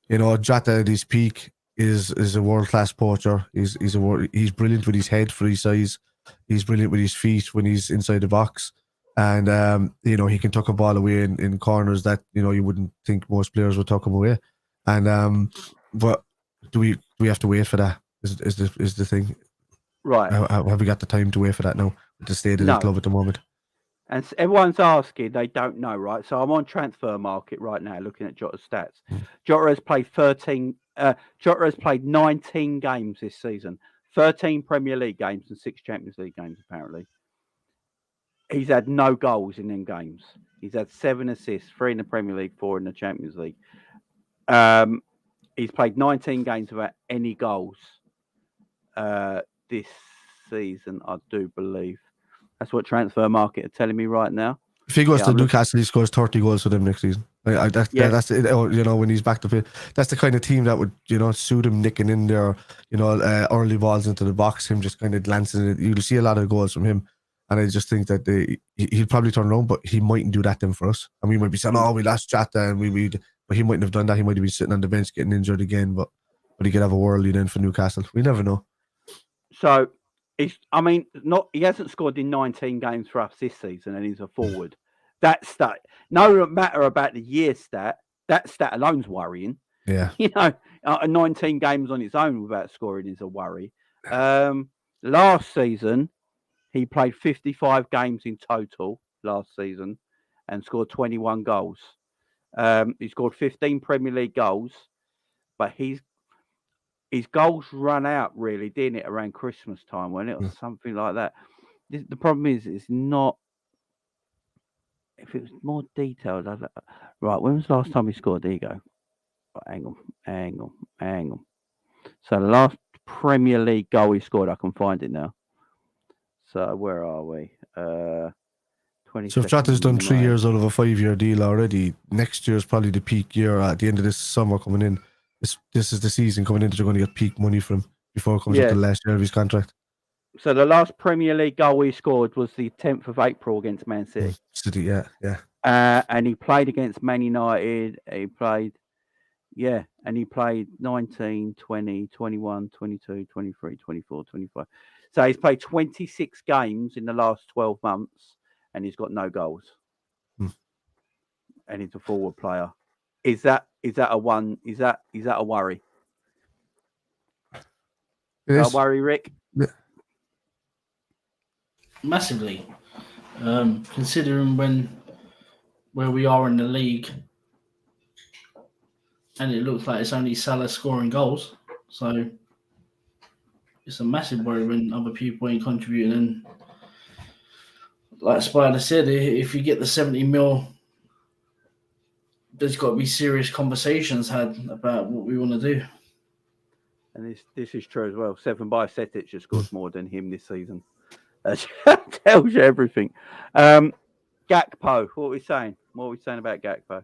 Speaker 4: Jota at his peak is a world class poacher. He's brilliant with his head for his size. He's brilliant with his feet when he's inside the box. And he can tuck a ball away in corners that you wouldn't think most players would tuck him away. And but do we have to wait for that? Is the thing,
Speaker 1: right?
Speaker 4: Have we got the time to wait for that now? With the state of the club at the moment.
Speaker 1: And everyone's asking, they don't know, right? So I'm on Transfer Market right now, looking at Jota's stats. Jota has played 19 games this season, 13 Premier League games and 6 Champions League games, apparently. He's had no goals in them games. He's had 7 assists, 3 in the Premier League, 4 in the Champions League. He's played 19 games without any goals this season, I do believe. That's what Transfer Market are telling me right now.
Speaker 4: If he goes to Newcastle, he scores 30 goals for them next season. That's when he's back to play. That's the kind of team that would suit him, nicking in there, early balls into the box, him just kind of glancing it. You'll see a lot of goals from him. And I just think that he'll probably turn around, but he mightn't do that then for us. And we might be saying, "Oh, we lost Jota," and but he mightn't have done that. He might have been sitting on the bench getting injured again. But he could have a whirly then for Newcastle. We never know.
Speaker 1: So he hasn't scored in 19 games for us this season, and he's a forward. That stat, no matter about the year stat, that stat alone's worrying.
Speaker 4: Yeah,
Speaker 1: 19 games on its own without scoring is a worry. Last season, he played 55 games in total last season and scored 21 goals. He scored 15 Premier League goals, but his goals run out really, didn't it, around Christmas time, when it was something like that. The problem is, it's not. If it was more detailed, right? When was the last time he scored? There you go. Hang on. So the last Premier League goal he scored, I can find it now. So where are we? 20.
Speaker 4: So if Jota's done 3 years out of a 5-year deal already, next year is probably the peak year. At the end of this summer coming in, this is the season coming in that you're going to get peak money from before it comes up to the last year of his contract.
Speaker 1: So the last Premier League goal he scored was the 10th of April against Man City.
Speaker 4: Yeah.
Speaker 1: And he played against Man United. He played 19, 20, 21, 22, 23, 24, 25. So he's played 26 games in the last 12 months, and he's got no goals,
Speaker 4: Hmm.
Speaker 1: and he's a forward player. Is that a one? Is that a worry?
Speaker 4: It
Speaker 1: Is that
Speaker 4: is.
Speaker 1: a worry, Rick?
Speaker 3: Massively. Considering where we are in the league, and it looks like it's only Salah scoring goals, so it's a massive worry when other people ain't contributing. And like Spider said, if you get the 70 mil, there's got to be serious conversations had about what we want to do.
Speaker 1: And this is true as well. 7 by Setic has scored more than him this season. That tells you everything. Gakpo, what are we saying? What are we saying about Gakpo?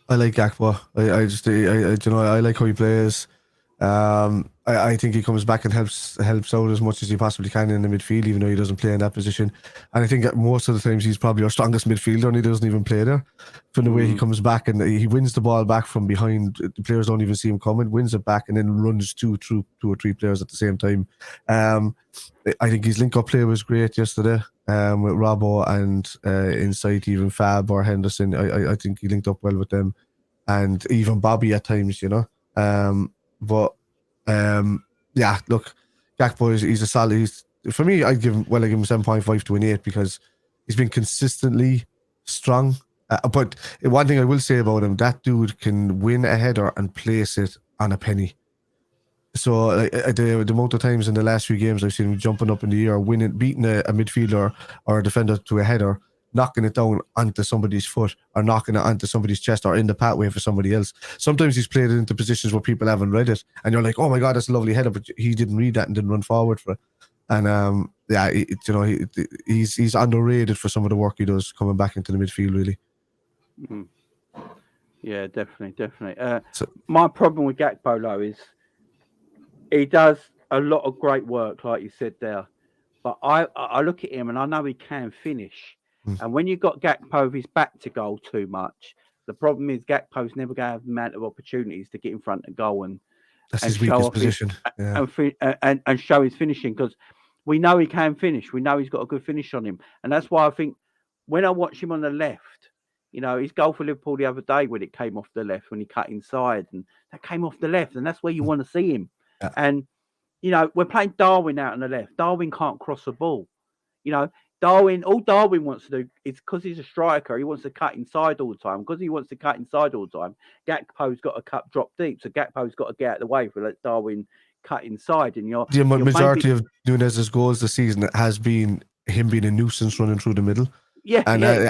Speaker 4: I like Gakpo. I like how he plays. I think he comes back and helps out as much as he possibly can in the midfield, even though he doesn't play in that position. And I think that most of the times he's probably our strongest midfielder, and he doesn't even play there. From the way he comes back and he wins the ball back from behind, the players don't even see him coming, wins it back, and then runs two or three players at the same time. I think his link-up play was great yesterday with Robbo and inside even Fab or Henderson. I think he linked up well with them, and even Bobby at times, you know. Yeah, look, Gakpo he's a solid. For me, I give him 7.5 to an 8 because he's been consistently strong. But one thing I will say about him, that dude can win a header and place it on a penny. So the amount of times in the last few games I've seen him jumping up in the air, beating a midfielder or a defender to a header, knocking it down onto somebody's foot or knocking it onto somebody's chest or in the pathway for somebody else. Sometimes he's played it into positions where people haven't read it, and you're like, oh my God, that's a lovely header, but he didn't read that and didn't run forward for it. And he's underrated for some of the work he does coming back into the midfield, really.
Speaker 1: Mm-hmm. Yeah, definitely. My problem with Gakpo, though, is he does a lot of great work, like you said there. But I look at him and I know he can finish. And when you've got Gakpo with his back to goal too much, the problem is Gakpo's never going to have the amount of opportunities to get in front of goal and
Speaker 4: his
Speaker 1: show
Speaker 4: weakest
Speaker 1: off
Speaker 4: position.
Speaker 1: and show his finishing, because we know he can finish. We know he's got a good finish on him. And that's why I think when I watch him on the left, you know, his goal for Liverpool the other day when it came off the left, when he cut inside, and that came off the left, and that's where you want to see him.
Speaker 4: Yeah.
Speaker 1: And, you know, we're playing Darwin out on the left. Darwin can't cross the ball. You know, all Darwin wants to do is, because he's a striker, he wants to cut inside all the time. Because he wants to cut inside all the time, Gakpo's got to drop deep. So Gakpo's got to get out of the way for let Darwin cut inside. And the
Speaker 4: majority of Nunez's goals this season has been him being a nuisance running through the middle.
Speaker 1: Yeah, exactly.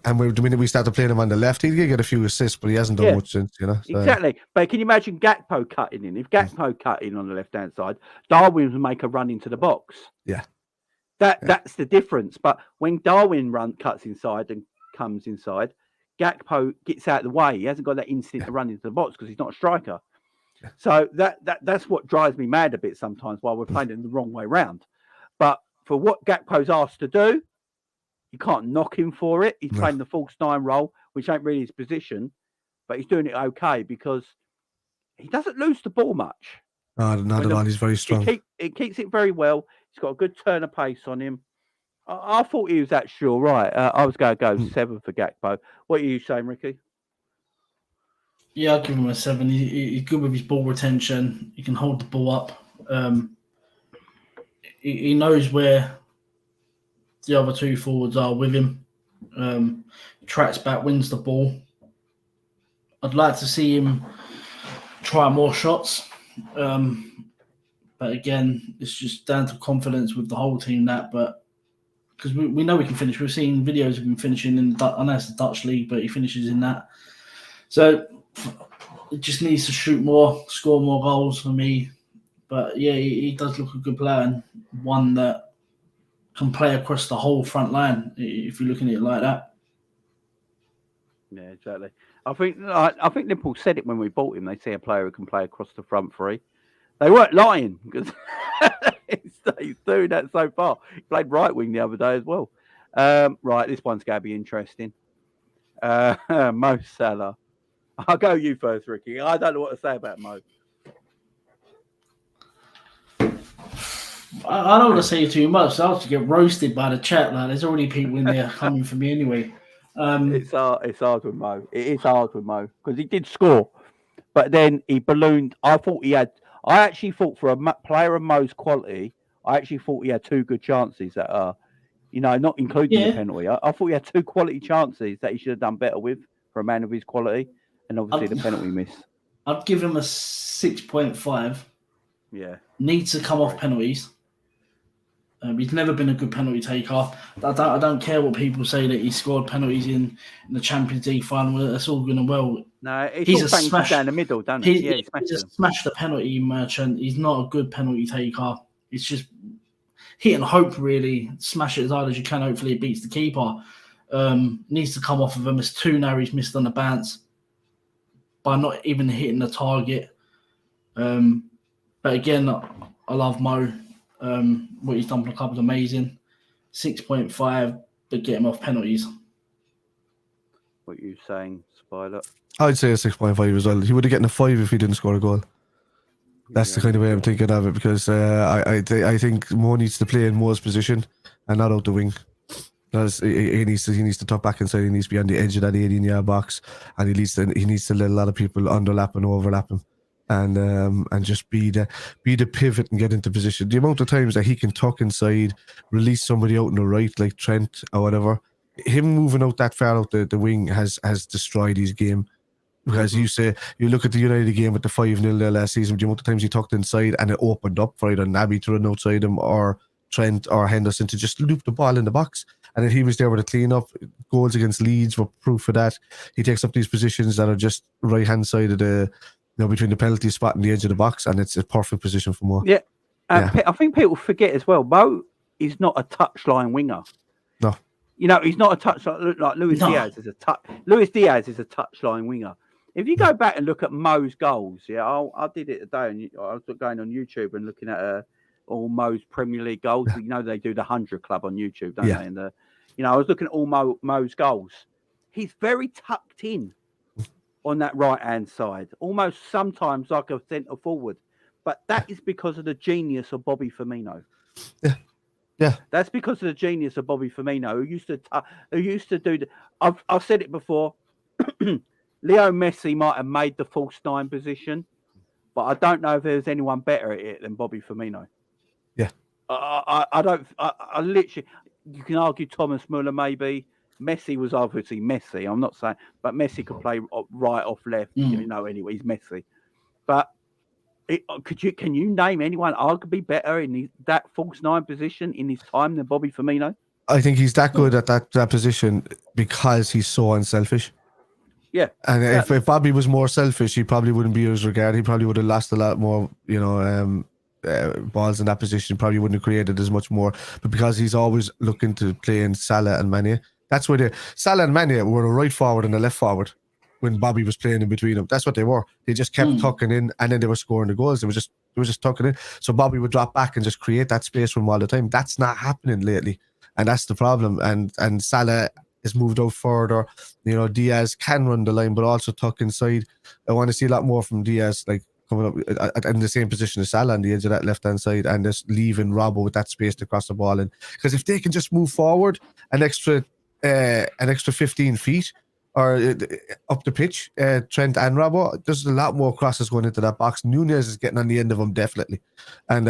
Speaker 4: And the minute we started playing him on the left, he did get a few assists, but he hasn't done much since, you know. So.
Speaker 1: Exactly. But can you imagine Gakpo cutting in? If Gakpo cut in on the left-hand side, Darwin would make a run into the box.
Speaker 4: Yeah.
Speaker 1: That's the difference. But when Darwin cuts inside and comes inside, Gakpo gets out of the way. He hasn't got that instinct to run into the box because he's not a striker. Yeah. So that's what drives me mad a bit sometimes, while we're playing it the wrong way round. But for what Gakpo's asked to do, you can't knock him for it. He's playing the false nine role, which ain't really his position, but he's doing it okay because he doesn't lose the ball much.
Speaker 4: Not at all. He's very strong.
Speaker 1: It keeps it very well. He's got a good turn of pace on him. I thought he was actually all right. I was going to go 7 for Gakpo. What are you saying, Ricky?
Speaker 3: Yeah, I'll give him a 7. He's good with his ball retention. He can hold the ball up. He knows where the other two forwards are with him. Tracks back, wins the ball. I'd like to see him try more shots. But again, it's just down to confidence with the whole team, but because we know we can finish. We've seen videos of him finishing in, I know it's the Dutch league, but he finishes in that. So it just needs to shoot more, score more goals for me. But yeah, he does look a good player, and one that can play across the whole front line if you're looking at it like that.
Speaker 1: Yeah, exactly. I think Liverpool said it when we bought him. They say a player who can play across the front three. They weren't lying, because he's doing that so far. He played right wing the other day as well. Right, this one's going to be interesting. Mo Salah. I'll go you first, Ricky. I don't know what to say about Mo.
Speaker 3: I don't want to say too much. I'll just get roasted by the chat. Like, there's already people in there coming for me anyway.
Speaker 1: It's hard with Mo. It is hard with Mo because he did score, but then he ballooned. I actually thought for a player of Mo's quality, I actually thought he had two good chances that are, not including the penalty. I thought he had two quality chances that he should have done better with for a man of his quality, and obviously the penalty miss.
Speaker 3: I'd give him a 6.5.
Speaker 1: Yeah,
Speaker 3: needs to come off penalties. He's never been a good penalty taker. I don't care what people say that he scored penalties in the Champions League final. That's all good and well.
Speaker 1: No,
Speaker 3: he's a smash
Speaker 1: down the middle, don't he?
Speaker 3: Yeah, he's a smash the penalty merchant. He's not a good penalty taker. It's just hit and hope, really. Smash it as hard as you can. Hopefully, it beats the keeper. Needs to come off of him. There's two now he's missed on the bounce by not even hitting the target. But again, I love Mo. What he's done for the club is amazing. 6.5, but get him off penalties.
Speaker 1: What are you saying, Spider?
Speaker 4: I'd say a 6.5 as well. He would have gotten a 5 if he didn't score a goal. That's the kind of way I'm thinking of it, because I think Mo needs to play in Mo's position and not out the wing. Because he needs to tuck back inside. He needs to be on the edge of that 18-yard box, and he needs to let a lot of people underlap and overlap him, and just be the pivot and get into position. The amount of times that he can tuck inside, release somebody out on the right like Trent or whatever, him moving out that far out the wing has destroyed his game. Because you look at the United game with the 5-0 there last season, the amount of times he tucked inside and it opened up for either Naby to run outside him or Trent or Henderson to just loop the ball in the box. And then he was there with a clean-up. Goals against Leeds were proof of that. He takes up these positions that are just right-hand side of the, between the penalty spot and the edge of the box, and it's a perfect position for Mo.
Speaker 1: Yeah. I think people forget as well, Mo is not a touchline winger.
Speaker 4: No.
Speaker 1: He's not a touchline, like Luis Diaz is a touchline winger. If you go back and look at Mo's goals, I did it today, and I was going on YouTube and looking at all Mo's Premier League goals. They do the 100 Club on YouTube, don't they? And I was looking at all Mo's goals. He's very tucked in on that right-hand side, almost sometimes like a centre forward. But that is because of the genius of Bobby Firmino.
Speaker 4: Yeah.
Speaker 1: That's because of the genius of Bobby Firmino, who used to do the. I've said it before. Leo Messi might have made the false 9 position, but I don't know if there's anyone better at it than Bobby Firmino.
Speaker 4: Yeah.
Speaker 1: I literally, you can argue Thomas Muller maybe. Messi was obviously Messi. I'm not saying, but Messi could play right off left. Anyway, he's Messi. But can you name anyone arguably better in that false 9 position in his time than Bobby Firmino?
Speaker 4: I think he's that good at that position because he's so unselfish.
Speaker 1: Yeah.
Speaker 4: And if Bobby was more selfish, he probably wouldn't be as regarded. He probably would have lost a lot more, balls in that position. Probably wouldn't have created as much more. But because he's always looking to play in Salah and Mane, that's where Salah and Mane were a right forward and a left forward when Bobby was playing in between them. That's what they were. They just kept tucking in, and then they were scoring the goals. They were just tucking in. So Bobby would drop back and just create that space for him all the time. That's not happening lately, and that's the problem. And Salah is moved out further. Diaz can run the line, but also tuck inside. I want to see a lot more from Diaz, like coming up in the same position as Salah on the edge of that left-hand side, and just leaving Robbo with that space to cross the ball in. Because if they can just move forward an extra 15 feet or up the pitch, Trent and Robbo, there's a lot more crosses going into that box. Nunez is getting on the end of them definitely, and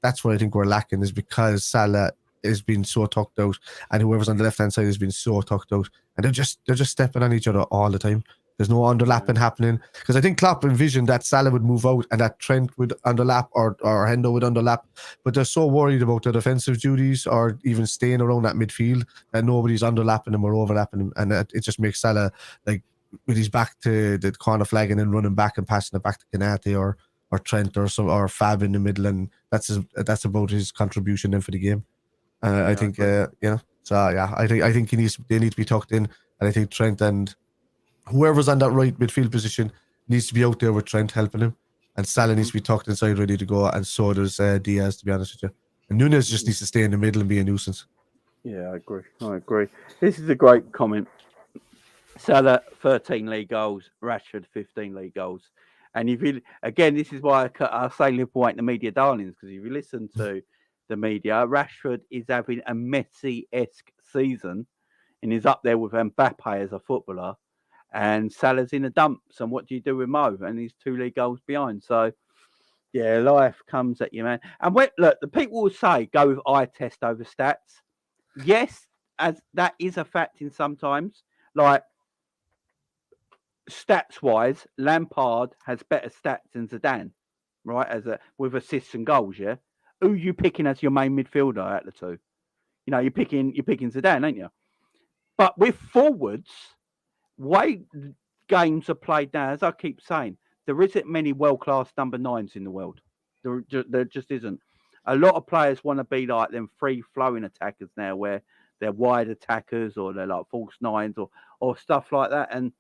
Speaker 4: that's what I think we're lacking, is because Salah is being so tucked out, and whoever's on the left hand side has been so tucked out, and they're just stepping on each other all the time. There's no underlapping happening, because I think Klopp envisioned that Salah would move out and that Trent would underlap or Hendo would underlap, but they're so worried about their defensive duties or even staying around that midfield that nobody's underlapping him or overlapping him, and it just makes Salah, like, with his back to the corner flag and then running back and passing it back to Konate or Trent or Fab in the middle, and that's about his contribution then for the game. I think, I think they need to be tucked in, and I think Trent and whoever's on that right midfield position needs to be out there with Trent helping him, and Salah needs to be tucked inside ready to go, and so does Diaz, to be honest with you. And Nunez just needs to stay in the middle and be a nuisance.
Speaker 1: Yeah, I agree. This is a great comment. Salah, 13 league goals, Rashford, 15 league goals. And if you again, this is why I say Liverpool ain't the media darlings, because if you listen to the media, Rashford is having a Messi-esque season, and he's up there with Mbappe as a footballer, and Salah's in the dumps. And what do you do with Mo? And he's 2 league goals behind. So yeah, life comes at you, man. And look, the people will say go with eye test over stats. Yes, as that is a fact in sometimes. Like stats wise, Lampard has better stats than Zidane, right? With assists and goals, yeah. Who are you picking as your main midfielder out of the two? You know, you're picking Zidane, ain't you? But with forwards, way games are played now, as I keep saying, there isn't many world-class number 9s in the world. There just isn't. A lot of players want to be like them free-flowing attackers now, where they're wide attackers or they're like false 9s or stuff like that. And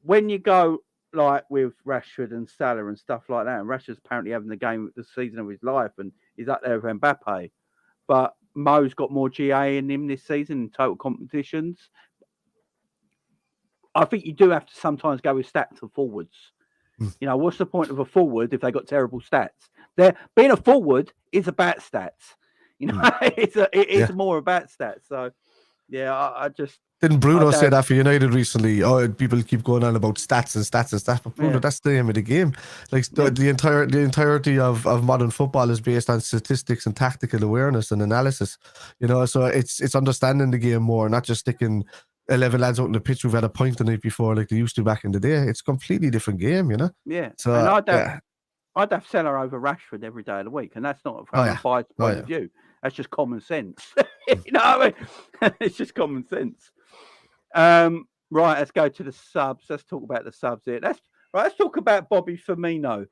Speaker 1: when you go like with Rashford and Salah and stuff like that, and Rashford's apparently having the season of his life, and he's up there with Mbappe, but Mo's got more GA in him this season in total competitions. I think you do have to sometimes go with stats for forwards. You know, what's the point of a forward if they got terrible stats? Being a forward is about stats. You know, it is more about stats. So, yeah, I just...
Speaker 4: Didn't Bruno say that for United recently? Oh, people keep going on about stats and stats and stats. But Bruno, that's the aim of the game. Like the entirety of modern football is based on statistics and tactical awareness and analysis. You know, so it's understanding the game more, not just sticking 11 lads out in the pitch who've had a point the night before like they used to back in the day. It's a completely different game, you know?
Speaker 1: Yeah.
Speaker 4: So
Speaker 1: and I'd have Salah over Rashford every day of the week, and that's not from a biased point of view. That's just common sense. You know what I mean? It's just common sense. Right, let's go to the subs. Let's talk about the subs here. Let's talk about Bobby Firmino.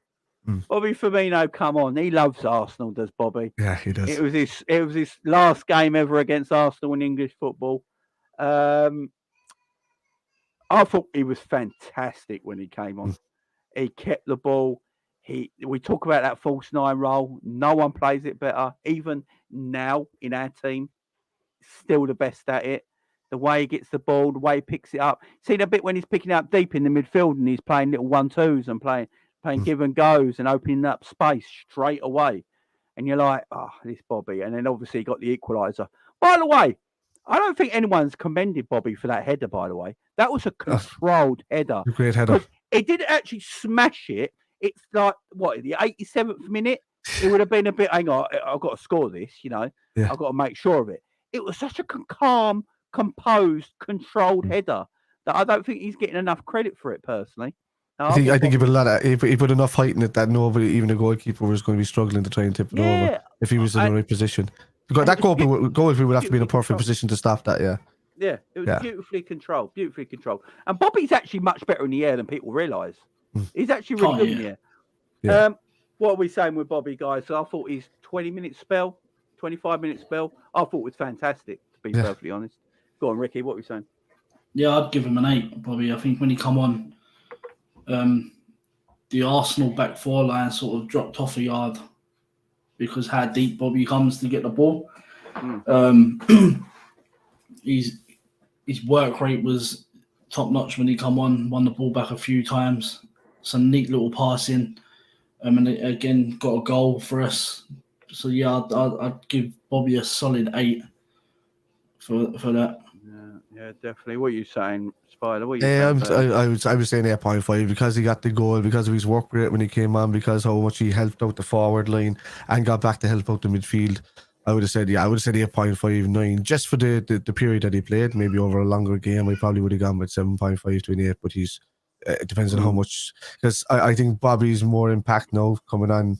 Speaker 1: Bobby Firmino, come on, he loves Arsenal, does Bobby?
Speaker 4: Yeah, he does.
Speaker 1: It was his last game ever against Arsenal in English football. I thought he was fantastic when he came on. He kept the ball. We talk about that false 9 role. No one plays it better. Even now in our team, still the best at it. The way he gets the ball, the way he picks it up. See the bit when he's picking it up deep in the midfield and he's playing little 1-2s and playing give and goes and opening up space straight away. And you're like, oh, this Bobby. And then obviously he got the equaliser. By the way, I don't think anyone's commended Bobby for that header, by the way. That was a controlled header.
Speaker 4: A great header.
Speaker 1: He didn't actually smash it. It's like, the 87th minute? It would have been a bit, hang on, I've got to score this, you know. I've got to make sure of it. It was such a calm, composed, controlled header that I don't think he's getting enough credit for it, personally.
Speaker 4: I think he put enough height in it that nobody, even a goalkeeper, was going to be struggling to try and tip it over if he was in the right position. That goalkeeper would have to be in a perfect position to stop that,
Speaker 1: Yeah, it was beautifully controlled. And Bobby's actually much better in the air than people realise. He's actually really good in the air.
Speaker 4: Yeah.
Speaker 1: What are we saying with Bobby, guys? So I thought his 20-minute spell, 25-minute spell, I thought was fantastic, to be perfectly honest. Go on, Ricky, what are we saying?
Speaker 3: Yeah, I'd give him an 8, Bobby. I think when he come on, the Arsenal back 4 line sort of dropped off a yard because how deep Bobby comes to get the ball. His work rate was top notch when he come on, won the ball back a few times, some neat little passing, and again got a goal for us. So yeah, I'd give Bobby a solid 8 for that.
Speaker 1: Yeah, definitely. What are you saying, Spider? What are you
Speaker 4: saying? I was saying 8.5 because he got the goal, because of his work rate when he came on, because how much he helped out the forward line and got back to help out the midfield. I would have said 8.5, 9, just for the period that he played. Maybe over a longer game, I probably would have gone with 7.5 to an 8, but it depends on how much, because I think Bobby's more impact now coming on,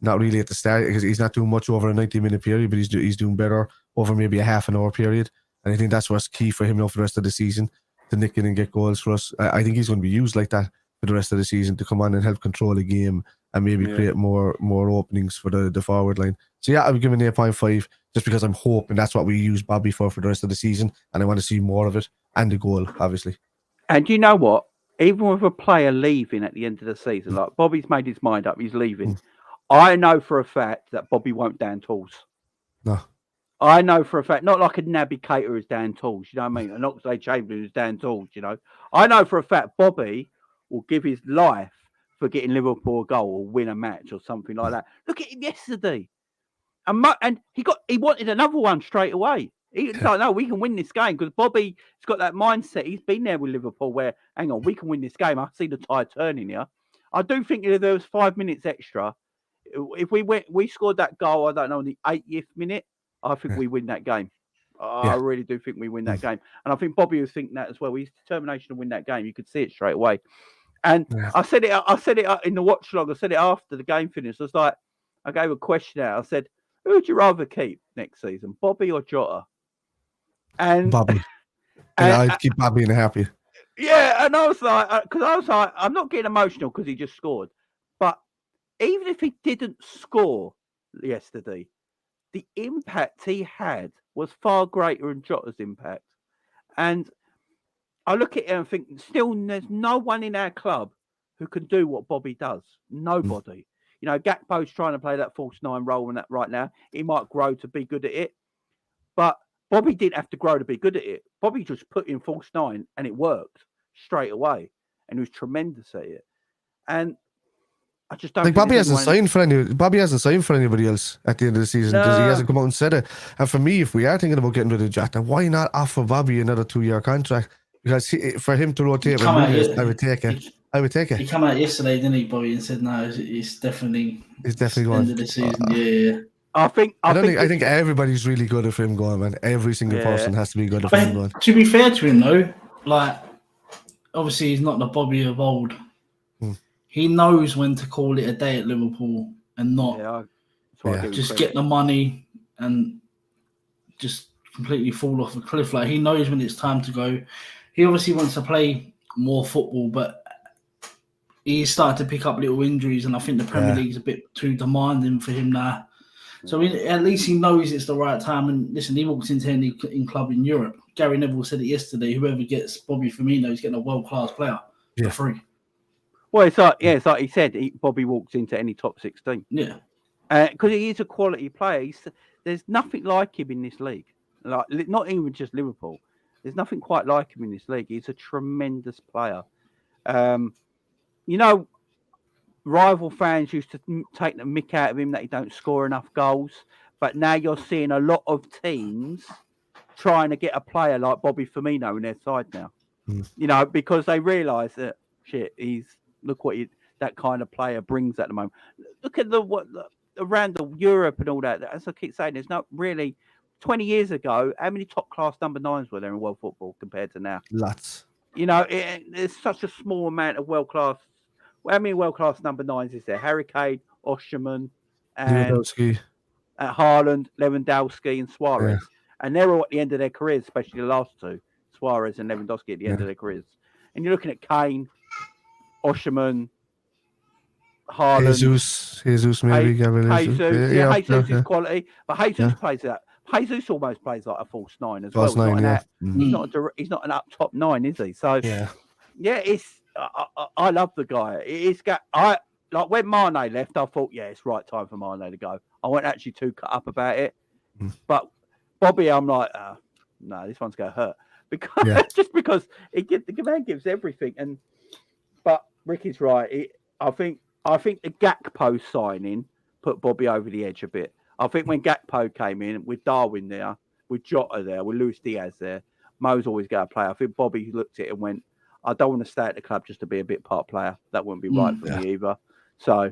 Speaker 4: not really at the start, because he's not doing much over a 90-minute period, but he's doing better over maybe a half an hour period. And I think that's what's key for him now for the rest of the season, to nick in and get goals for us. I think he's going to be used like that for the rest of the season, to come on and help control the game and maybe create more openings for the forward line. So yeah, I would give him an 8.5 just because I'm hoping that's what we use Bobby for the rest of the season, and I want to see more of it, and the goal, obviously.
Speaker 1: And you know what? Even with a player leaving at the end of the season, like Bobby's made his mind up, he's leaving. I know for a fact that Bobby won't down tools.
Speaker 4: No.
Speaker 1: I know for a fact, not like a Naby Keita is down tools, you know what I mean? An Oxlade-Chamberlain is down tools, you know. I know for a fact Bobby will give his life for getting Liverpool a goal or win a match or something like that. Look at him yesterday. And he wanted another one straight away. He's like, no, we can win this game because Bobby's got that mindset. He's been there with Liverpool where, hang on, we can win this game. I see the tide turning here. I do think if there was 5 minutes extra, if we scored that goal, I don't know, in the 80th minute, I think we win that game. I really do think we win that game. And I think Bobby was thinking that as well. His determination to win that game, you could see it straight away. And I said it in the watch log. I said it after the game finished. I was like, I gave a question out. I said, who would you rather keep next season, Bobby or Jota? And
Speaker 4: Bobby. I'd keep Bobby in a happy.
Speaker 1: Yeah, and I was like, I'm not getting emotional because he just scored, but even if he didn't score yesterday, the impact he had was far greater than Jota's impact. And I look at it and think, still, there's no one in our club who can do what Bobby does. Nobody. You know, Gakpo's trying to play that false nine role in that right now. He might grow to be good at it, but Bobby didn't have to grow to be good at it. Bobby just put in false nine and it worked straight away. And he was tremendous at it. And I just don't think
Speaker 4: Bobby hasn't signed for anybody else at the end of the season. No. He hasn't come out and said it. And for me, if we are thinking about getting rid of Jota, why not offer Bobby another 2-year contract? Because for him to rotate with Nunes, I would take it.
Speaker 3: He came out yesterday, didn't he, Bobby, and said no, it's definitely
Speaker 4: going
Speaker 3: end of the season. Yeah.
Speaker 1: I think
Speaker 4: everybody's really good at him going, man. Every single person has to be good at him going.
Speaker 3: To be fair to him, though, like obviously he's not the Bobby of old. He knows when to call it a day at Liverpool and not just get the money and just completely fall off a cliff. Like he knows when it's time to go. He obviously wants to play more football, but he's started to pick up little injuries, and I think the Premier League's a bit too demanding for him now. So at least he knows it's the right time. And listen, he walks into any club in Europe. Gary Neville said it yesterday. Whoever gets Bobby Firmino is getting a world-class player for free.
Speaker 1: Well, it's like he said, Bobby walks into any top 16.
Speaker 3: Yeah.
Speaker 1: Because he is a quality player. There's nothing like him in this league. Like not even just Liverpool. There's nothing quite like him in this league. He's a tremendous player. You know, rival fans used to take the mick out of him that he don't score enough goals. But now you're seeing a lot of teams trying to get a player like Bobby Firmino in their side now. You know, because they realise that, look what that kind of player brings at the moment. Look at around Europe and all that. As I keep saying, there's not really 20 years ago. How many top class number 9s were there in world football compared to now?
Speaker 4: Lots.
Speaker 1: You know, there's such a small amount of world class. How many world class number 9s is there? Harry Kane, Osimhen, and Haaland, Lewandowski, and Suarez. Yeah. And they're all at the end of their careers, especially the last two, Suarez and Lewandowski at the end of their careers. And you're looking at Kane, Osimhen, Haaland,
Speaker 4: Jesus, maybe Gabriel.
Speaker 1: Jesus is quality, but Jesus plays that. Jesus almost plays like a false 9 as well. He's not an up top 9, is he? So it's. I love the guy. Like when Mane left, I thought, it's right time for Mane to go. I wasn't actually too cut up about it, but Bobby, I'm like, no, this one's gonna hurt because the man gives everything. But Ricky's right. I think the Gakpo signing put Bobby over the edge a bit. I think when Gakpo came in with Darwin there, with Jota there, with Luis Diaz there, Mo's always got to play. I think Bobby looked at it and went, I don't want to stay at the club just to be a bit part player. That wouldn't be right for me either. So,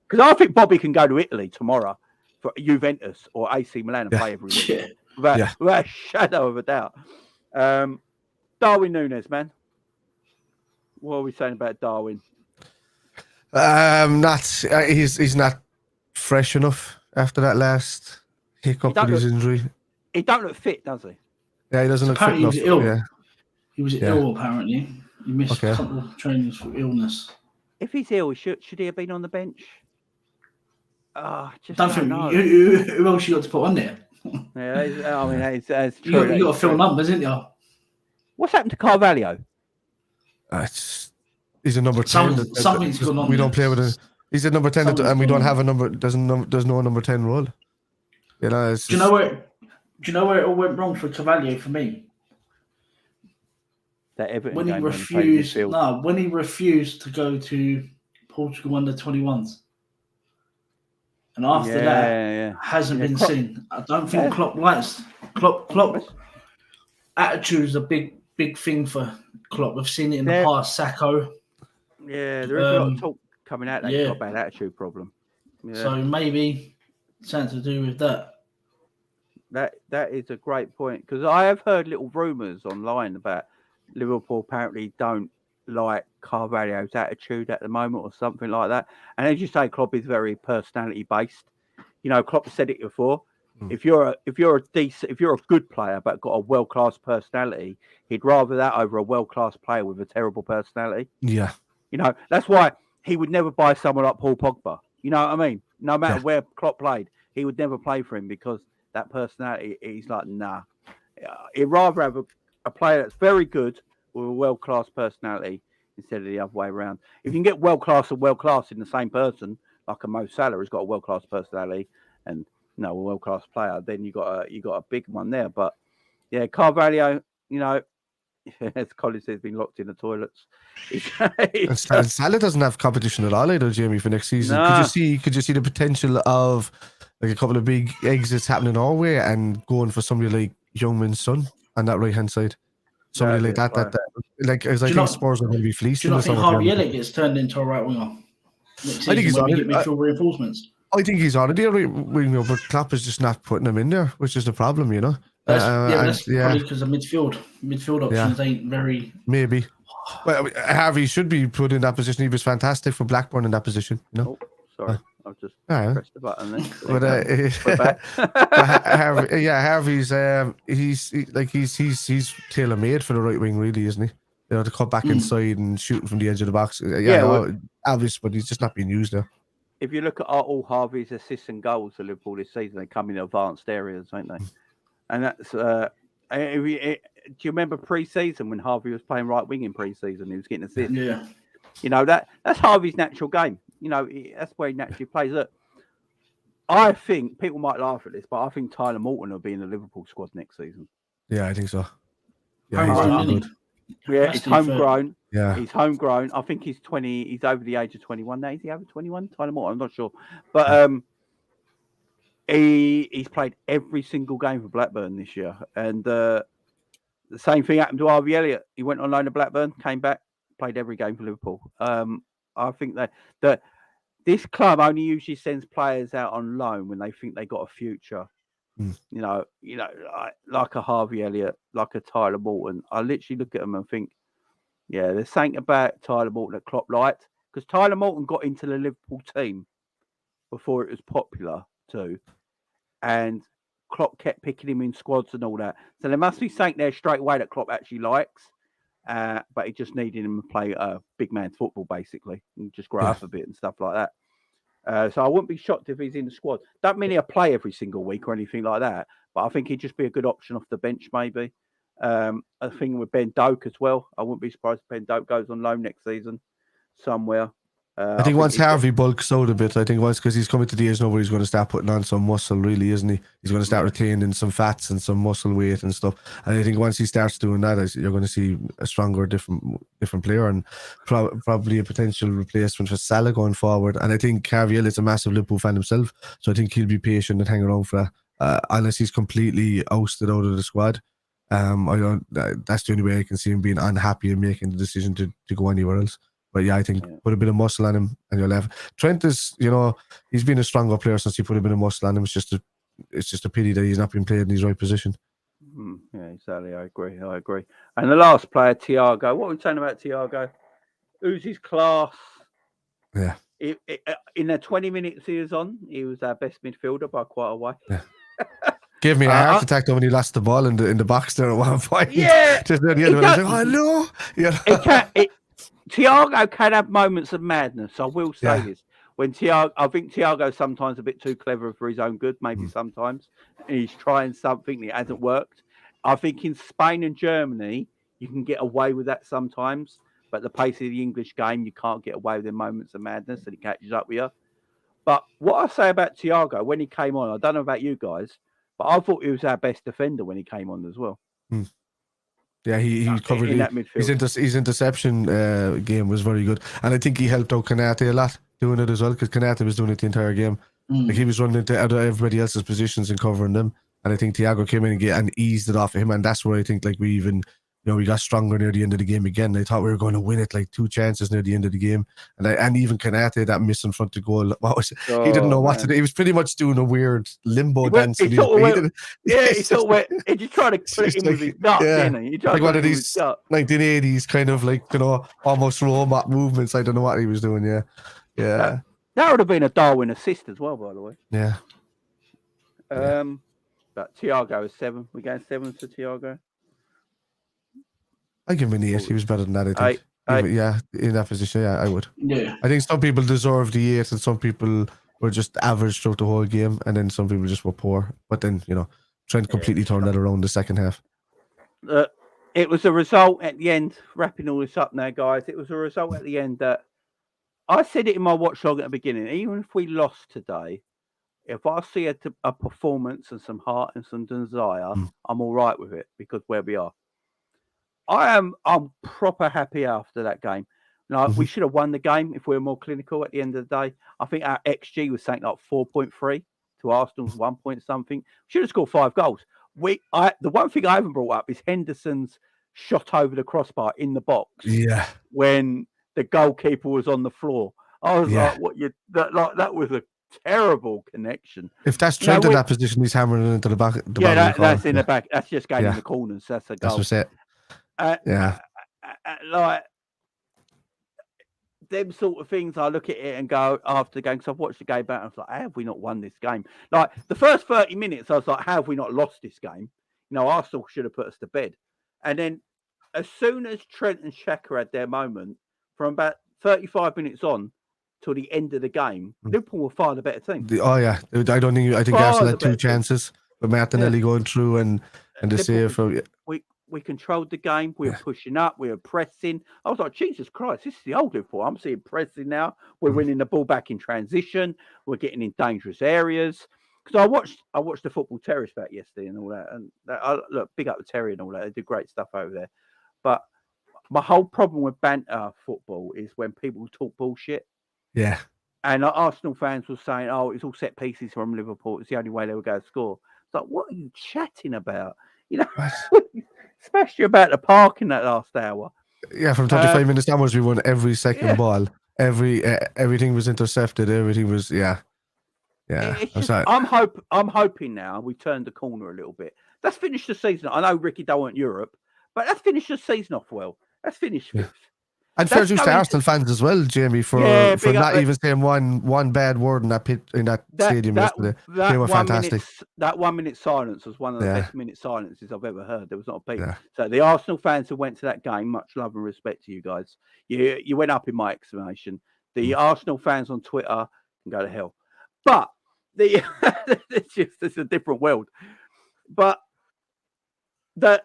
Speaker 1: because I think Bobby can go to Italy tomorrow for Juventus or AC Milan and play every week without a shadow of a doubt. Darwin Núñez, man. What are we saying about Darwin?
Speaker 4: He's not fresh enough after that last hiccup with his injury.
Speaker 1: He don't look fit, does he?
Speaker 4: Yeah, he doesn't look fit enough.
Speaker 3: He was ill. Yeah. He was ill, apparently. He missed a couple of trainings for illness.
Speaker 1: If he's ill, should he have been on the bench?
Speaker 3: Who else you got to put on there?
Speaker 1: I mean, it's true.
Speaker 3: You got to fill numbers, isn't you?
Speaker 1: What's happened to Carvalho?
Speaker 4: He's a number 10.
Speaker 3: Something's going on.
Speaker 4: We don't play with him. He's a number 10, and we don't have a number. There's no number 10 role. You know.
Speaker 3: Do you know where it all went wrong for Carvalho for me?
Speaker 1: That Everton
Speaker 3: when he refused to go to Portugal under 21s. And after that, hasn't been seen. I don't think Klopp likes Klopp. Attitude is a big thing for Klopp. We've seen it in the past. Sacco.
Speaker 1: Yeah, there is a lot of talk coming out that he's got a bad attitude problem. Yeah.
Speaker 3: So maybe something to do with that.
Speaker 1: That is a great point, because I have heard little rumours online about Liverpool apparently don't like Carvalho's attitude at the moment or something like that. And as you say, Klopp is very personality based. You know, Klopp said it before. If you're a good player but got a world class personality, he'd rather that over a world class player with a terrible personality.
Speaker 4: Yeah.
Speaker 1: You know, that's why he would never buy someone like Paul Pogba. You know what I mean? No matter where Klopp played, he would never play for him because that personality, he's like, nah. He'd rather have a player that's very good with a world-class personality instead of the other way around. If you can get world-class and world-class in the same person, like a Mo Salah who's got a world-class personality and a world-class player, then you got a big one there. But yeah, Carvalho, you know, as Colin says, been locked in the toilets.
Speaker 4: And Salah doesn't have competition at all either, Jamie, for next season.
Speaker 1: No.
Speaker 4: Could you see the potential of like a couple of big exits happening our way and going for somebody like Youngman's son on that right hand side? Somebody like that, like as I think Spurs are going to be fleeced.
Speaker 3: Do you not think Harvey Elliott gets turned into a right winger next season?
Speaker 4: I think he's
Speaker 3: when we get midfield reinforcements.
Speaker 4: I think he's already a right winger, but Klopp is just not putting him in there, which is the problem, you know.
Speaker 3: That's probably because of midfield. Midfield options ain't very.
Speaker 4: Maybe. Well, Harvey should be put in that position. He was fantastic for Blackburn in that position. You know?
Speaker 1: Oh, sorry, I've just pressed the button then.
Speaker 4: Harvey's he's tailor made for the right wing, really, isn't he? You know, to cut back inside and shooting from the edge of the box. Obvious, but he's just not being used there.
Speaker 1: If you look at all Harvey's assists and goals for Liverpool this season, they come in advanced areas, don't they? And that's. Do you remember pre-season when Harvey was playing right wing in pre-season? He was getting assists.
Speaker 3: Yeah.
Speaker 1: You know, that's Harvey's natural game. You know, that's where he naturally plays. Look, I think people might laugh at this, but I think Tyler Morton will be in the Liverpool squad next season.
Speaker 4: Yeah, I think so. Yeah,
Speaker 3: he's
Speaker 4: good.
Speaker 1: Yeah, he's homegrown.
Speaker 4: Yeah,
Speaker 1: he's homegrown. I think he's 20. He's over the age of 21 now. Is he over 21? Tyler Morton? I'm not sure, but he's played every single game for Blackburn this year, and the same thing happened to Harvey Elliott. He went on loan to Blackburn, came back, played every game for Liverpool. I think that this club only usually sends players out on loan when they think they got a future. You know, like a Harvey Elliott, like a Tyler Morton. I literally look at them and think, yeah, there's something about Tyler Morton that Klopp liked, because Tyler Morton got into the Liverpool team before it was popular too, and Klopp kept picking him in squads and all that. So there must be something there straight away that Klopp actually likes, but he just needed him to play big man football basically, and just grow up a bit and stuff like that. So I wouldn't be shocked if he's in the squad. Don't mean he'll play every single week or anything like that, but I think he'd just be a good option off the bench maybe. I think with Ben Doak as well. I wouldn't be surprised if Ben Doak goes on loan next season somewhere.
Speaker 4: I think once Harvey bulks out a bit, I think once, because he's coming to the age now where he's going to start putting on some muscle, really, isn't he? He's going to start retaining some fats and some muscle weight and stuff. And I think once he starts doing that, you're going to see a stronger, different player, and probably a potential replacement for Salah going forward. And I think Harvey Elliott's a massive Liverpool fan himself, so I think he'll be patient and hang around for that, unless he's completely ousted out of the squad. That's the only way I can see him being unhappy and making the decision to go anywhere else. But yeah, I think put a bit of muscle on him and you'll have. Trent is, he's been a stronger player since he put a bit of muscle on him. It's just a pity that he's not been played in his right position.
Speaker 1: Yeah, exactly. I agree. And the last player, Thiago. What are we saying about Thiago? Who's his class?
Speaker 4: Yeah.
Speaker 1: In the 20 minutes he was on, he was our best midfielder by quite a way.
Speaker 4: Yeah. Gave me a heart attack though when he lost the ball in the box there at one point.
Speaker 1: Yeah.
Speaker 4: Just at the end of it, I was like, oh no. Yeah.
Speaker 1: Thiago can have moments of madness. I will say this. I think Thiago's sometimes a bit too clever for his own good, maybe sometimes. And he's trying something that hasn't worked. I think in Spain and Germany, you can get away with that sometimes. But the pace of the English game, you can't get away with the moments of madness and it catches up with you. But what I say about Thiago, when he came on, I don't know about you guys, but I thought he was our best defender when he came on as well.
Speaker 4: Yeah, he covered
Speaker 1: in that midfield.
Speaker 4: His interception game was very good, and I think he helped out Konate a lot doing it as well, because Konate was doing it the entire game. Like he was running into everybody else's positions and covering them, and I think Thiago came in and eased it off of him, and that's where I think like we even, we got stronger near the end of the game again. I thought we were going to win it, like 2 chances near the end of the game, and even Konate, that miss in front of goal, he didn't know what to do. He was pretty much doing a weird limbo dance.
Speaker 1: He sort of went, he just tried to split him with his nuts, didn't he? He tried
Speaker 4: like one of these 1980s kind of like, almost robot movements. I don't know what he was doing. Yeah.
Speaker 1: That would have been a Darwin assist as well, by the way.
Speaker 4: Yeah.
Speaker 1: But Thiago is 7. We're going 7 to Thiago.
Speaker 4: I give him an 8. He was better than that, I think. Yeah, in that position, I would.
Speaker 3: Yeah.
Speaker 4: I think some people deserve the 8 and some people were just average throughout the whole game, and then some people just were poor. But then, Trent completely turned that around the second half.
Speaker 1: It was a result at the end, wrapping all this up now, guys. It was a result at the end that I said it in my watch log at the beginning. Even if we lost today, if I see a performance and some heart and some desire, I'm all right with it because where we are. I'm proper happy after that game. We should have won the game if we were more clinical at the end of the day. I think our XG was something like 4.3 to Arsenal's 1 point something. Should have scored 5 goals. The one thing I haven't brought up is Henderson's shot over the crossbar in the box.
Speaker 4: Yeah.
Speaker 1: When the goalkeeper was on the floor. I was like, that was a terrible connection.
Speaker 4: If that's Trent in that position, he's hammering it into the back.
Speaker 1: That's in the back. That's just going in the corners. That's a goal.
Speaker 4: That's it.
Speaker 1: Like them sort of things, I look at it and go after the game, because I've watched the game back, I was like, how have we not won this game? Like the first 30 minutes, I was like, how have we not lost this game? Arsenal should have put us to bed. And then as soon as Trent and Xhaka had their moment, from about 35 minutes on till the end of the game, Liverpool were far the better team.
Speaker 4: I think Arsenal had 2 chances with Martinelli going through and the save from.
Speaker 1: We controlled the game. We were pushing up. We were pressing. I was like, Jesus Christ, this is the old Liverpool. I'm seeing pressing now. We're winning the ball back in transition. We're getting in dangerous areas. Because I watched the Football Terrace back yesterday and all that. And look, big up the Terry and all that. They do great stuff over there. But my whole problem with banter football is when people talk bullshit.
Speaker 4: Yeah.
Speaker 1: And Arsenal fans were saying, it's all set pieces from Liverpool. It's the only way they were going to score. It's like, what are you chatting about? Smashed you about the park in that last hour.
Speaker 4: Yeah, from 35 minutes onwards, we won every second ball. Everything was intercepted. Everything was,
Speaker 1: I'm hoping now we turned the corner a little bit. Let's finish the season. I know Ricky don't want Europe, but let's finish the season off well. Let's finish 5th.
Speaker 4: And fair dues to Arsenal fans as well, Jamie, for not even saying one bad word in that stadium yesterday. They were fantastic.
Speaker 1: That 1 minute silence was one of the best minute silences I've ever heard. There was not a beat. Yeah. So the Arsenal fans who went to that game, much love and respect to you guys. You went up in my estimation. The Arsenal fans on Twitter can go to hell. But it's a different world. But that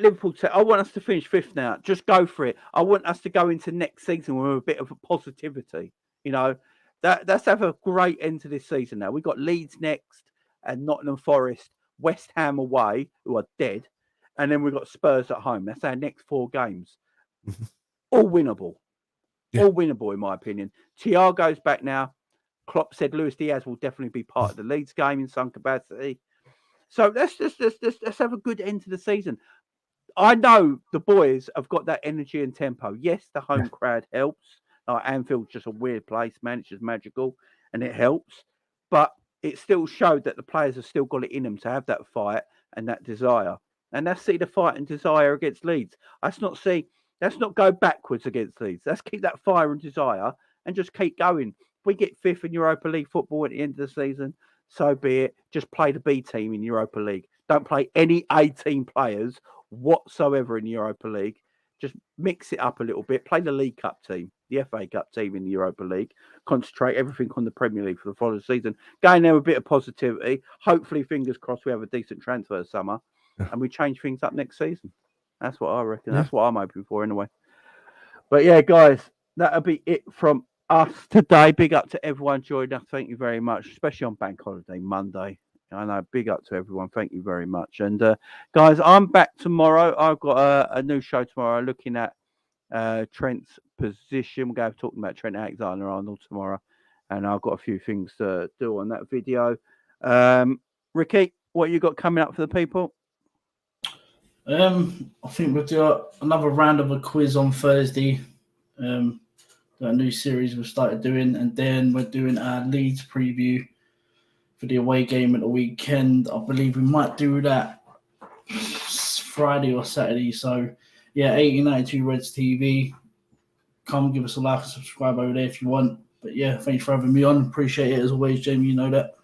Speaker 1: Liverpool team, I want us to finish 5th now. Just go for it. I want us to go into next season with a bit of a positivity. Let's have a great end to this season now. We've got Leeds next and Nottingham Forest, West Ham away, who are dead. And then we've got Spurs at home. That's our next 4 games. All winnable. All winnable, in my opinion. Thiago's back now. Klopp said Luis Diaz will definitely be part of the Leeds game in some capacity. So let's have a good end to the season. I know the boys have got that energy and tempo. Yes, the home crowd helps. Anfield's just a weird place, man. It's just magical, and it helps. But it still showed that the players have still got it in them to have that fight and that desire. And let's see the fight and desire against Leeds. Let's not go backwards against Leeds. Let's keep that fire and desire and just keep going. If we get 5th in Europa League football at the end of the season, so be it. Just play the B team in Europa League. Don't play any A team players whatsoever in Europa League. Just mix it up a little bit. Play the League Cup team, the FA Cup team in the Europa League. Concentrate everything on the Premier League for the following season. Go in there with a bit of positivity. Hopefully, fingers crossed, we have a decent transfer this summer and we change things up next season. That's what I reckon. That's what I'm hoping for anyway. But yeah, guys, that'll be it from us today. Big up to everyone joining us. Thank you very much, especially on Bank Holiday Monday. I know. Big up to everyone. Thank you very much. And guys, I'm back tomorrow. I've got a new show tomorrow looking at Trent's position. We're going to be talking about Trent Alexander-Arnold tomorrow. And I've got a few things to do on that video. Ricky, what you got coming up for the people?
Speaker 3: I think we'll do another round of a quiz on Thursday. That new series we've started doing, and then we're doing our Leeds preview for the away game at the weekend. I believe we might do that Friday or Saturday. So, yeah, 1892 Reds TV. Come give us a like and subscribe over there if you want. But yeah, thanks for having me on. Appreciate it as always, Jamie. You know that.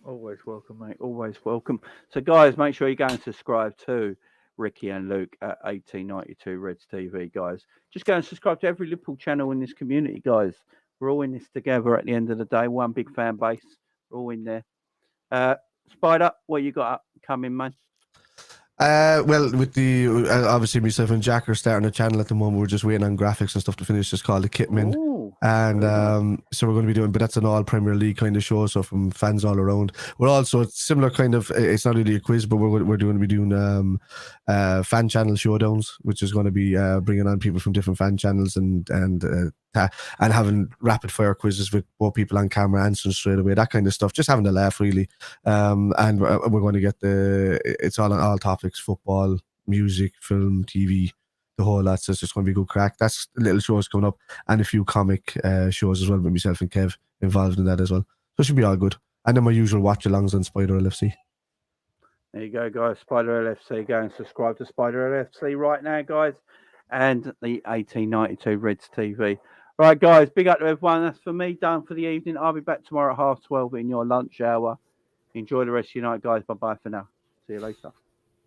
Speaker 1: Always welcome, mate. Always welcome. So, guys, make sure you go and subscribe to Ricky and Luke at 1892 Reds TV, guys. Just go and subscribe to every Liverpool channel in this community, guys. We're all in this together at the end of the day. One big fan base. We're all in there. Spider, what you got coming, man?
Speaker 4: Well, with the obviously myself and Jack are starting a channel at the moment. We're just waiting on graphics and stuff to finish. It's called the Kitman.
Speaker 1: Ooh,
Speaker 4: And so we're going to be doing, but that's an all Premier League kind of show, so from fans all around. We're also similar kind of, it's not really a quiz, but we're going to be doing fan channel showdowns, which is going to be bringing on people from different fan channels and having rapid fire quizzes with both people on camera answering straight away, that kind of stuff. Just having a laugh, really. And we're going to get it's all on all topics: football, music, film, TV. The whole lot, so it's just going to be good crack. That's little shows coming up, and a few comic shows as well with myself and Kev involved in that as well. So it should be all good. And then my usual watch alongs on Spider LFC.
Speaker 1: There you go, guys. Spider LFC. Go and subscribe to Spider LFC right now, guys. And the 1892 Reds TV. Right, guys. Big up to everyone. That's for me. Done for the evening. I'll be back tomorrow at 12:30 in your lunch hour. Enjoy the rest of your night, guys. Bye-bye for now. See you later.